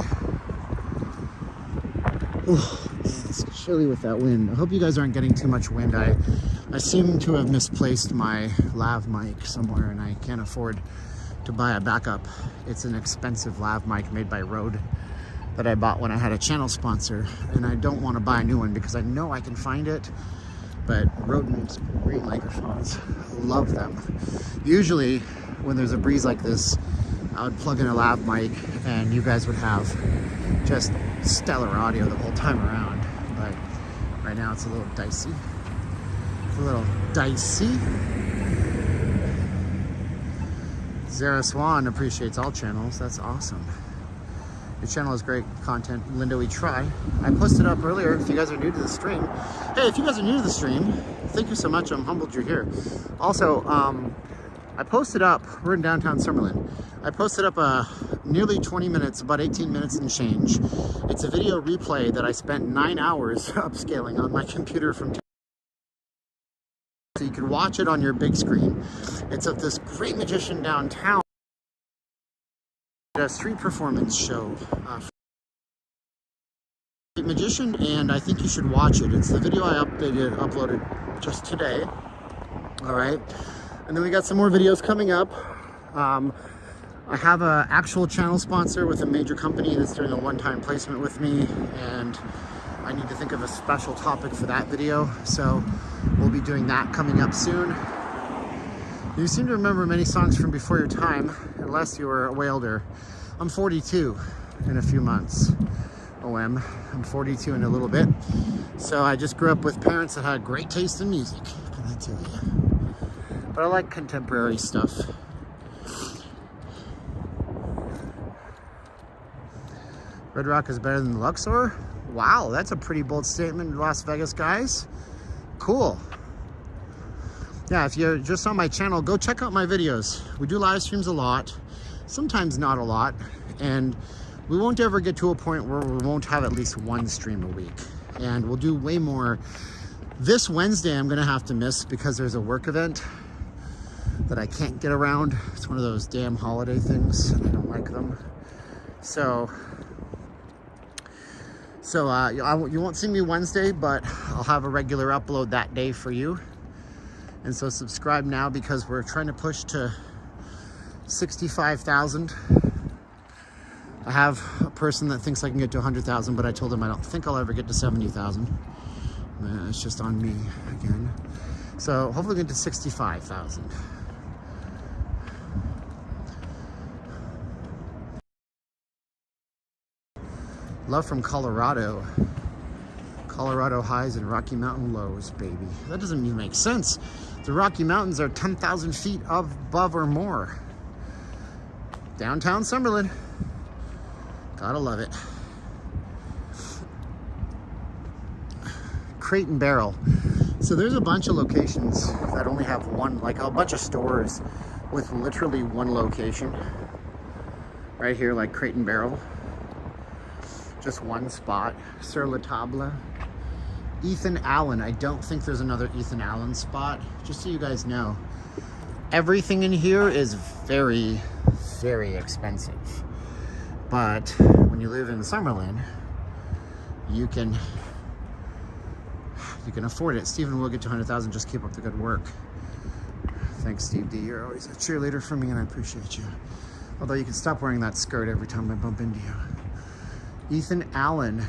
Ooh, it's chilly with that wind. I hope you guys aren't getting too much wind. I seem to have misplaced my lav mic somewhere, and I can't afford to buy a backup. It's an expensive lav mic made by Rode that I bought when I had a channel sponsor, and I don't want to buy a new one because I know I can find it. But Roden's great microphones, love them. Usually when there's a breeze like this, I would plug in a lav mic and you guys would have just stellar audio the whole time around. But right now it's a little dicey. It's a little dicey. Zara Swan appreciates all channels. That's awesome. Your channel is great content. Linda, we try. I posted up earlier, if you guys are new to the stream. Hey, if you guys are new to the stream, thank you so much. I'm humbled you're here. Also, I posted up, we're in downtown Summerlin. I posted up nearly 20 minutes, about 18 minutes and change. It's a video replay that I spent 9 hours upscaling on my computer from so you can watch it on your big screen. It's of this great magician downtown. A street performance show. Great magician, and I think you should watch it. It's the video I uploaded just today. All right. And then we got some more videos coming up. I have an actual channel sponsor with a major company that's doing a one-time placement with me, and I need to think of a special topic for that video. So we'll be doing that coming up soon. You seem to remember many songs from before your time, unless you were way older. I'm 42 in a few months. OM, I'm 42 in a little bit. So I just grew up with parents that had great taste in music, can I tell you. But I like contemporary stuff. Red Rock is better than Luxor? Wow, that's a pretty bold statement, Las Vegas guys. Cool. Yeah, if you're just on my channel, go check out my videos. We do live streams a lot, sometimes not a lot, and we won't ever get to a point where we won't have at least one stream a week. And we'll do way more. This Wednesday I'm gonna have to miss because there's a work event that I can't get around. It's one of those damn holiday things, and I don't like them. So you won't see me Wednesday, but I'll have a regular upload that day for you. And so subscribe now because we're trying to push to 65,000. I have a person that thinks I can get to 100,000, but I told him I don't think I'll ever get to 70,000. It's just on me again. So hopefully get to 65,000. Love from Colorado. Colorado highs and Rocky Mountain lows, baby. That doesn't even make sense. The Rocky Mountains are 10,000 feet above or more. Downtown Summerlin. Gotta love it. Crate and Barrel. So there's a bunch of locations that only have one, like a bunch of stores with literally one location. Right here, like Crate and Barrel. Just one spot. Sur La Table. Ethan Allen. I don't think there's another Ethan Allen spot. Just so you guys know. Everything in here is very, very expensive. But when you live in Summerlin, you can afford it. Stephen will get to 100,000. Just keep up the good work. Thanks, Steve D. You're always a cheerleader for me, and I appreciate you. Although you can stop wearing that skirt every time I bump into you. Ethan Allen.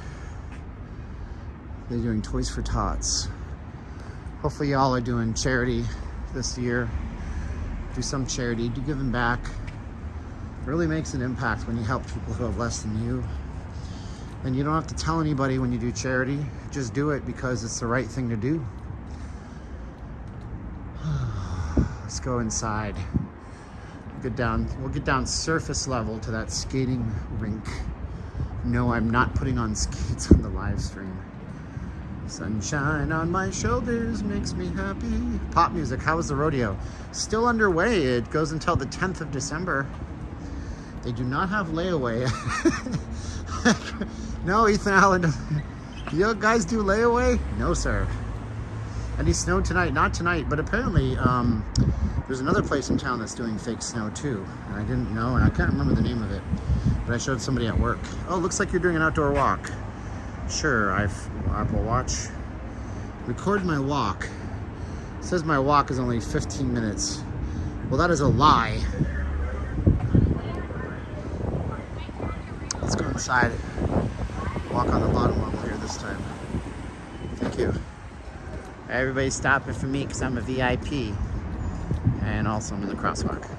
They're doing Toys for Tots. Hopefully y'all are doing charity this year. Do some charity, do giving back. It really makes an impact when you help people who have less than you. And you don't have to tell anybody when you do charity. Just do it because it's the right thing to do. Let's go inside. We'll get down surface level to that skating rink. No, I'm not putting on skates on the live stream. Sunshine on my shoulders makes me happy. Pop music, how was the rodeo? Still underway. It goes until the 10th of December. They do not have layaway. No, Ethan Allen. Do you guys do layaway? No, sir. Any snow tonight? Not tonight, but apparently there's another place in town that's doing fake snow too. And I didn't know, and I can't remember the name of it, but I showed somebody at work. Oh, looks like you're doing an outdoor walk. Sure, Apple Watch. Record my walk. It says my walk is only 15 minutes. Well, that is a lie. Let's go inside. Walk on the bottom level here this time. Thank you. Everybody's stopping for me because I'm a VIP. And also I'm in the crosswalk.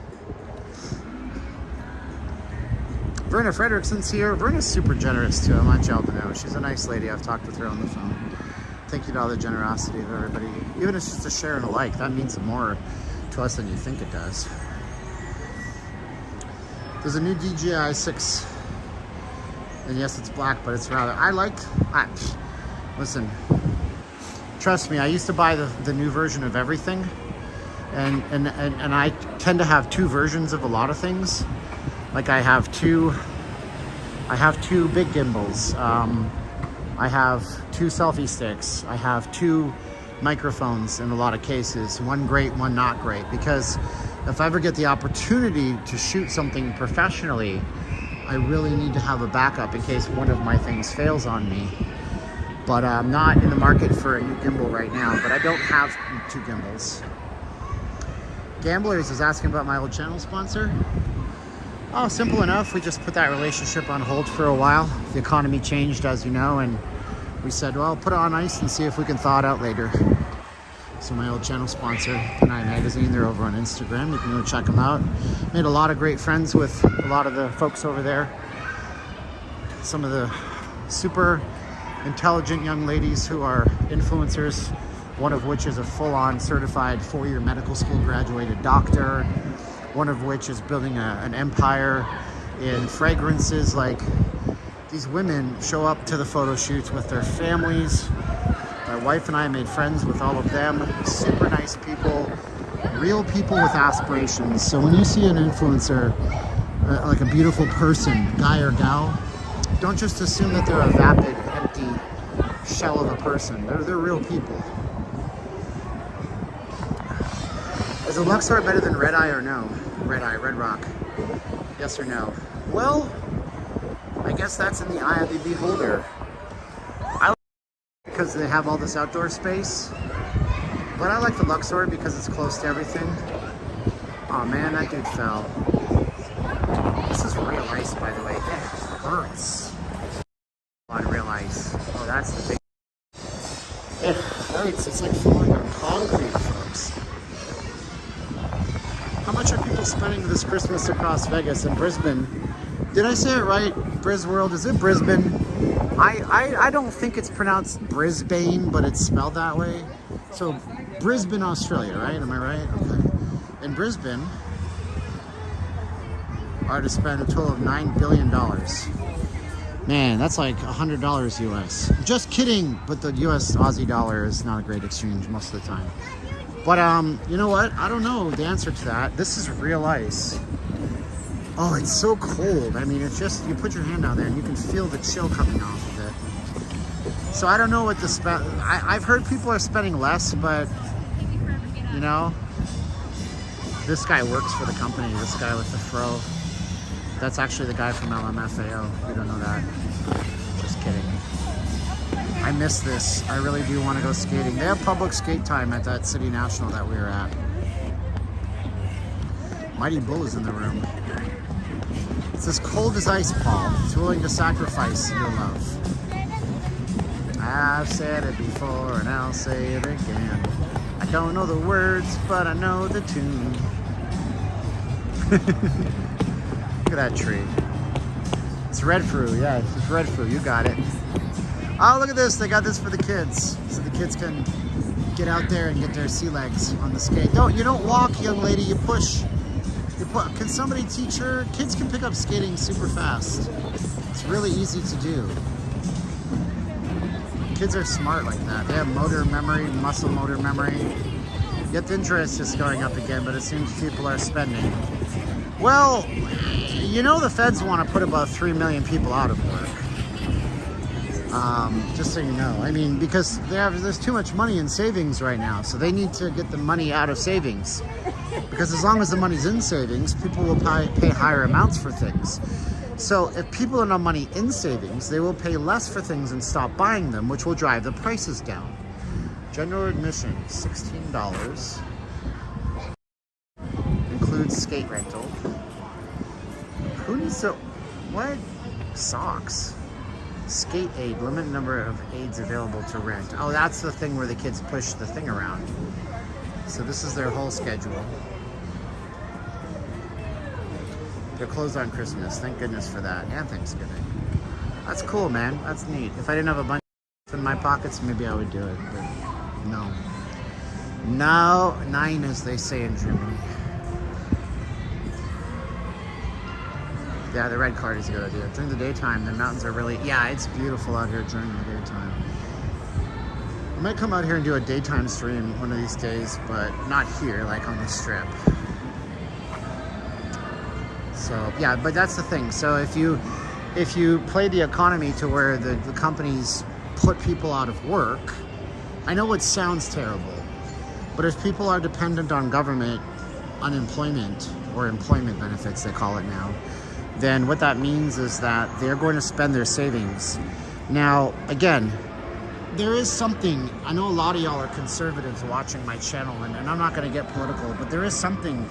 Verna Frederickson's here. Verna's super generous too. I want y'all to know. She's a nice lady. I've talked with her on the phone. Thank you to all the generosity of everybody. Even if it's just a share and a like, that means more to us than you think it does. There's a new DJI 6. And yes, it's black, but it's rather... Listen, trust me, I used to buy the new version of everything. And I tend to have two versions of a lot of things. Like I have two big gimbals. I have 2 selfie sticks. I have 2 microphones in a lot of cases. One great, one not great. Because if I ever get the opportunity to shoot something professionally, I really need to have a backup in case one of my things fails on me. But I'm not in the market for a new gimbal right now, but I don't have 2 gimbals. Gamblers is asking about my old channel sponsor. Oh, simple enough. We just put that relationship on hold for a while. The economy changed, as you know, and we said, well, put it on ice and see if we can thaw it out later. So my old channel sponsor, Panay Magazine, they're over on Instagram. You can go check them out. Made a lot of great friends with a lot of the folks over there. Some of the super intelligent young ladies who are influencers, one of which is a full-on certified 4-year medical school graduated doctor, one of which is building an empire in fragrances. Like, these women show up to the photo shoots with their families. My wife and I made friends with all of them. Super nice people, real people with aspirations. So when you see an influencer, like a beautiful person, guy or gal, don't just assume that they're a vapid, empty shell of a person. They're real people. Is a Luxor better than Red Eye or no? Red Eye, Red Rock. Yes or no? Well, I guess that's in the eye of the beholder. I like it because they have all this outdoor space, but I like the Luxor because it's close to everything. Oh man, that dude fell. This is real ice, by the way. It hurts on real ice. Oh, that's the big... It hurts. It's like falling on concrete, folks. How much are people spending this Christmas across Vegas and Brisbane? Did I say it right? Brisworld, is it Brisbane? I don't think it's pronounced Brisbane, but it's spelled that way. So Brisbane, Australia, right? Am I right? Okay. In Brisbane are to spend a total of $9 billion. Man, that's like $100 US. Just kidding, but the US Aussie dollar is not a great exchange most of the time. But you know what? I don't know the answer to that. This is real ice. Oh, it's so cold. I mean, it's just, you put your hand down there and you can feel the chill coming off of it. So I don't know what the I've heard people are spending less, but you know, this guy works for the company. This guy with the fro. That's actually the guy from LMFAO. You don't know that. Just kidding. I miss this. I really do want to go skating. They have public skate time at that City National that we were at. Mighty Bull is in the room. It's as cold as ice, Paul. It's willing to sacrifice your love. I've said it before and I'll say it again. I don't know the words, but I know the tune. Look at that tree. It's red fruit. Yeah, it's red fruit. You got it. Oh, look at this. They got this for the kids. So the kids can get out there and get their sea legs on the skate. You don't walk, young lady. You push. Can somebody teach her? Kids can pick up skating super fast. It's really easy to do. Kids are smart like that. They have motor memory, muscle motor memory. Yet the interest is going up again, but it seems people are spending. Well, you know the feds want to put about 3 million people out of work. Just so you know. I mean, because there's too much money in savings right now, so they need to get the money out of savings. Because as long as the money's in savings, people will pay higher amounts for things. So if people have no money in savings, they will pay less for things and stop buying them, which will drive the prices down. General admission, $16. Includes skate rental. Who needs to... What? Socks. Skate aid, limited number of aids available to rent. Oh, that's the thing where the kids push the thing around. So this is their whole schedule. They're closed on Christmas. Thank goodness for that. And Thanksgiving. That's cool, man. That's neat. If I didn't have a bunch in my pockets, maybe I would do it. But no. No, nein, as they say in Germany. Yeah, the red card is a good idea. During the daytime, the mountains are really... Yeah, it's beautiful out here during the daytime. I might come out here and do a daytime stream one of these days, but not here, like on the strip. So, yeah, but that's the thing. So if you play the economy to where the companies put people out of work, I know it sounds terrible, but if people are dependent on government unemployment or employment benefits, they call it now, then what that means is that they're going to spend their savings. Now, again, there is something, I know a lot of y'all are conservatives watching my channel, and I'm not going to get political, but there is something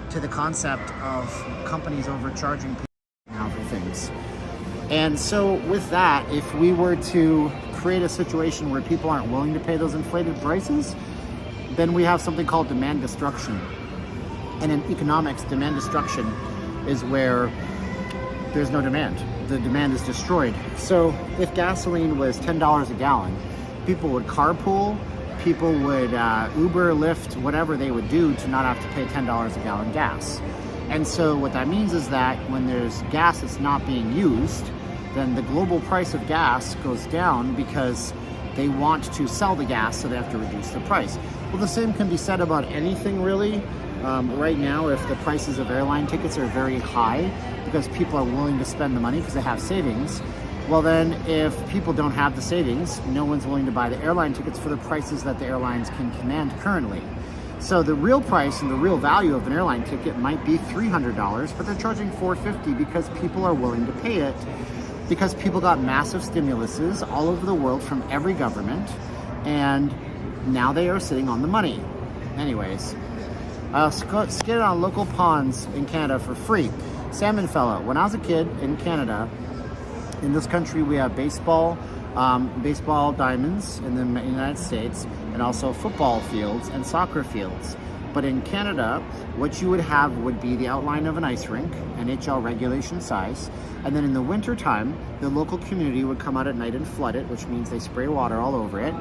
to the concept of companies overcharging people now for things. And so with that, if we were to create a situation where people aren't willing to pay those inflated prices, then we have something called demand destruction. And in economics, demand destruction is where there's no demand. The demand is destroyed. So if gasoline was $10 a gallon, people would carpool, people would Uber, Lyft, whatever they would do to not have to pay $10 a gallon gas. And so what that means is that when there's gas that's not being used, then the global price of gas goes down because they want to sell the gas, so they have to reduce the price. Well, the same can be said about anything really. Right now, if the prices of airline tickets are very high because people are willing to spend the money because they have savings, well then, if people don't have the savings, no one's willing to buy the airline tickets for the prices that the airlines can command currently. So the real price and the real value of an airline ticket might be $300, but they're charging $450 because people are willing to pay it, because people got massive stimuluses all over the world from every government, and now they are sitting on the money. Anyways, skated on local ponds in Canada for free. Salmon fella. When I was a kid in Canada, in this country we have baseball diamonds in the United States, and also football fields and soccer fields. But in Canada, what you would have would be the outline of an ice rink, NHL regulation size, and then in the winter time, the local community would come out at night and flood it, which means they spray water all over it.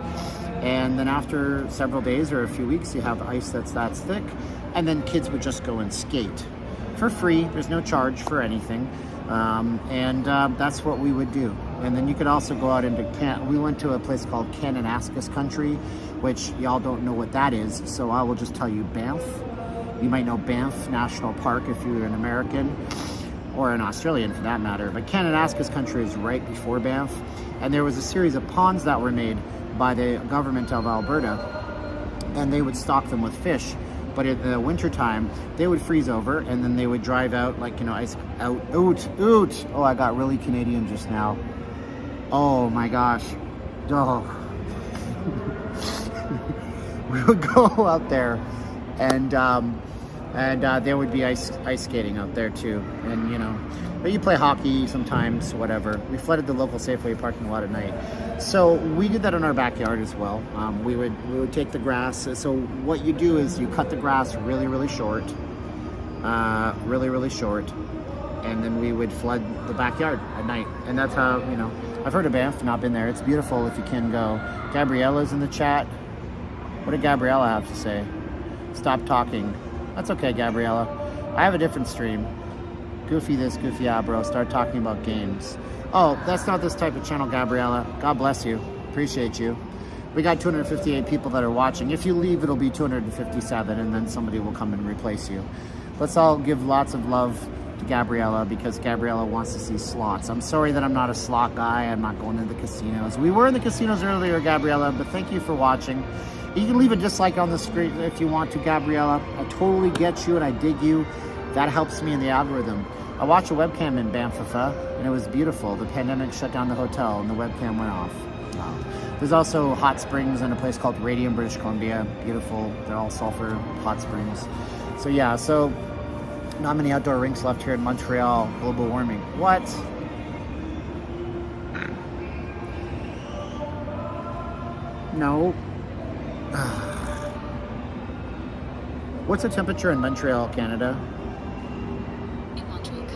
And then after several days or a few weeks, you have ice that's thick, and then kids would just go and skate for free. There's no charge for anything. That's what we would do. And then you could also go out into we went to a place called Kananaskis country, which y'all don't know what that is, so I will just tell you Banff. You might know Banff National Park if you're an American, or an Australian for that matter, but Kananaskis country is right before Banff, and there was a series of ponds that were made by the government of Alberta, and they would stock them with fish. But in the winter time, they would freeze over, and then they would drive out, ice out. Oh, I got really Canadian just now. Oh my gosh. Oh. We would go out there, and there would be ice skating out there too. And but you play hockey sometimes, whatever. We flooded the local Safeway parking lot at night. So we did that in our backyard as well. We would take the grass. So what you do is you cut the grass really, really short, really short, and then we would flood the backyard at night. And that's how, I've heard of Banff, not been there. It's beautiful if you can go. Gabriella's in the chat. What did Gabriella have to say? Stop talking. That's okay, Gabriella. I have a different stream. Goofy this, goofy that, bro. Start talking about games. Oh, that's not this type of channel, Gabriella. God bless you. Appreciate you. We got 258 people that are watching. If you leave, it'll be 257, and then somebody will come and replace you. Let's all give lots of love to Gabriella, because Gabriella wants to see slots. I'm sorry that I'm not a slot guy. I'm not going to the casinos. We were in the casinos earlier, Gabriella, but thank you for watching. You can leave a dislike on the screen if you want to, Gabriella. I totally get you, and I dig you. That helps me in the algorithm. I watched a webcam in Banff, and it was beautiful. The pandemic shut down the hotel, and the webcam went off. There's also hot springs in a place called Radium, British Columbia. Beautiful. They're all sulfur hot springs. So yeah, not many outdoor rinks left here in Montreal. Global warming. What? No. What's the temperature in Montreal, Canada?
In Montreal,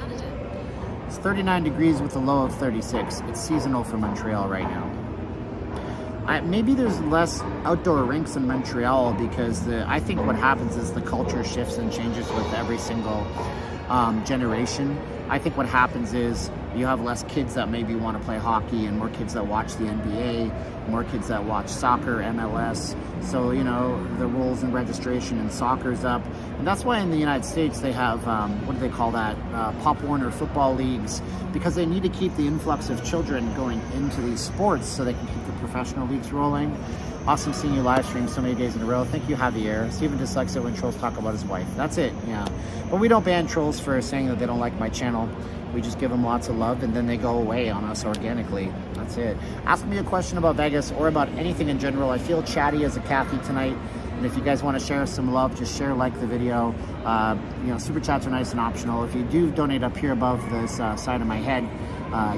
39 degrees with a low of 36. It's seasonal for Montreal right now. Maybe there's less outdoor rinks in Montreal because I think what happens is the culture shifts and changes with every single generation. I think what happens is you have less kids that maybe want to play hockey and more kids that watch the NBA, more kids that watch soccer, MLS. So, you know, the rules and registration in soccer's up. And that's why in the United States they have, what do they call that? Pop Warner football leagues, because they need to keep the influx of children going into these sports so they can keep the professional leagues rolling. Awesome seeing you live stream so many days in a row. Thank you, Javier. Steven dislikes it when trolls talk about his wife. That's it, yeah. But we don't ban trolls for saying that they don't like my channel. We just give them lots of love and then they go away on us organically. That's it. Ask me a question about Vegas or about anything in general. I feel chatty as a Kathy tonight. And if you guys want to share some love, just share, like the video. You know, super chats are nice and optional. If you do donate up here above this side of my head,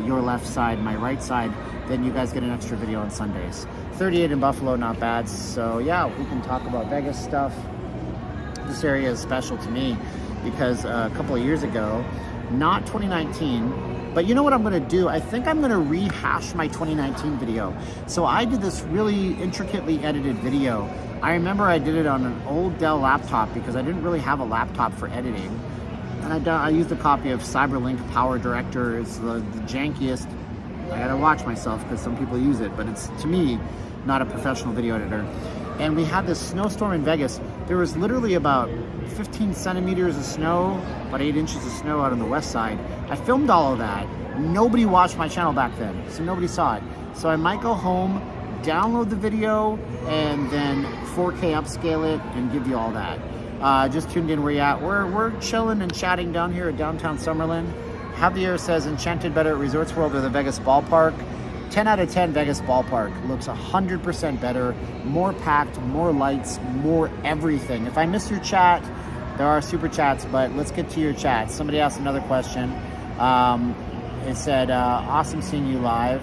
your left side, my right side, then you guys get an extra video on Sundays. 38 in Buffalo, not bad. So yeah, we can talk about Vegas stuff. This area is special to me because a couple of years ago, not 2019, but you know what I'm gonna do? I think I'm gonna rehash my 2019 video. So I did this really intricately edited video. I remember I did it on an old Dell laptop because I didn't really have a laptop for editing. And I used a copy of Cyberlink Power Director. It's the jankiest. I gotta watch myself because some people use it, but it's, to me, not a professional video editor. And we had this snowstorm in Vegas. There was literally about 15 centimeters of snow, about 8 inches of snow out on the west side. I filmed all of that. Nobody watched my channel back then, so nobody saw it. So I might go home, download the video, and then 4K upscale it and give you all that. Just tuned in where you at. We're chilling and chatting down here at downtown Summerlin. Javier says, Enchanted better at Resorts World or the Vegas Ballpark. 10 out of 10 Vegas Ballpark. Looks 100% better. More packed, more lights, more everything. If I missed your chat, there are super chats, but let's get to your chat. Somebody asked another question. It said, awesome seeing you live.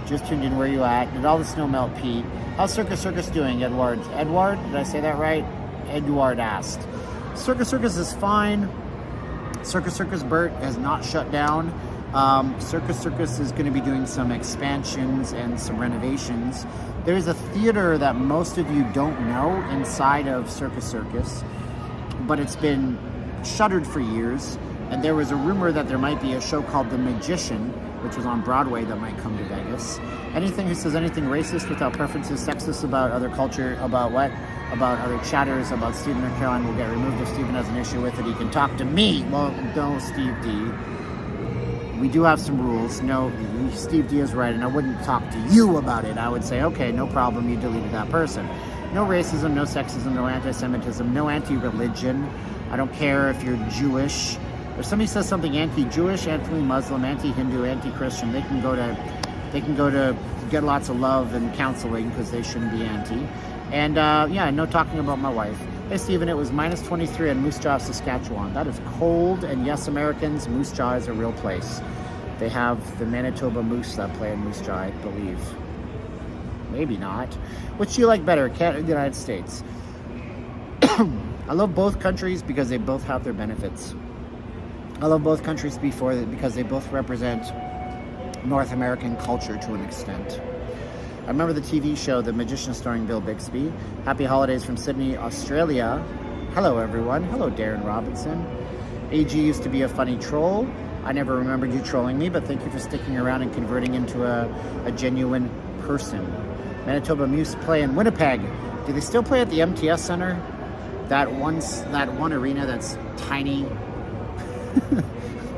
Just tuned in where you at. Did all the snow melt, Pete? How's Circus doing, Edward? Edward, did I say that right? Edward asked. Circus is fine. Circus Bert has not shut down. Circus is going to be doing some expansions and some renovations. There's a theater that most of you don't know inside of Circus, but it's been shuttered for years. And there was a rumor that there might be a show called The Magician, which was on Broadway, that might come to Vegas. Anything who says anything racist without preferences, sexist about other culture, about what? About other chatters, about Stephen or Caroline will get removed. If Stephen has an issue with it, he can talk to me. Well, no, Steve D. We do have some rules. No, Steve D is right, and I wouldn't talk to you about it. I would say, okay, no problem, you deleted that person. No racism, no sexism, no anti-Semitism, no anti-religion. I don't care if you're Jewish. If somebody says something anti-Jewish, anti-Muslim, anti-Hindu, anti-Christian, they can go to get lots of love and counseling because they shouldn't be anti. And yeah, no talking about my wife. Hey Stephen, it was minus 23 in Moose Jaw, Saskatchewan. That is cold, and yes, Americans, Moose Jaw is a real place. They have the Manitoba Moose that play in Moose Jaw, I believe. Maybe not. Which do you like better, Canada or the United States? I love both countries because they both have their benefits. I love both countries because they both represent North American culture to an extent. I remember the TV show The Magician starring Bill Bixby. Happy holidays from Sydney, Australia. Hello everyone. Hello Darren Robinson. AG used to be a funny troll. I never remembered you trolling me, but thank you for sticking around and converting into a genuine person. Manitoba Moose play in Winnipeg. Do they still play at the MTS Center? That one arena that's tiny.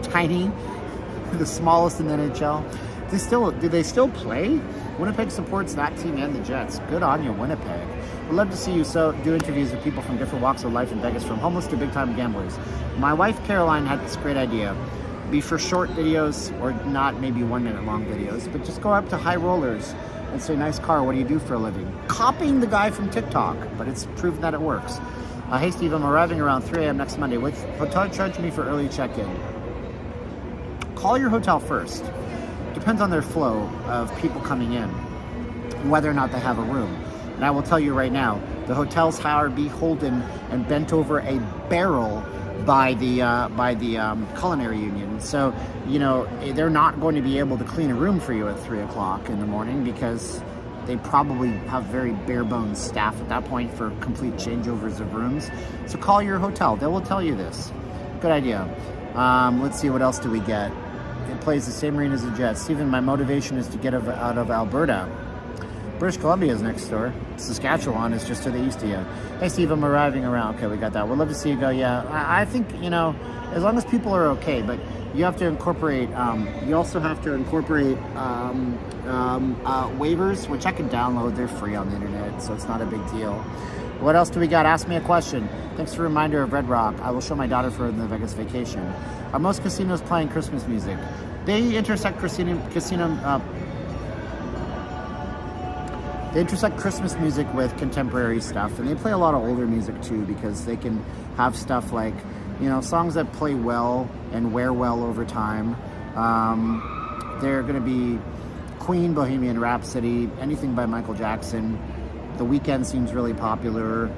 Tiny. The smallest in the NHL. Do they still play? Winnipeg supports that team and the Jets. Good on you, Winnipeg. We'd love to see you do interviews with people from different walks of life in Vegas, from homeless to big-time gamblers. My wife, Caroline, had this great idea. Be for short videos, or not maybe 1 minute long videos, but just go up to high rollers and say, nice car, what do you do for a living? Copying the guy from TikTok, but it's proven that it works. Hey Steve, I'm arriving around 3 a.m. next Monday. What hotel charge me for early check-in? Call your hotel first. Depends on their flow of people coming in, whether or not they have a room. And I will tell you right now, the hotels are beholden and bent over a barrel by the culinary union. So, you know, they're not going to be able to clean a room for you at 3 o'clock in the morning because they probably have very bare bones staff at that point for complete changeovers of rooms. So call your hotel. They will tell you this. Good idea. Let's see, what else do we get? It plays the same arena as the Jets. Stephen, my motivation is to get out of Alberta. British Columbia is next door. Saskatchewan is just to the east of you. Hey, Steve, I'm arriving around. Okay, we got that. We'd love to see you go. Yeah, I think, you know, as long as people are okay, but you have to incorporate, you also have to incorporate waivers, which I can download. They're free on the internet, so it's not a big deal. What else do we got? Ask me a question. Thanks for the reminder of Red Rock. I will show my daughter for the Vegas vacation. Are most casinos playing Christmas music? They intersect They intersect Christmas music with contemporary stuff, and they play a lot of older music too, because they can have stuff like, you know, songs that play well and wear well over time. They're going to be Queen, Bohemian Rhapsody, anything by Michael Jackson. The Weeknd seems really popular.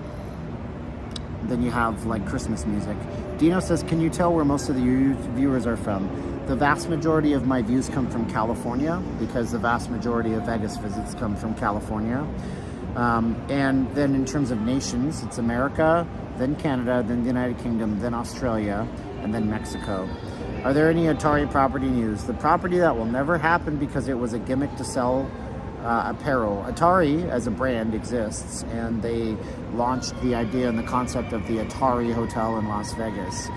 Then you have like Christmas music. Dino says, can you tell where most of the viewers are from? The vast majority of my views come from California, because the vast majority of Vegas visits come from California. And then in terms of nations, it's America, then Canada, then the United Kingdom, then Australia, and then Mexico. Are there any Atari property news? The property that will never happen because it was a gimmick to sell apparel. Atari as a brand exists, and they launched the idea and the concept of the Atari Hotel in Las Vegas.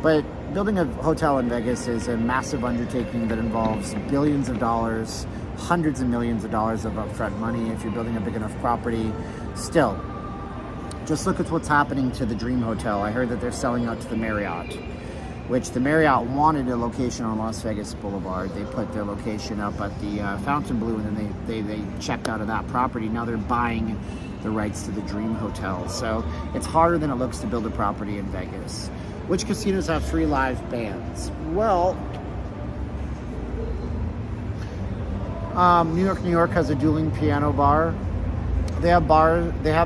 But building a hotel in Vegas is a massive undertaking that involves billions of dollars, hundreds of millions of dollars of upfront money if you're building a big enough property. Still, just look at what's happening to the Dream Hotel. I heard that they're selling out to the Marriott, which the Marriott wanted a location on Las Vegas Boulevard. They put their location up at the Fontainebleau, and then they checked out of that property. Now they're buying the rights to the Dream Hotel. So it's harder than it looks to build a property in Vegas. Which casinos have free live bands? Well, New York has a dueling piano bar. They have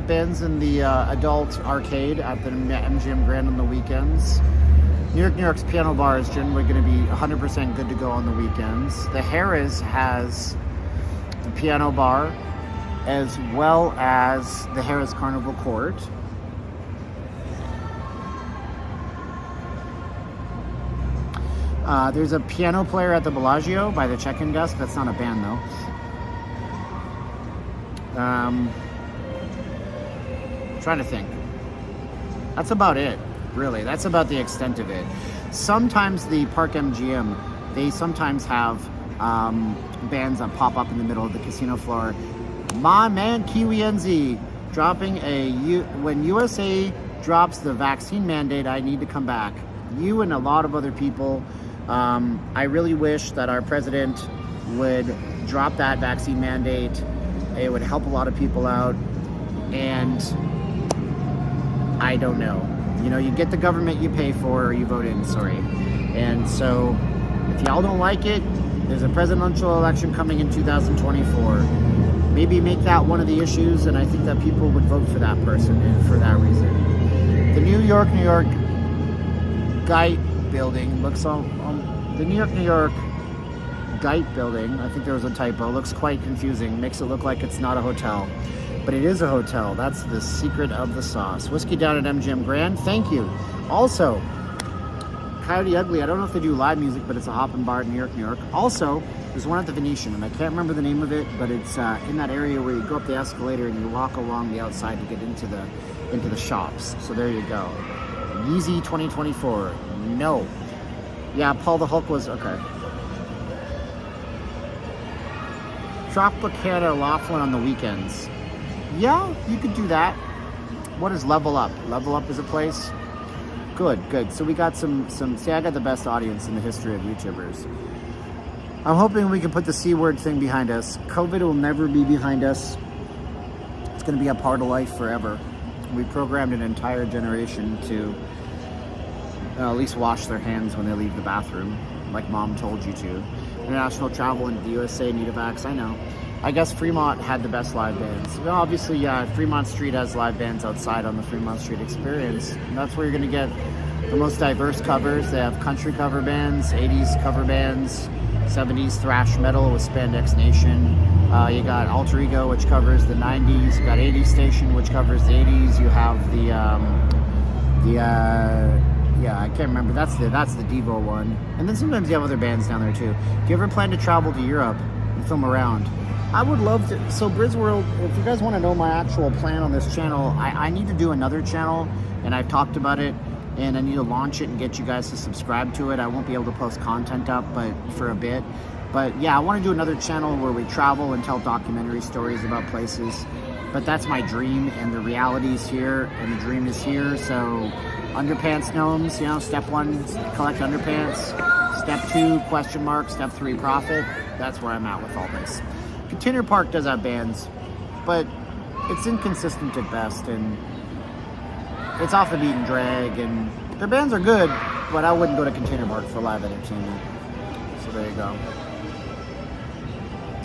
bands in the adult arcade at the MGM Grand on the weekends. New York's piano bar is generally going to be 100% good to go on the weekends. The Harrah's has the piano bar, as well as the Harrah's Carnival Court. There's a piano player at the Bellagio by the check-in desk. That's not a band, though. Trying to think. That's about it, really. That's about the extent of it. Sometimes the Park MGM, they sometimes have bands that pop up in the middle of the casino floor. My man Kiwi NZ dropping when USA drops the vaccine mandate, I need to come back. You and a lot of other people. I really wish that our president would drop that vaccine mandate. It would help a lot of people out. And I don't know. You know, you get the government you pay for, or you vote in, sorry. And so if y'all don't like it, there's a presidential election coming in 2024. Maybe make that one of the issues, and I think that people would vote for that person for that reason. The New York Gite building looks the New York Gite building, I think there was a typo, looks quite confusing. Makes it look like it's not a hotel, but it is a hotel. That's the secret of the sauce. Whiskey down at MGM Grand, thank you. Also, Coyote Ugly, I don't know if they do live music, but it's a hoppin' bar in New York. Also, there's one at the Venetian, and I can't remember the name of it, but it's in that area where you go up the escalator and you walk along the outside to get into the shops. So there you go. Yeezy 2024. No. Yeah, Paul the Hulk was okay. Tropicana Laughlin on the weekends. Yeah, you could do that. What is Level Up? Level Up is a place? Good. So we got some. See, I got the best audience in the history of YouTubers. I'm hoping we can put the C word thing behind us. COVID will never be behind us. It's going to be a part of life forever. We programmed an entire generation to at least wash their hands when they leave the bathroom, like mom told you to. International travel into the USA, need a vax, I know. I guess Fremont had the best live bands. Well, obviously, yeah, Fremont Street has live bands outside on the Fremont Street Experience. And that's where you're going to get the most diverse covers. They have country cover bands, 80s cover bands, 70s thrash metal with Spandex Nation. You got Alter Ego, which covers the 90s. You got 80s Station, which covers the 80s. You have yeah, I can't remember. That's the Devo one. And then sometimes you have other bands down there too. Do you ever plan to travel to Europe and film around? I would love to. So Brisworld, if you guys want to know my actual plan on this channel, I need to do another channel, and I've talked about it, and I need to launch it and get you guys to subscribe to it. I won't be able to post content up for a bit. But yeah, I want to do another channel where we travel and tell documentary stories about places. But that's my dream, and the reality is here, and the dream is here. So underpants gnomes, you know, step 1, collect underpants. Step 2, question mark. Step 3, profit. That's where I'm at with all this. Container Park does have bands, but it's inconsistent at best, and it's off the beaten drag, and their bands are good, but I wouldn't go to Container Park for live entertainment. So there you go.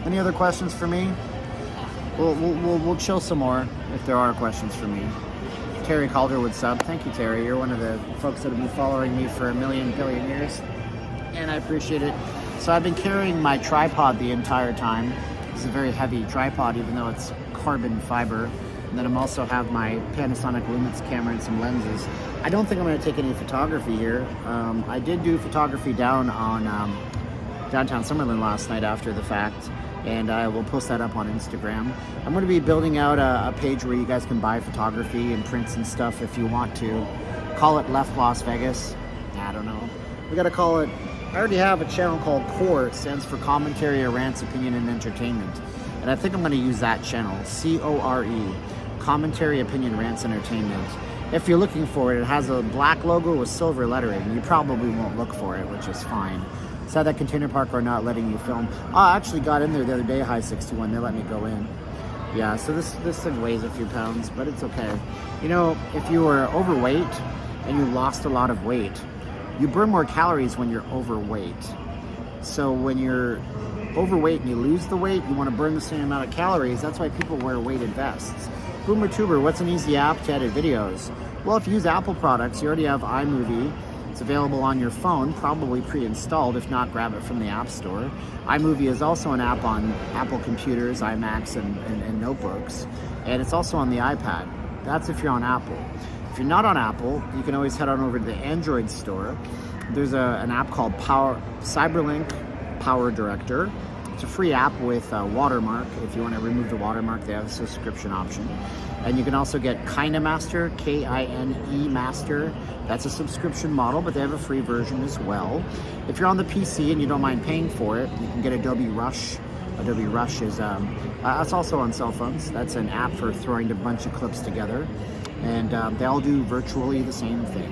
Any other questions for me? We'll chill some more if there are questions for me. Terry Calderwood sub. Thank you, Terry. You're one of the folks that have been following me for a million billion years, and I appreciate it. So I've been carrying my tripod the entire time. It's a very heavy tripod, even though it's carbon fiber. And then I'm also have my Panasonic Lumix camera and some lenses. I don't think I'm going to take any photography here. I did do photography down on downtown Summerlin last night after the fact, and I will post that up on Instagram. I'm going to be building out a page where you guys can buy photography and prints and stuff if you want to. Call it Left Las Vegas. I don't know. We got to call it. I already have a channel called CORE. It stands for Commentary, Rants, Opinion, and Entertainment. And I think I'm going to use that channel, CORE, Commentary, Opinion, Rants, Entertainment. If you're looking for it, it has a black logo with silver lettering. You probably won't look for it, which is fine. Sad that Container Park are not letting you film. Oh, I actually got in there the other day, High 61. They let me go in. Yeah, so this thing weighs a few pounds, but it's okay. You know, if you were overweight and you lost a lot of weight, you burn more calories when you're overweight. So when you're overweight and you lose the weight, you want to burn the same amount of calories. That's why people wear weighted vests. BoomerTuber, what's an easy app to edit videos? Well, if you use Apple products, you already have iMovie. It's available on your phone, probably pre-installed. If not, grab it from the App Store. iMovie is also an app on Apple computers, iMacs, and notebooks. And it's also on the iPad. That's if you're on Apple. If you're not on Apple, you can always head on over to the Android store. There's an app called Cyberlink Power Director. It's a free app with a watermark. If you want to remove the watermark, they have a subscription option. And you can also get KineMaster, K-I-N-E Master. That's a subscription model, but they have a free version as well. If you're on the PC and you don't mind paying for it, you can get Adobe Rush. Adobe Rush is that's also on cell phones. That's an app for throwing a bunch of clips together. And they all do virtually the same thing.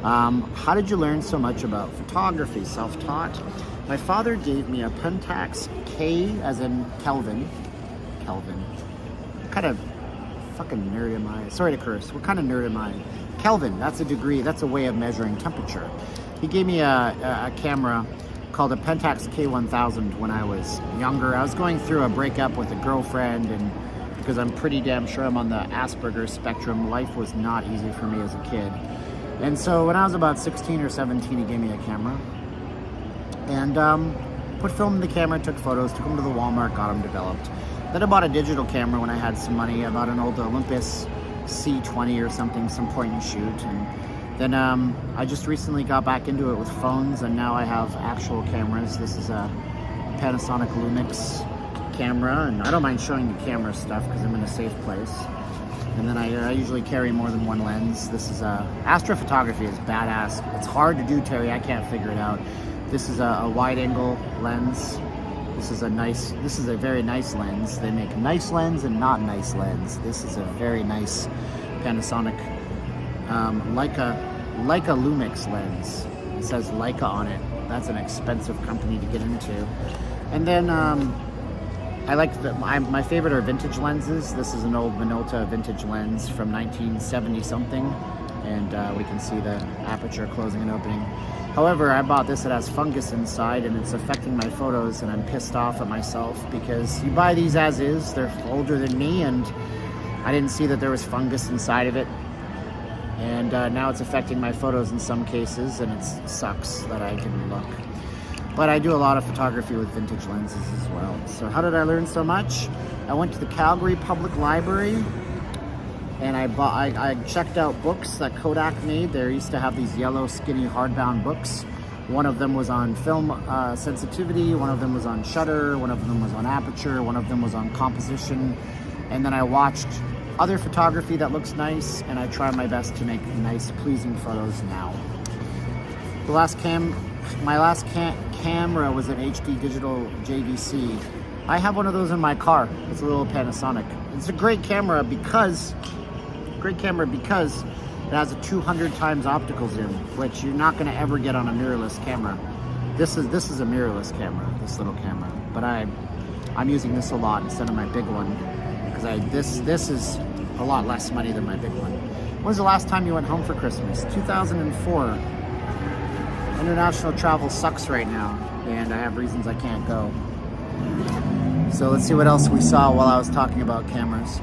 How did you learn so much about photography? Self-taught? My father gave me a Pentax K, as in Kelvin. What kind of fucking nerd am I? Sorry to curse. What kind of nerd am I? Kelvin, that's a degree. That's a way of measuring temperature. He gave me a camera called a Pentax K1000 when I was younger. I was going through a breakup with a girlfriend, and because I'm pretty damn sure I'm on the Asperger's spectrum, life was not easy for me as a kid. And so when I was about 16 or 17, he gave me a camera. And put film in the camera, took photos, took them to the Walmart, got them developed. Then I bought a digital camera when I had some money. I bought an old Olympus C20 or something, some point and shoot. And then I just recently got back into it with phones, and now I have actual cameras. This is a Panasonic Lumix camera, and I don't mind showing you camera stuff because I'm in a safe place. And then I usually carry more than one lens. This is astrophotography is badass. It's hard to do, Terry. I can't figure it out. This is a wide angle lens. This is a very nice lens. They make nice lens and not nice lens. This is a very nice Panasonic Leica Lumix lens. It says Leica on it. That's an expensive company to get into. And then I like my favorite are vintage lenses. This is an old Minolta vintage lens from 1970 something, and we can see the aperture closing and opening. However, I bought this. It has fungus inside, and it's affecting my photos, and I'm pissed off at myself because you buy these as is. They're older than me, and I didn't see that there was fungus inside of it. And now it's affecting my photos in some cases, and it sucks that I didn't look. But I do a lot of photography with vintage lenses as well. So how did I learn so much? I went to the Calgary Public Library, and I checked out books that Kodak made. They used to have these yellow, skinny, hardbound books. One of them was on film sensitivity, one of them was on shutter, one of them was on aperture, one of them was on composition. And then I watched other photography that looks nice, and I try my best to make nice, pleasing photos now. My last camera was an HD digital JVC. I have one of those in my car. It's a little Panasonic. It's a great camera because it has a 200 times optical zoom, which you're not going to ever get on a mirrorless camera. This is a mirrorless camera, this little camera. But I'm using this a lot instead of my big one, because this is a lot less money than my big one. When was the last time you went home for Christmas? 2004. International travel sucks right now, and I have reasons I can't go. So let's see what else we saw while I was talking about cameras.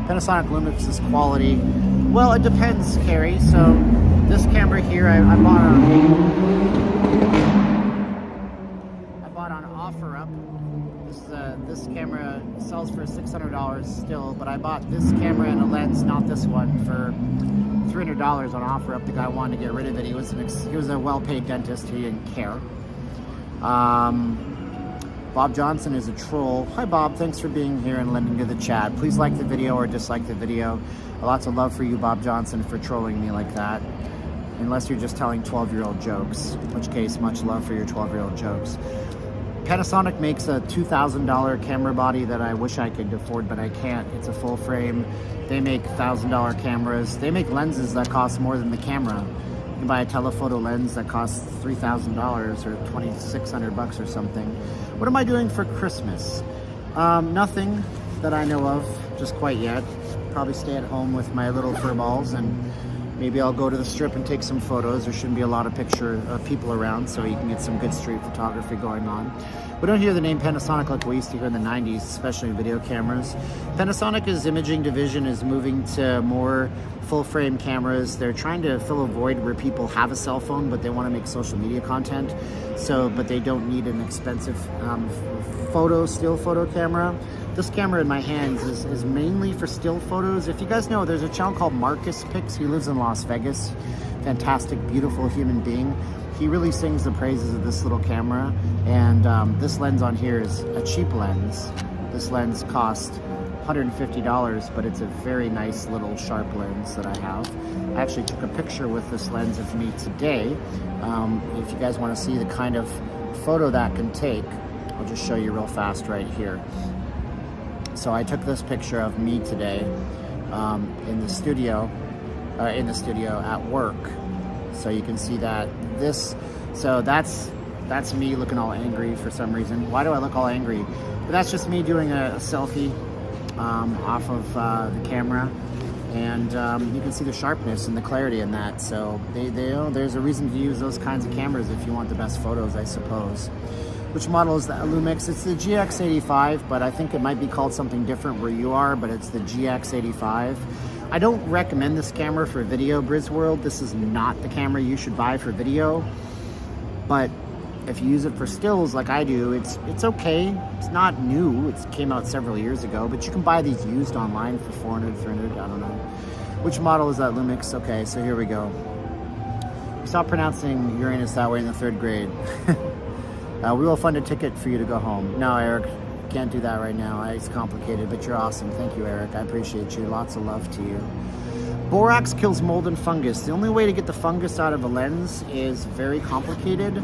Panasonic Lumix is quality. Well, it depends, Carrie. So this camera here, I bought on OfferUp. This camera sells for $600 still, but I bought this camera and a lens, not this one, for $300 on OfferUp. The guy wanted to get rid of it. He was a well-paid dentist. He didn't care. Bob Johnson is a troll. Hi Bob, thanks for being here and lending to the chat. Please like the video or dislike the video. Lots of love for you, Bob Johnson, for trolling me like that. Unless you're just telling 12-year-old jokes, in which case, much love for your 12-year-old jokes. Panasonic makes a $2,000 camera body that I wish I could afford, but I can't. It's a full frame. They make $1,000 cameras. They make lenses that cost more than the camera. You can buy a telephoto lens that costs $3,000 or $2,600 or something. What am I doing for Christmas? Nothing that I know of, just quite yet. Probably stay at home with my little fur balls, and maybe I'll go to the strip and take some photos. There shouldn't be a lot of people around, so you can get some good street photography going on. We don't hear the name Panasonic like we used to hear in the 90s, especially in video cameras. Panasonic's imaging division is moving to more full-frame cameras. They're trying to fill a void where people have a cell phone, but they want to make social media content. But they don't need an expensive still photo camera. This camera in my hands is mainly for still photos. If you guys know, there's a channel called Marcus Pics. He lives in Las Vegas. Fantastic, beautiful human being. He really sings the praises of this little camera. And this lens on here is a cheap lens. This lens cost $150, but it's a very nice little sharp lens that I have. I actually took a picture with this lens of me today. If you guys want to see the kind of photo that can take, I'll just show you real fast right here. So I took this picture of me today in the studio at work. So you can see that that's me looking all angry for some reason. Why do I look all angry? But that's just me doing a selfie off of the camera, and you can see the sharpness and the clarity in that. So there's a reason to use those kinds of cameras if you want the best photos, I suppose. Which model is the Lumix? It's the GX85, but I think it might be called something different where you are, but it's the GX85. I don't recommend this camera for video, Brisworld. This is not the camera you should buy for video, but if you use it for stills like I do, it's okay. It's not new. It came out several years ago, but you can buy these used online for 400, 300, I don't know. Which model is that Lumix? Okay, so here we go. Stop pronouncing Uranus that way in the 3rd grade. We will fund a ticket for you to go home. No, Eric, can't do that right now. It's complicated, but you're awesome. Thank you, Eric. I appreciate you. Lots of love to you. Borax kills mold and fungus. The only way to get the fungus out of a lens is very complicated.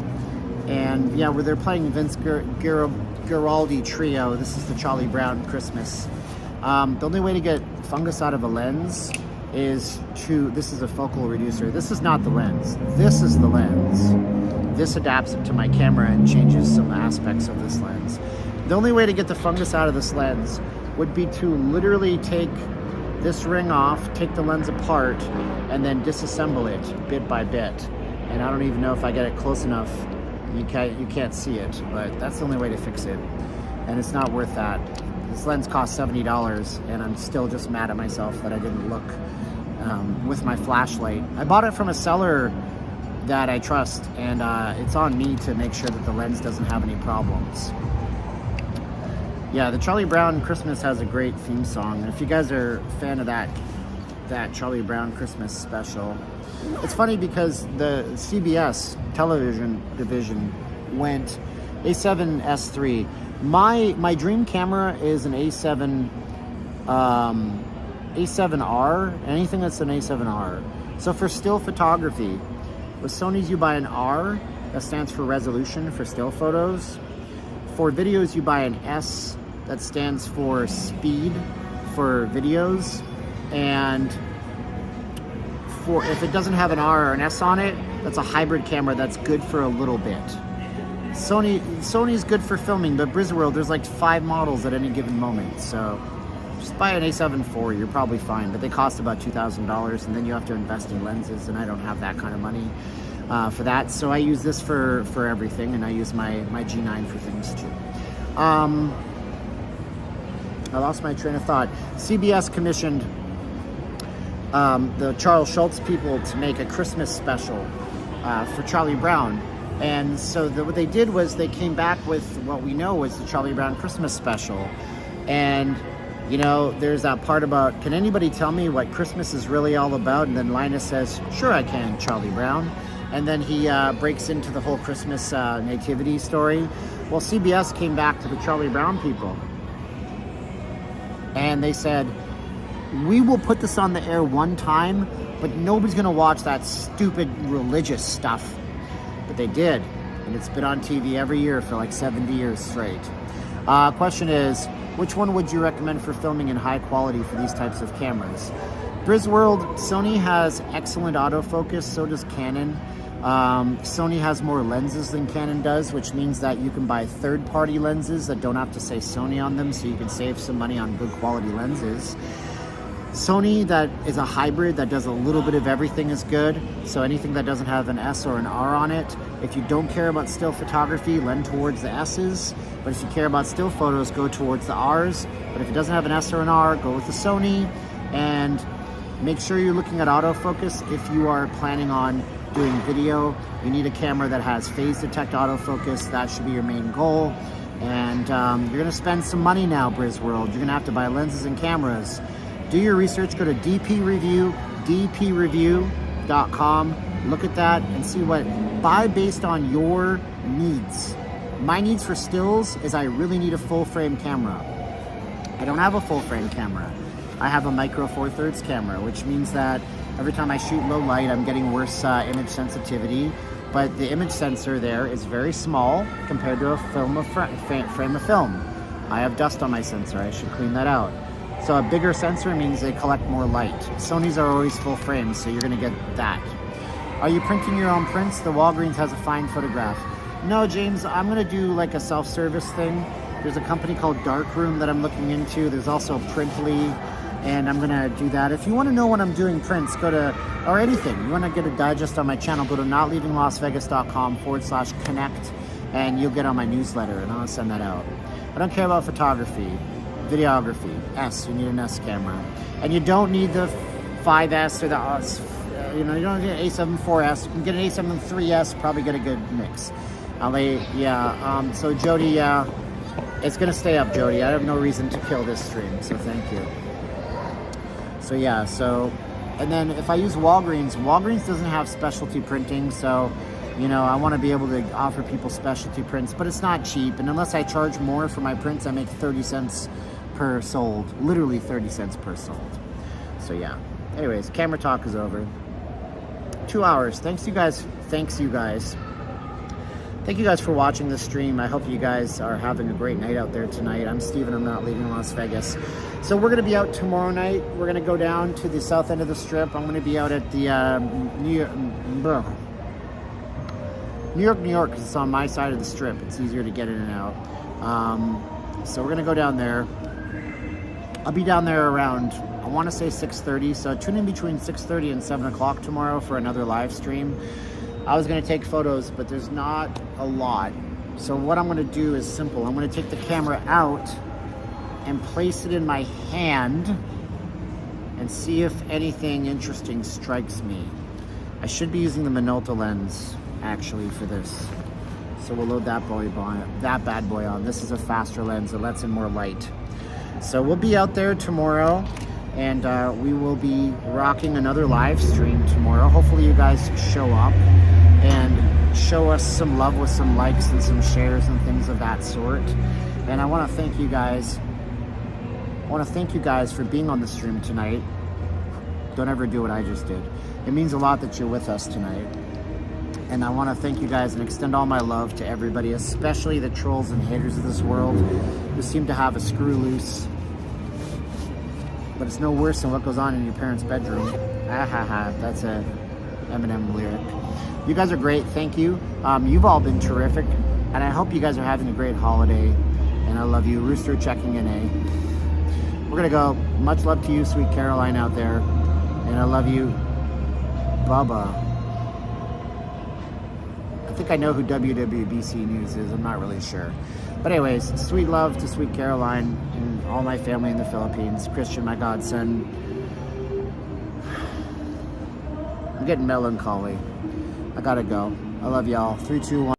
And yeah, where they're playing Vince Guaraldi Trio. This is the Charlie Brown Christmas. The only way to get fungus out of a lens is this is a focal reducer. This is not the lens. This is the lens. This adapts it to my camera and changes some aspects of this lens. The only way to get the fungus out of this lens would be to literally take this ring off, take the lens apart, and then disassemble it bit by bit. And I don't even know if I get it close enough. You can't see it, but that's the only way to fix it. And it's not worth that. This lens cost $70, and I'm still just mad at myself that I didn't look with my flashlight. I bought it from a seller that I trust, and it's on me to make sure that the lens doesn't have any problems. Yeah, the Charlie Brown Christmas has a great theme song. If you guys are a fan of that Charlie Brown Christmas special, it's funny because the CBS television division went A7S3. My dream camera is an A7R, anything that's an A7R. So for still photography, with Sony's you buy an R, that stands for resolution for still photos. For videos you buy an S, that stands for speed for videos. And for if it doesn't have an R or an S on it, that's a hybrid camera that's good for a little bit. Sony's good for filming, but Brisworld, there's like 5 models at any given moment. So just buy an A7 IV, you're probably fine, but they cost about $2,000, and then you have to invest in lenses, and I don't have that kind of money for that. So I use this for everything, and I use my G9 for things too. I lost my train of thought. CBS commissioned the Charles Schultz people to make a Christmas special for Charlie Brown. And so what they did was they came back with what we know was the Charlie Brown Christmas special. And, you know, there's that part about, can anybody tell me what Christmas is really all about? And then Linus says, sure I can, Charlie Brown. And then he breaks into the whole Christmas nativity story. Well, CBS came back to the Charlie Brown people. And they said, we will put this on the air one time, but nobody's going to watch that stupid religious stuff. But they did, and it's been on TV every year for like 70 years straight. Question is, which one would you recommend for filming in high quality for these types of cameras? Brisworld, Sony has excellent autofocus, so does Canon. Sony has more lenses than Canon does, which means that you can buy third-party lenses that don't have to say Sony on them, so you can save some money on good quality lenses. Sony, that is a hybrid that does a little bit of everything, is good. So anything that doesn't have an S or an R on it, if you don't care about still photography, lend towards the S's. But if you care about still photos, go towards the R's. But if it doesn't have an S or an R, go with the Sony. And make sure you're looking at autofocus. If you are planning on doing video, you need a camera that has phase detect autofocus. That should be your main goal. And you're gonna spend some money now, Brisworld. You're gonna have to buy lenses and cameras. Do your research, go to dpreview.com, look at that and see buy based on your needs. My needs for stills is I really need a full frame camera. I don't have a full frame camera. I have a micro 4/3 camera, which means that every time I shoot low light, I'm getting worse image sensitivity. But the image sensor there is very small compared to a frame of film. I have dust on my sensor, I should clean that out. So a bigger sensor means they collect more light. Sony's are always full frames, so you're gonna get that. Are you printing your own prints? The Walgreens has a fine photograph. No, James, I'm gonna do like a self-service thing. There's a company called Darkroom that I'm looking into. There's also Printly, and I'm gonna do that. If you wanna know when I'm doing prints, go to, or anything, you wanna get a digest on my channel, go to notleavinglasvegas.com/connect, and you'll get on my newsletter, and I'll send that out. I don't care about photography. Videography, S, you need an S camera. And you don't need the 5S or the S, you don't get an A7 4S. You can get an A7 3S, probably get a good mix. So Jody, it's gonna stay up, Jody. I have no reason to kill this stream, so thank you. So yeah, and then if I use Walgreens doesn't have specialty printing, so I want to be able to offer people specialty prints, but it's not cheap. And unless I charge more for my prints, I make 30 cents per sold, literally 30 cents per sold. So yeah, anyways, camera talk is over. 2 hours. Thank you guys for watching this stream. I hope you guys are having a great night out there tonight. I'm Steven, I'm not leaving Las Vegas. So we're gonna be out tomorrow night. We're gonna go down to the south end of the strip. I'm gonna be out at the New York, because it's on my side of the strip. It's easier to get in and out. So we're gonna go down there. I'll be down there around, I wanna say 6:30. So tune in between 6:30 and 7 o'clock tomorrow for another live stream. I was gonna take photos, but there's not a lot. So what I'm gonna do is simple. I'm gonna take the camera out and place it in my hand and see if anything interesting strikes me. I should be using the Minolta lens actually for this. So we'll load that bad boy on. This is a faster lens. It lets in more light. So we'll be out there tomorrow, and we will be rocking another live stream tomorrow. Hopefully you guys show up and show us some love with some likes and some shares and things of that sort. And I want to thank you guys. I want to thank you guys for being on the stream tonight. Don't ever do what I just did. It means a lot that you're with us tonight. And I want to thank you guys and extend all my love to everybody, especially the trolls and haters of this world who seem to have a screw loose. But it's no worse than what goes on in your parents' bedroom. Ah ha ha, that's a Eminem lyric. You guys are great, thank you. You've all been terrific, and I hope you guys are having a great holiday. And I love you. Rooster checking in, eh? We're gonna go. Much love to you, sweet Caroline out there. And I love you, Bubba. I think I know who WWBC News is. I'm not really sure. But anyways, sweet love to sweet Caroline and all my family in the Philippines. Christian, my godson. I'm getting melancholy. I gotta go. I love y'all. 3, 2, 1.